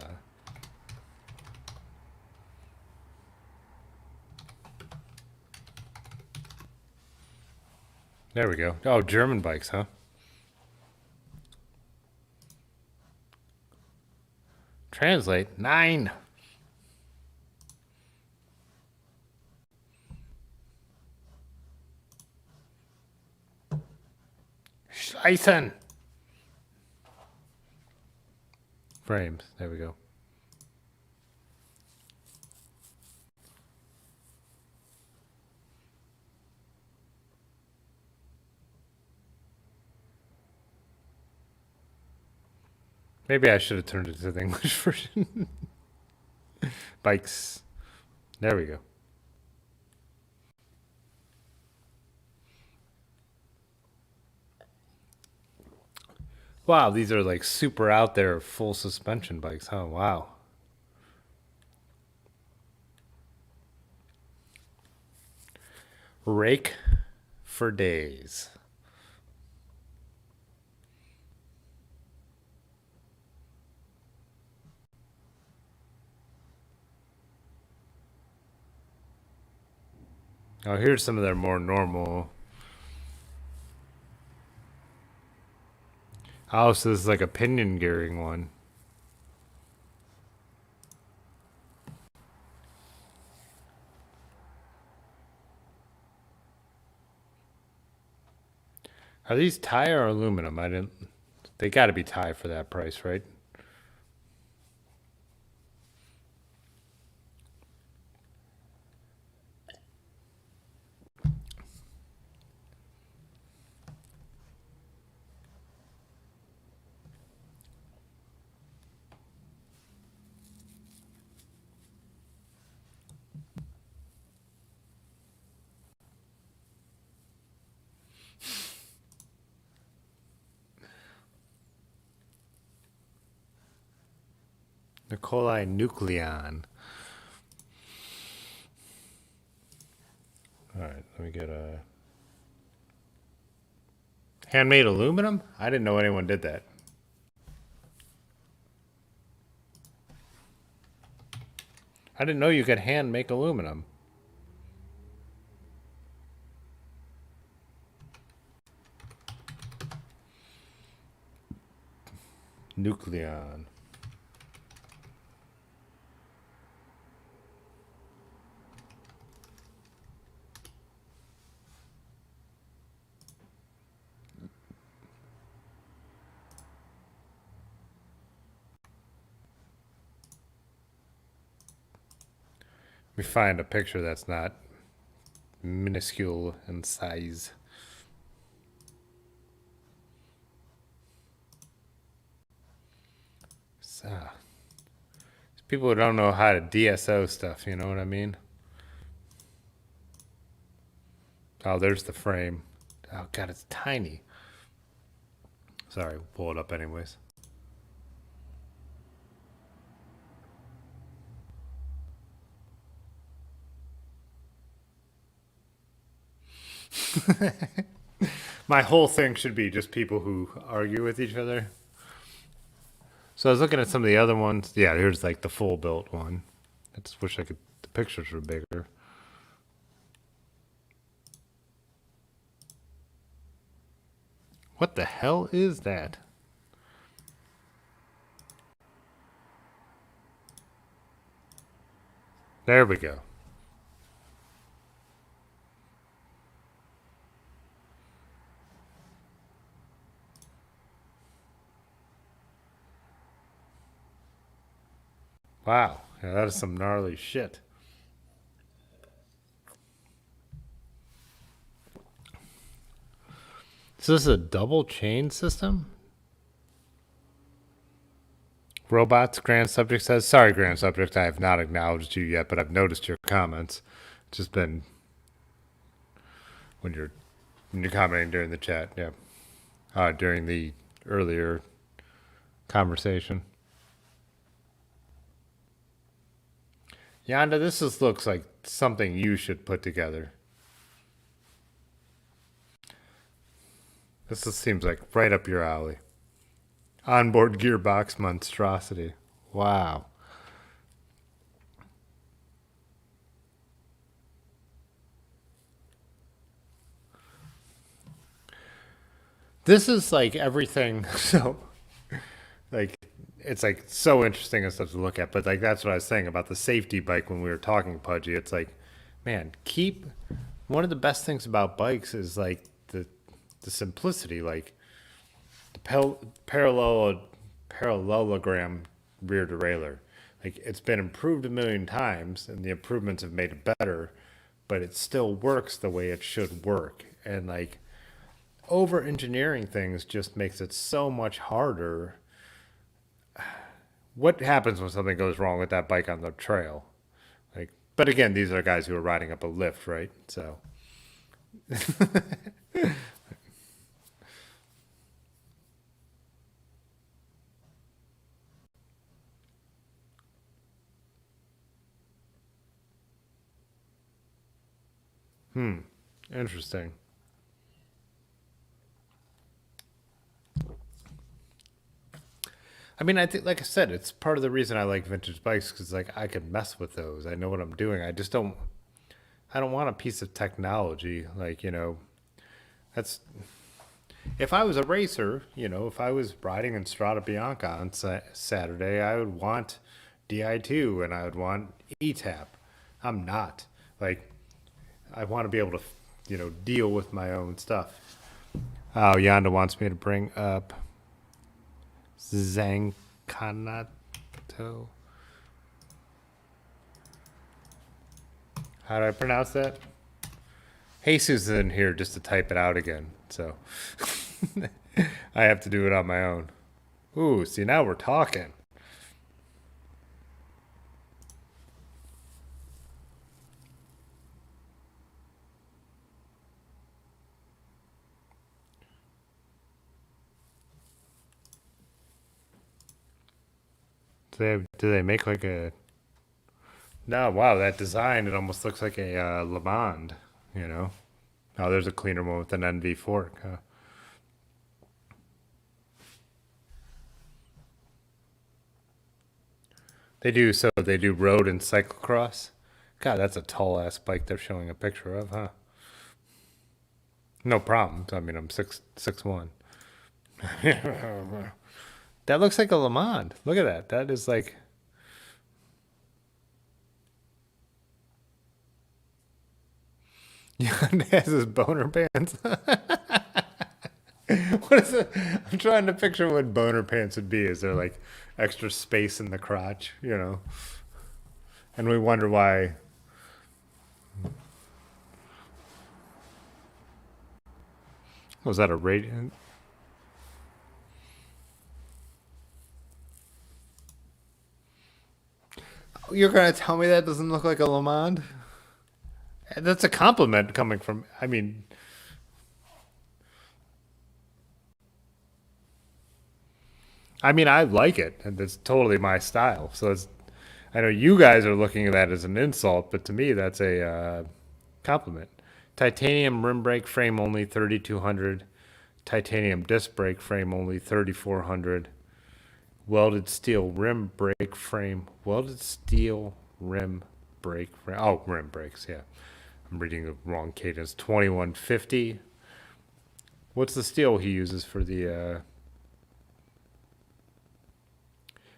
There we go. Oh, German bikes, huh? Translate 9. Scheißen. Frames. There we go. Maybe I should have turned it to the English version. Bikes. There we go. Wow, these are like super out there full suspension bikes, huh? Wow. Rake for days. Oh, here's some of their more normal. Oh, so this is like a pinion gearing one. Are these tie or aluminum? I didn't. They got to be tie for that price, right? Nikolai Nucleon. All right, let me get a handmade aluminum. I didn't know anyone did that. I didn't know you could hand make aluminum. Nucleon. Let me find a picture that's not minuscule in size. So, people who don't know how to DSO stuff, you know what I mean? Oh, there's the frame. Oh, God, it's tiny. Sorry, we'll pull it up anyways. My whole thing should be just people who argue with each other. So I was looking at some of the other ones. Yeah, here's like the full built one. I just wish the pictures were bigger. What the hell is that? There we go. Wow. Yeah, that is some gnarly shit. So this is a double chain system? Robots, Grand Subject says. Sorry, Grand Subject, I have not acknowledged you yet, but I've noticed your comments. It's just been when you're commenting during the chat, yeah. During the earlier conversation. Yanda, looks like something you should put together. Seems like right up your alley. Onboard gearbox monstrosity. Wow. This is like everything. So, like, it's like so interesting and stuff to look at. But like, that's what I was saying about the safety bike when we were talking, Pudgy. It's like, man, one of the best things about bikes is like the simplicity, like the parallelogram rear derailleur. Like it's been improved a million times, and the improvements have made it better, but it still works the way it should work. And like over engineering things just makes it so much harder what happens when something goes wrong with that bike on the trail? Like, but again, these are guys who are riding up a lift, right? So, interesting. I mean, I think, like I said, it's part of the reason I like vintage bikes because, like, I can mess with those. I know what I'm doing. I just don't. I don't want a piece of technology. Like, that's if I was a racer. If I was riding in Strada Bianca on Saturday, I would want Di2 and I would want ETAP. I'm not. Like, I want to be able to, deal with my own stuff. Oh, Yonda wants me to bring up Zankanato. How do I pronounce that? Jesus is in here just to type it out again, so I have to do it on my own. Ooh, see, now we're talking. Do they make like a? No, wow, that design, it almost looks like a Le Mans, you know? Oh, there's a cleaner one with an NV fork, huh? They do road and cyclocross. God, that's a tall ass bike they're showing a picture of, huh? No problem. I mean, I'm 6'1". That looks like a Le Mans. Look at that. That is like, yeah, has his boner pants. What is it? I'm trying to picture what boner pants would be. Is there like extra space in the crotch, And we wonder why. Was that a radiant? You're gonna tell me that doesn't look like a Le Mans? That's a compliment coming from. I mean, I like it, and it's totally my style. So it's. I know you guys are looking at that as an insult, but to me, that's a compliment. Titanium rim brake frame only 3,200. Titanium disc brake frame only 3,400. Welded steel rim brake frame. Welded steel rim brake frame. Oh, rim brakes. Yeah, I'm reading the wrong cadence. 2,150. What's the steel he uses for the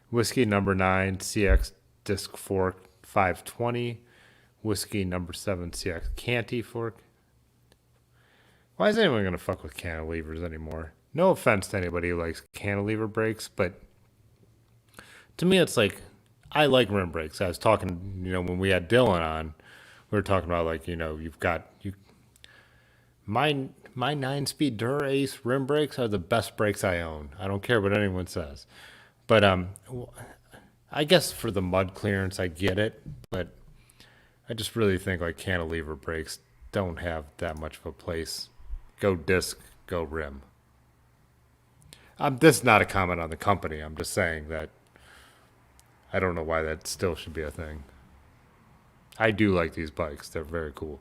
whiskey number 9 CX disc fork 520? Whiskey number 7 CX Canty fork. Why is anyone gonna fuck with cantilevers anymore? No offense to anybody who likes cantilever brakes, but to me, it's like I like rim brakes. I was talking, when we had Dylan on, we were talking about like, you've got my 9-speed Dura Ace rim brakes are the best brakes I own. I don't care what anyone says, but I guess for the mud clearance, I get it, but I just really think like cantilever brakes don't have that much of a place. Go disc, go rim. This is not a comment on the company. I'm just saying that I don't know why that still should be a thing. I do like these bikes. They're very cool.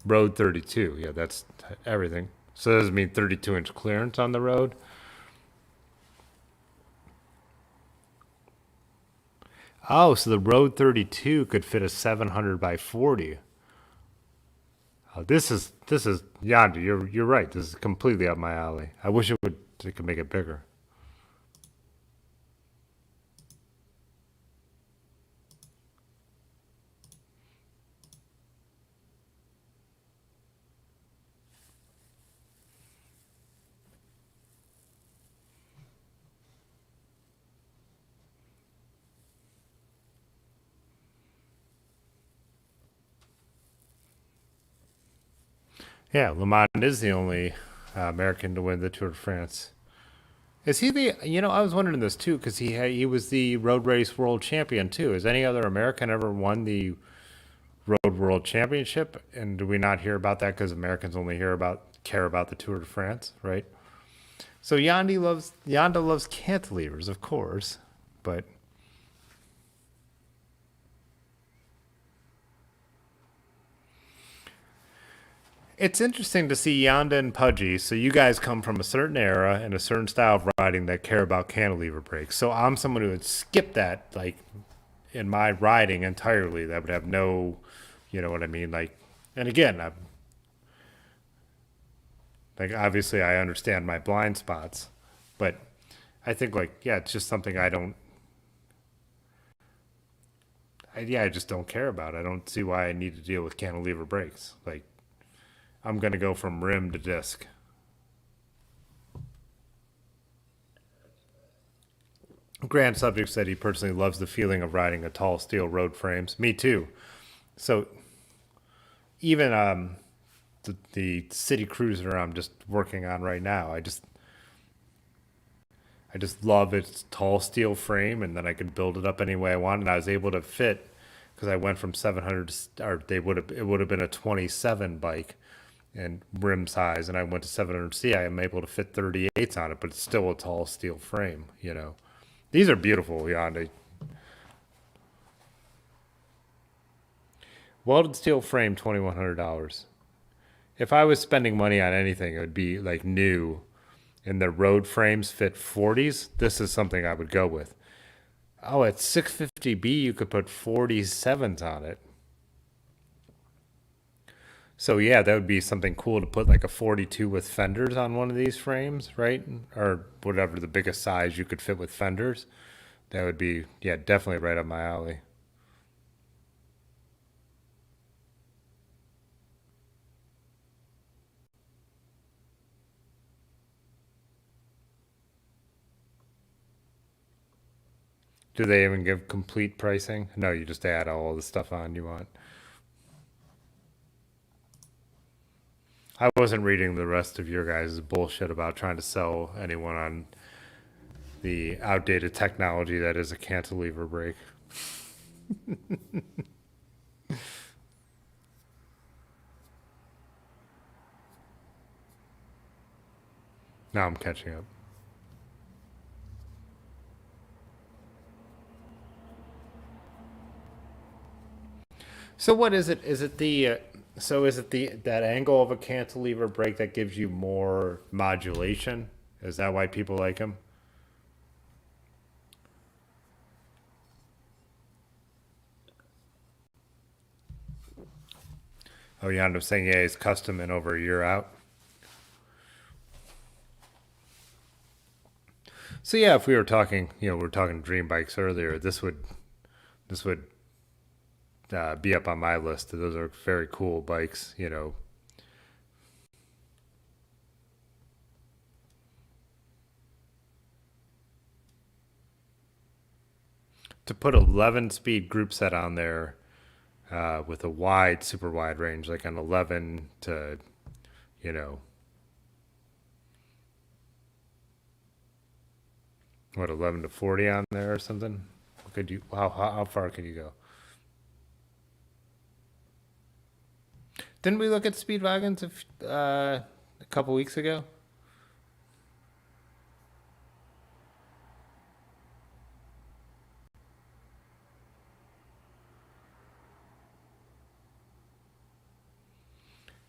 Road 32. Yeah, that's everything. So does it mean 32-inch clearance on the road? Oh, so the Road 32 could fit a 700 by 40. Oh, this is Yonder. You're right. This is completely up my alley. I wish it could make it bigger. Yeah, Le Mans is the only American to win the Tour de France. Is he the? You know, I was wondering this too because he was the road race world champion too. Has any other American ever won the road world championship? And do we not hear about that because Americans only care about the Tour de France, right? So Yonda loves cantilevers, of course, but it's interesting to see Yonda and Pudgy. So you guys come from a certain era and a certain style of riding that care about cantilever brakes. So I'm someone who would skip that, like in my riding entirely. That would have no, you know what I mean? Like, and again, I'm like obviously I understand my blind spots, but I think like yeah, it's just something I don't. I just don't care about. I don't see why I need to deal with cantilever brakes. Like I'm gonna go from rim to disc. Grand Subject said he personally loves the feeling of riding a tall steel road frames. Me too. So even the city cruiser I'm just working on right now, I just love its tall steel frame, and then I could build it up any way I want. And I was able to fit because I went from 700 or they would have it would have been a 27 bike and rim size, and I went to 700C. I am able to fit 38s on it, but it's still a tall steel frame. You know, these are beautiful, Yonda. Welded steel frame, $2,100. If I was spending money on anything, it would be like new and the road frames fit 40s. This is something I would go with. Oh, at 650B, you could put 47s on it. So yeah, that would be something cool to put like a 42 with fenders on one of these frames, right? Or whatever the biggest size you could fit with fenders. That would be, yeah, definitely right up my alley. Do they even give complete pricing? No, you just add all the stuff on you want. I wasn't reading the rest of your guys' bullshit about trying to sell anyone on the outdated technology that is a cantilever brake. Now I'm catching up. So what is it? Is it the so is it the that angle of a cantilever brake that gives you more modulation? Is that why people like them? Oh, you end up saying yeah, it's custom and over a year out. So yeah, if we were talking, we were talking dream bikes earlier. This would be up on my list. Those are very cool bikes. To put 11 speed group set on there with a wide, super wide range, like an 11 to, you know, what 11 to 40 on there or something. Could you? How far can you go? Didn't we look at speed wagons a couple weeks ago?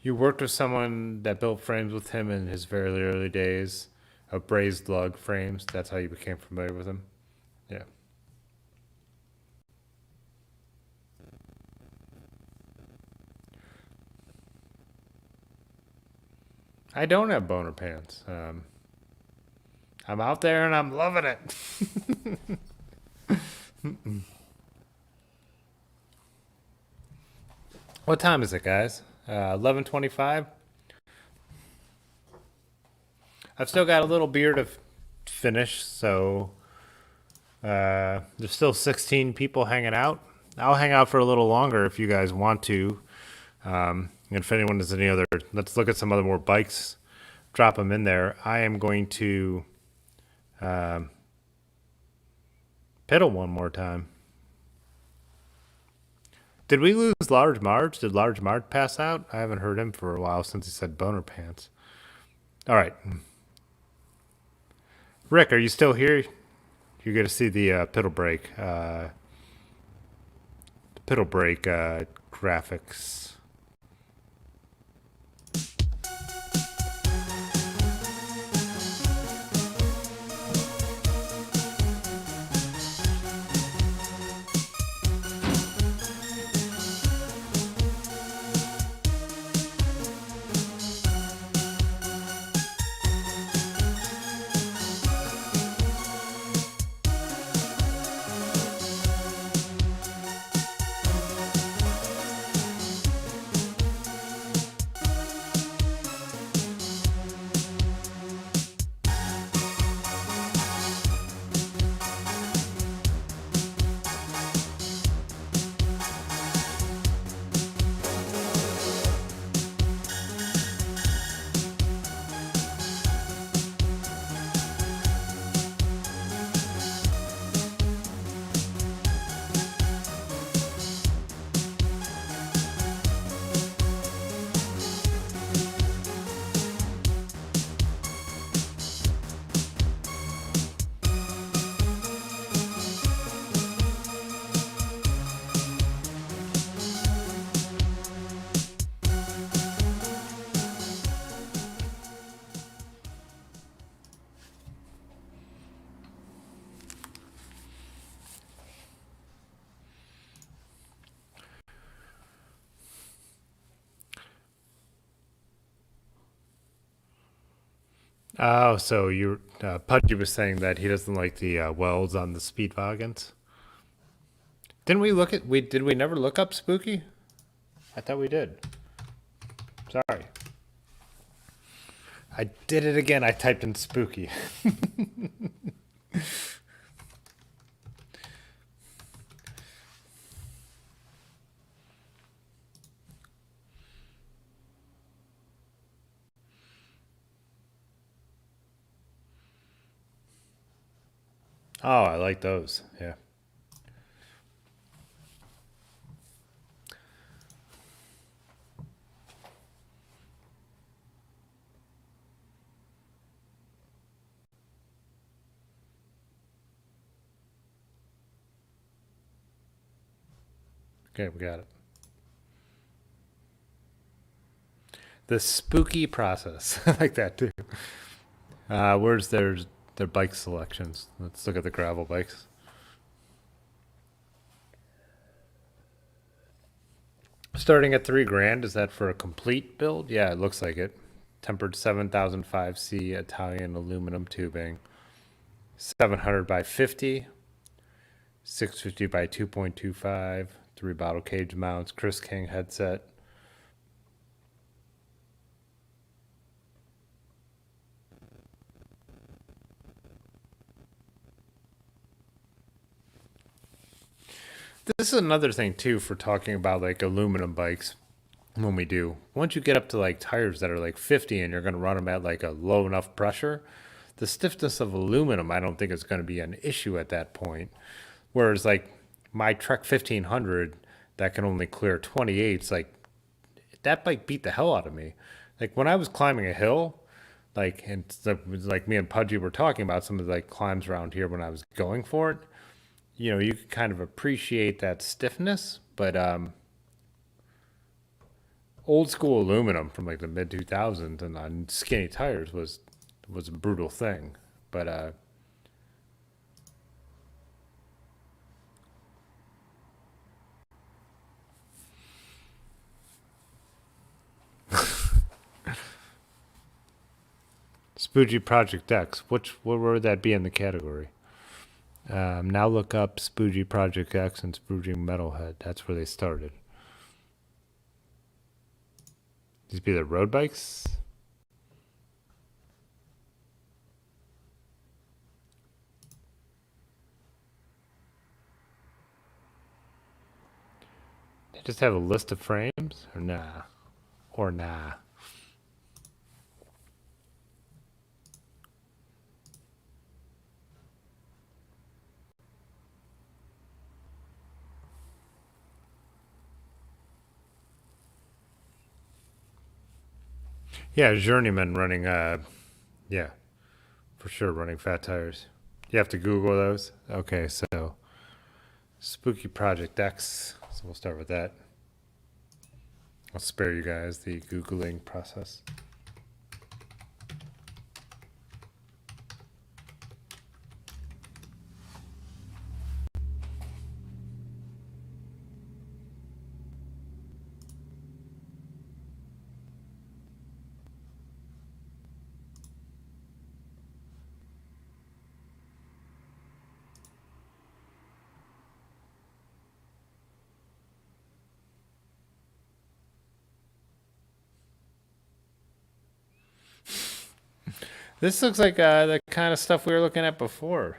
You worked with someone that built frames with him in his very early days of brazed lug frames. That's how you became familiar with him. Yeah. I don't have boner pants. I'm out there and I'm loving it. What time is it, guys? 11:25. I've still got a little beer to finish, so there's still 16 people hanging out. I'll hang out for a little longer if you guys want to. And if anyone has any other, let's look at some other more bikes. Drop them in there. I am going to Pedal one more time. Did we lose Large Marge? Did Large Marge pass out? I haven't heard him for a while since he said boner pants. All right. Rick, are you still here? You're going to see the pedal break. Pedal break graphics. Oh, so you Pudgy was saying that he doesn't like the welds on the Speedwagons. Didn't we look at we did we never look up Spooky? I thought we did. Sorry. I did it again. I typed in Spooky. Oh, I like those. Yeah. Okay, we got it. The spooky process. I like that too. Where's their bike selections? Let's look at the gravel bikes. Starting at $3,000, is that for a complete build? Yeah, it looks like it. Tempered 7005C Italian aluminum tubing. 700 by 50. 650 by 2.25. 3 bottle cage mounts. Chris King headset. This is another thing too for talking about like aluminum bikes when we do. Once you get up to like tires that are like 50 and you're going to run them at like a low enough pressure, the stiffness of aluminum I don't think is going to be an issue at that point. Whereas like my Trek 1500 that can only clear 28s, like that bike beat the hell out of me. Like when I was climbing a hill, like me and Pudgy were talking about some of the like climbs around here when I was going for it, you could kind of appreciate that stiffness, but old school aluminum from like the mid 2000s and on skinny tires was a brutal thing. But Spooky Project X, what would that be in the category? Now look up Spooky Project X and Spooky Metalhead. That's where they started. These be the road bikes. They just have a list of frames, or nah, or nah. Yeah, journeyman running. Yeah, for sure, running fat tires. You have to Google those. Okay, so Spooky Project X. So we'll start with that. I'll spare you guys the Googling process. This looks like the kind of stuff we were looking at before.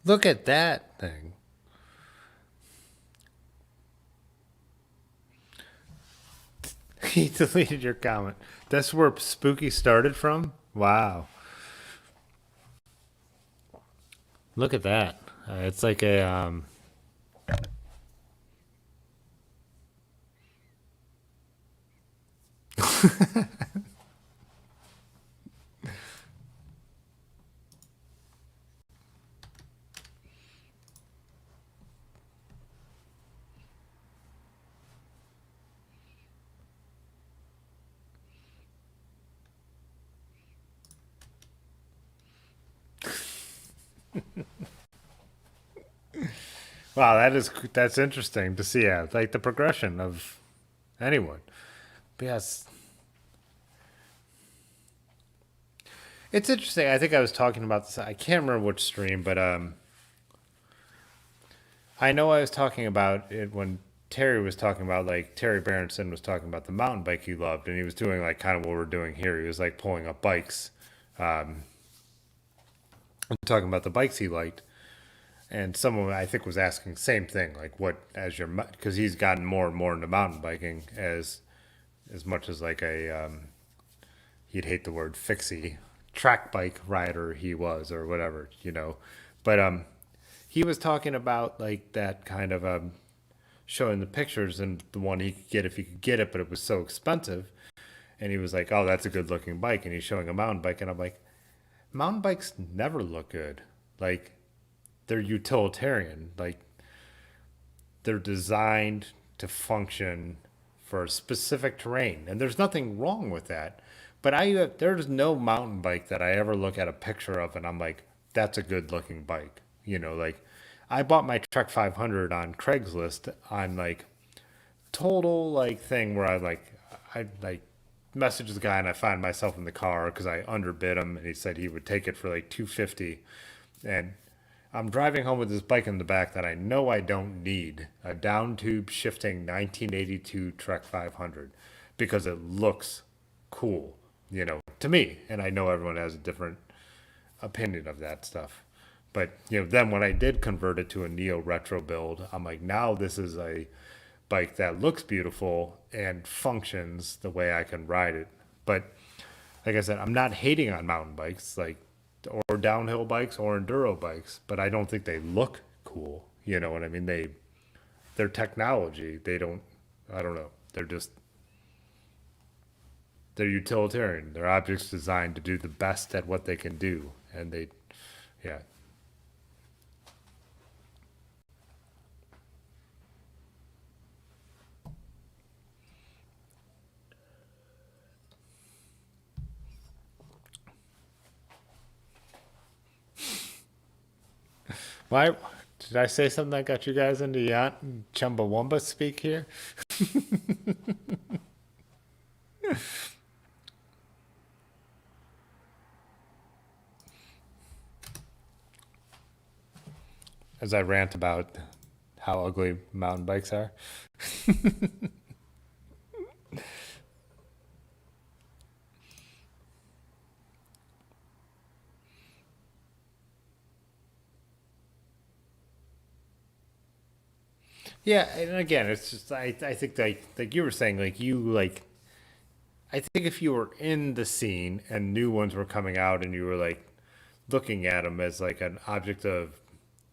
Look at that thing. He deleted your comment. That's where Spooky started from? Wow. Look at that. It's like a wow, that's interesting to see. Yeah, like the progression of anyone. But yes, it's interesting. I think I was talking about this. I can't remember which stream, but I know I was talking about it when Terry was talking about like Terry Berenson was talking about the mountain bike he loved, and he was doing like kind of what we're doing here. He was like pulling up bikes, and talking about the bikes he liked, and someone I think was asking same thing, like what as your because he's gotten more and more into mountain biking as much as like a he'd hate the word fixie track bike rider he was or whatever, but he was talking about like that kind of showing the pictures and the one he could get if he could get it, but it was so expensive. And he was like, "Oh, that's a good looking bike." And he's showing a mountain bike, and I'm like, "Mountain bikes never look good. Like they're utilitarian. Like they're designed to function for a specific terrain, and there's nothing wrong with that. But there's no mountain bike that I ever look at a picture of and I'm like, that's a good looking bike. Like I bought my Trek 500 on Craigslist on like total like thing where I like messaged the guy and I find myself in the car because I underbid him and he said he would take it for like 250, and I'm driving home with this bike in the back that I know I don't need a down tube shifting 1982 Trek 500 because it looks cool, to me. And I know everyone has a different opinion of that stuff. But, then when I did convert it to a Neo Retro build, I'm like, now this is a bike that looks beautiful and functions the way I can ride it. But like I said, I'm not hating on mountain bikes, like or downhill bikes or enduro bikes, but I don't think they look cool. You know what I mean? They're technology. They don't. I don't know. They're utilitarian. They're objects designed to do the best at what they can do, and yeah. Why did I say something that got you guys into Chumbawamba speak here? As I rant about how ugly mountain bikes are. Yeah, and again, it's just I think like you were saying, like you like I think if you were in the scene and new ones were coming out and you were like looking at them as like an object of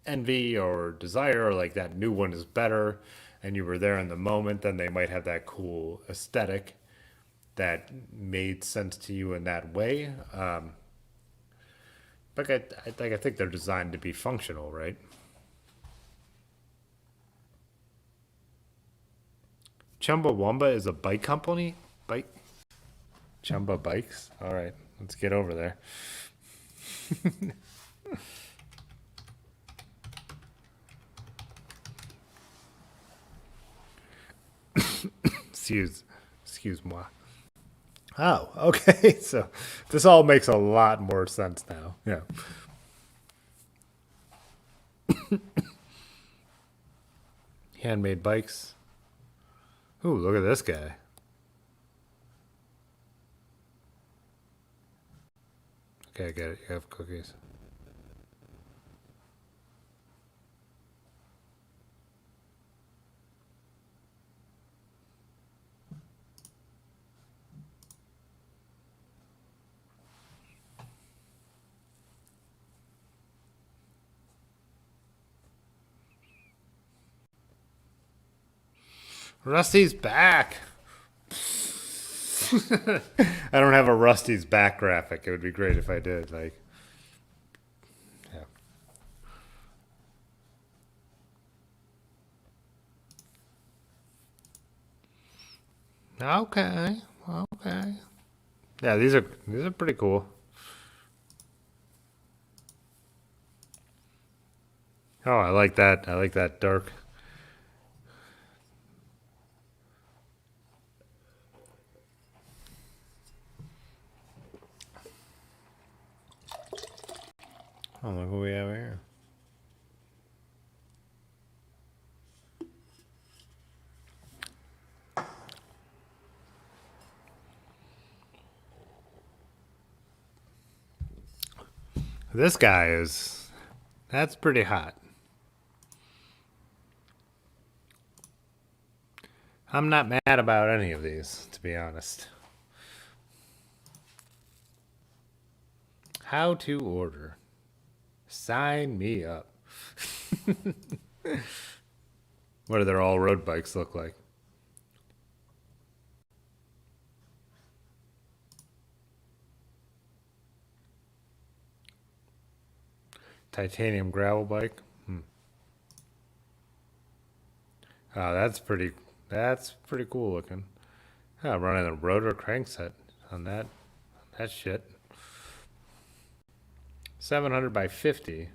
envy or desire, or like that new one is better, and you were there in the moment, then they might have that cool aesthetic that made sense to you in that way. But I think they're designed to be functional, right? Chumbawamba is a bike company. Bike Chumba Bikes. All right, let's get over there. Excuse, excuse moi. Oh, okay. So this all makes a lot more sense now. Yeah. Handmade bikes. Ooh, look at this guy. Okay, I get it. You have cookies. Rusty's back. I don't have a Rusty's back graphic. It would be great if I did. Like, yeah. Okay. Okay. Yeah, these are pretty cool. Oh, I like that. I like that dark. Oh, look what we have here. This guy is. That's pretty hot. I'm not mad about any of these, to be honest. How to order. Sign me up. What do their all road bikes look like? Titanium gravel bike. Oh, That's pretty cool looking. Yeah, running a rotor crankset on that shit. 700 by 50.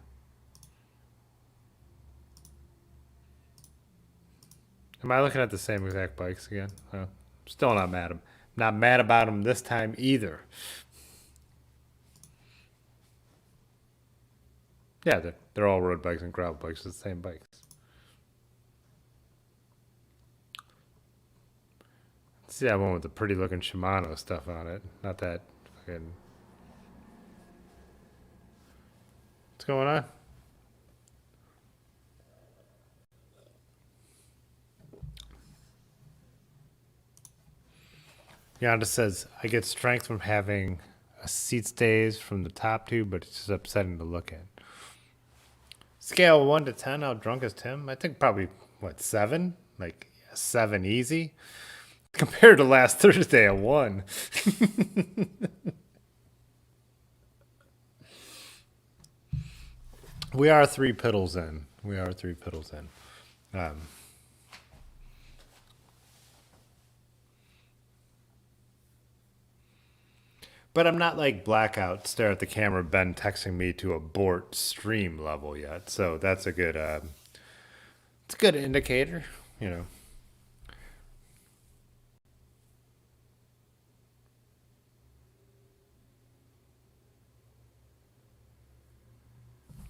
Am I looking at the same exact bikes again? Oh, still not mad. Not mad about them this time either. Yeah, they're all road bikes and gravel bikes. It's the same bikes. See that one with the pretty looking Shimano stuff on it. Not that fucking. What's going on? Yonda says, I get strength from having a seat stays from the top tube, but it's just upsetting to look at. Scale 1 to 10, how drunk is Tim? I think probably, what, 7? Like, 7 easy? Compared to last Thursday at 1. We are 3 piddles in. We are 3 piddles in. But I'm not like blackout, stare at the camera, Ben texting me to abort stream level yet. So that's a good, it's a good indicator, you know.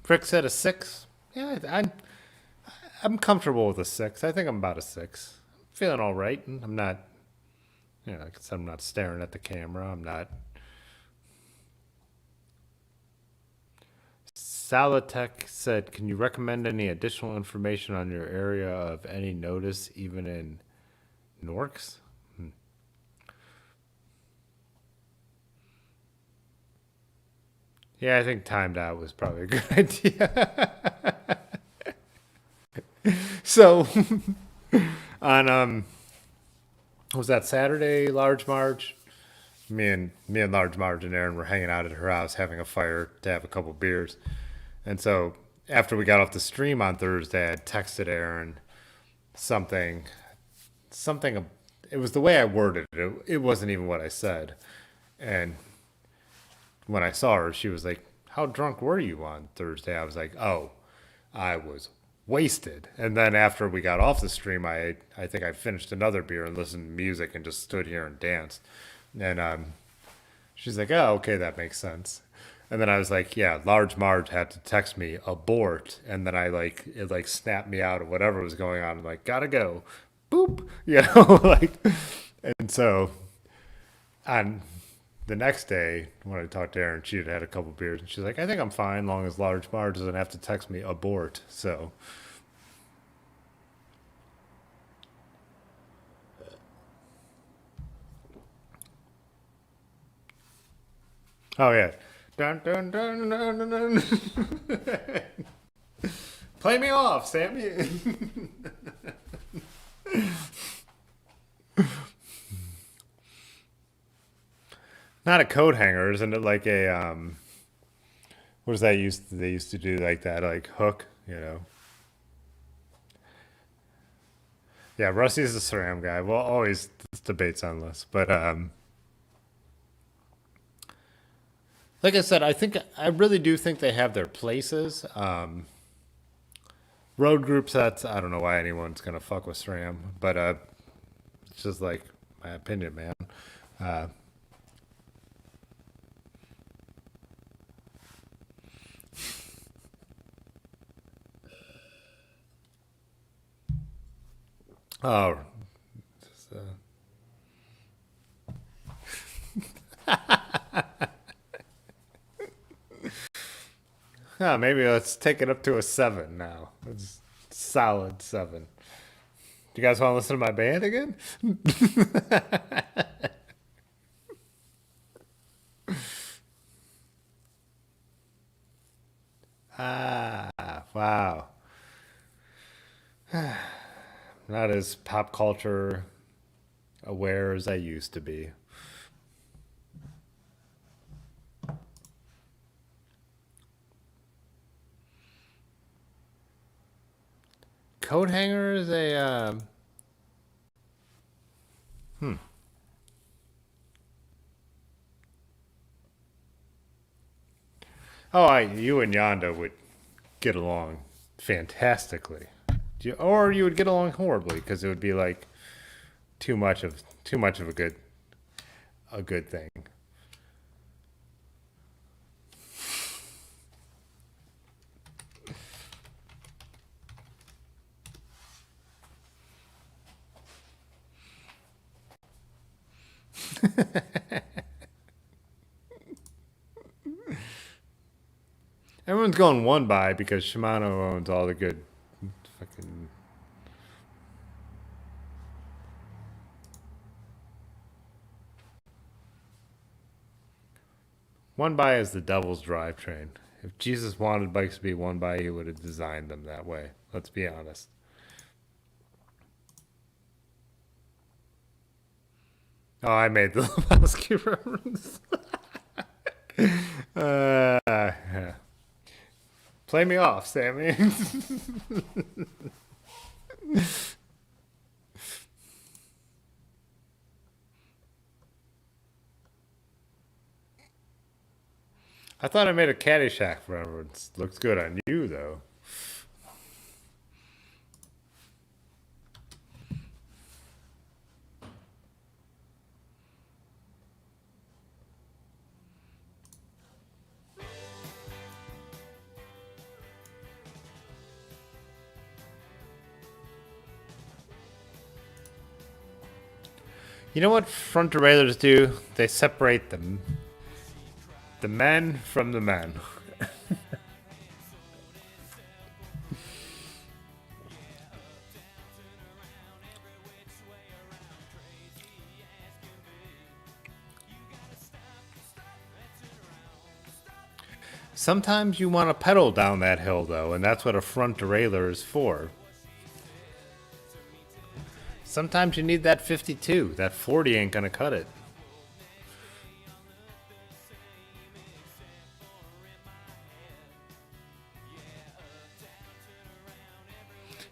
Frick said a 6. Yeah, I'm comfortable with a 6. I think I'm about a 6. I'm feeling all right. And I'm not, like I said, I'm not staring at the camera. I'm not Salatek said, "Can you recommend any additional information on your area of any notice, even in Norks?" Yeah, I think timed out was probably a good idea. So, on was that Saturday, Large Marge? Me and Large Marge and Aaron were hanging out at her house having a fire to have a couple beers. And so after we got off the stream on Thursday, I texted Aaron something something it was the way I worded it. It wasn't even what I said. And when I saw her, she was like, "How drunk were you on Thursday?" I was like, "Oh, I was wasted." And then after we got off the stream, I think I finished another beer and listened to music and just stood here and danced. And she's like, "Oh, okay, that makes sense." And then I was like, "Yeah, Large Marge had to text me abort," and then it like snapped me out of whatever was going on. I'm like, "Gotta go," boop, like. And so on the next day when I talked to Erin, she had had a couple beers, and she's like, "I think I'm fine, long as Large Marge doesn't have to text me abort." So, oh yeah, dun dun dun dun dun. Dun. Play me off, Sammy. Not a coat hanger, isn't it? Like a what is that they used to do like that, like hook, you know? Yeah, Rusty's the SRAM guy. Well, always debates on this, but like I said, I really do think they have their places. Road group sets, I don't know why anyone's gonna fuck with SRAM, but it's just like my opinion, man. Uh, oh, just, maybe let's take it up to a 7 now. It's solid 7. Do you guys want to listen to my band again? Ah, wow. Not as pop culture aware as I used to be. Coat hanger is a oh, you and Yonda would get along fantastically. Or you would get along horribly because it would be like too much of a good thing. Everyone's going one by because Shimano owns all the good fucking. One by is the devil's drivetrain. If Jesus wanted bikes to be one by, he would have designed them that way. Let's be honest. Oh, I made the Lebowski reference. Yeah. Play me off, Sammy. I thought I made a Caddyshack reference. Looks good on you, though. You know what front derailleurs do? They separate the men from the men. Sometimes you want to pedal down that hill, though, and that's what a front derailleur is for. Sometimes you need that 52. That 40 ain't gonna cut it.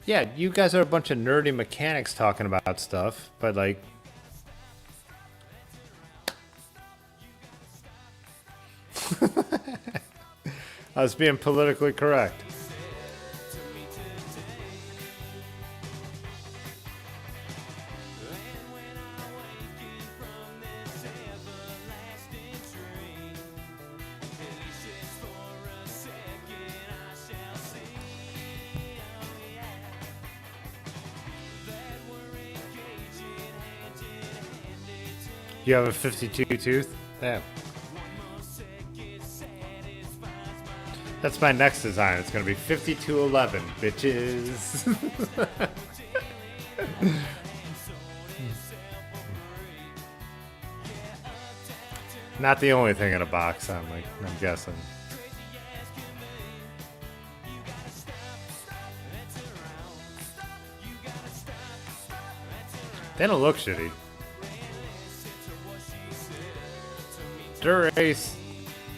Yeah, you guys are a bunch of nerdy mechanics talking about stuff, but like... I was being politically correct. You have a 52 tooth? Damn. That's my next design. It's gonna be 5211, bitches. Not the only thing in a box, I'm guessing. They don't look shitty. Dura-Ace,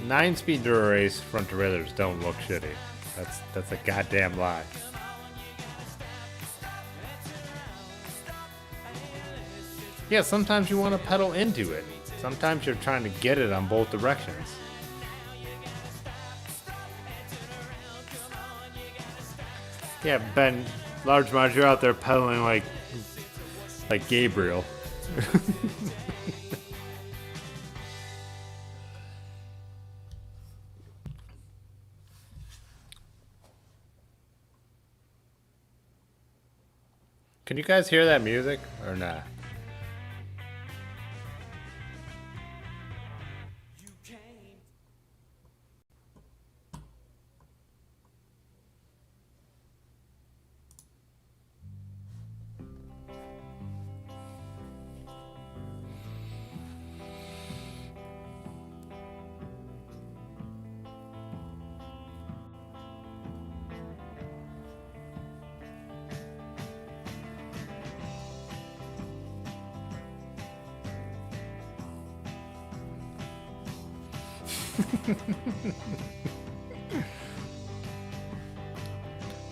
9-speed Dura-Ace front derailleurs don't look shitty. That's a goddamn lie. Yeah, sometimes you want to pedal into it. Sometimes you're trying to get it on both directions. Yeah, Ben, Large Mod, you're out there pedaling like Gabriel. Can you guys hear that music or not?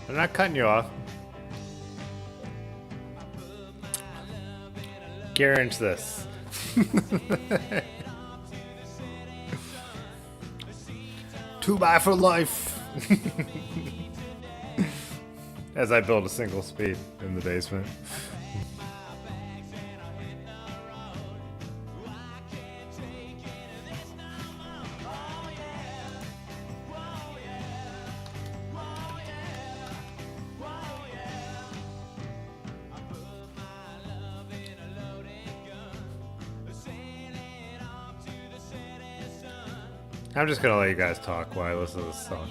I'm not cutting you off. Guarantee this. 2x for life. As I build a single speed in the basement. I'm just gonna let you guys talk while I listen to this song.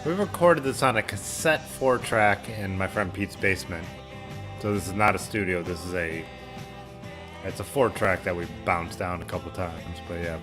We recorded this on a cassette 4-track in my friend Pete's basement. So this is not a studio, this is it's a 4-track that we bounced down a couple times, but yeah.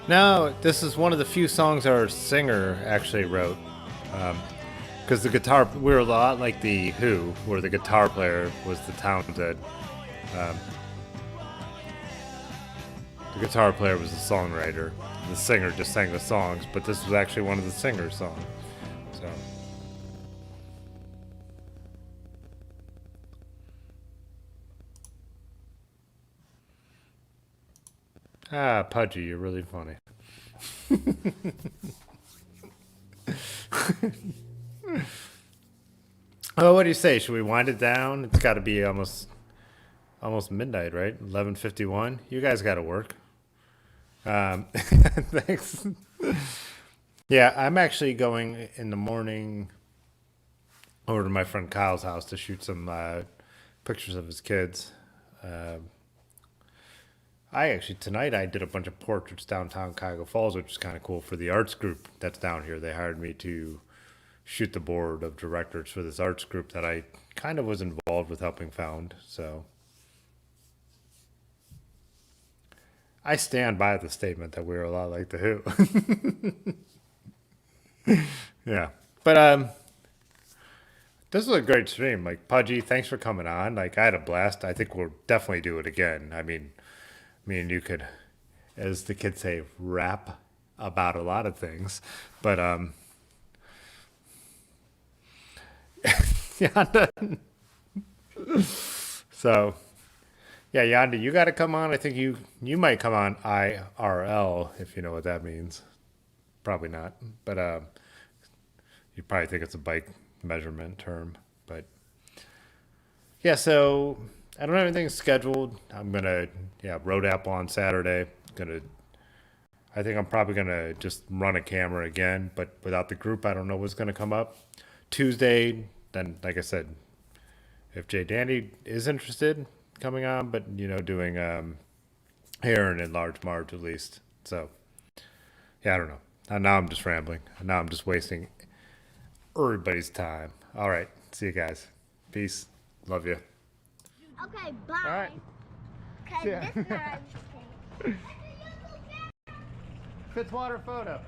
No, this is one of the few songs our singer actually wrote. Because the guitar, we were a lot like the Who, where the guitar player was the talented. The guitar player was the songwriter. The singer just sang the songs, but this was actually one of the singer's songs. So. Ah, Pudgy, you're really funny. Oh, what do you say? Should we wind it down? It's got to be almost midnight, right? 11:51. You guys got to work. Thanks. Yeah, I'm actually going in the morning over to my friend Kyle's house to shoot some pictures of his kids. I actually tonight I did a bunch of portraits downtown Cuyahoga Falls, which is kind of cool for the arts group that's down here. They hired me to shoot the board of directors for this arts group that I kind of was involved with helping found. So I stand by the statement that we're a lot like the Who. Yeah, but this was a great stream. Like Pudgy, thanks for coming on. Like I had a blast. I think we'll definitely do it again. I mean, me and you could, as the kids say, rap about a lot of things. But Yanda. So yeah, Yanda, you got to come on. I think you might come on IRL if you know what that means. Probably not, but you probably think it's a bike measurement term. But yeah, so I don't have anything scheduled. I'm gonna road apple on Saturday. I think I'm probably gonna just run a camera again, but without the group, I don't know what's gonna come up. Tuesday, then like I said, if Jay Dandy is interested coming on, but doing Heron and Large Marge at least. So yeah, I don't know. Now I'm just rambling. Now I'm just wasting everybody's time. All right, see you guys. Peace. Love you. Okay, bye. All right. Cause Yeah. this time. Fitzwater photo.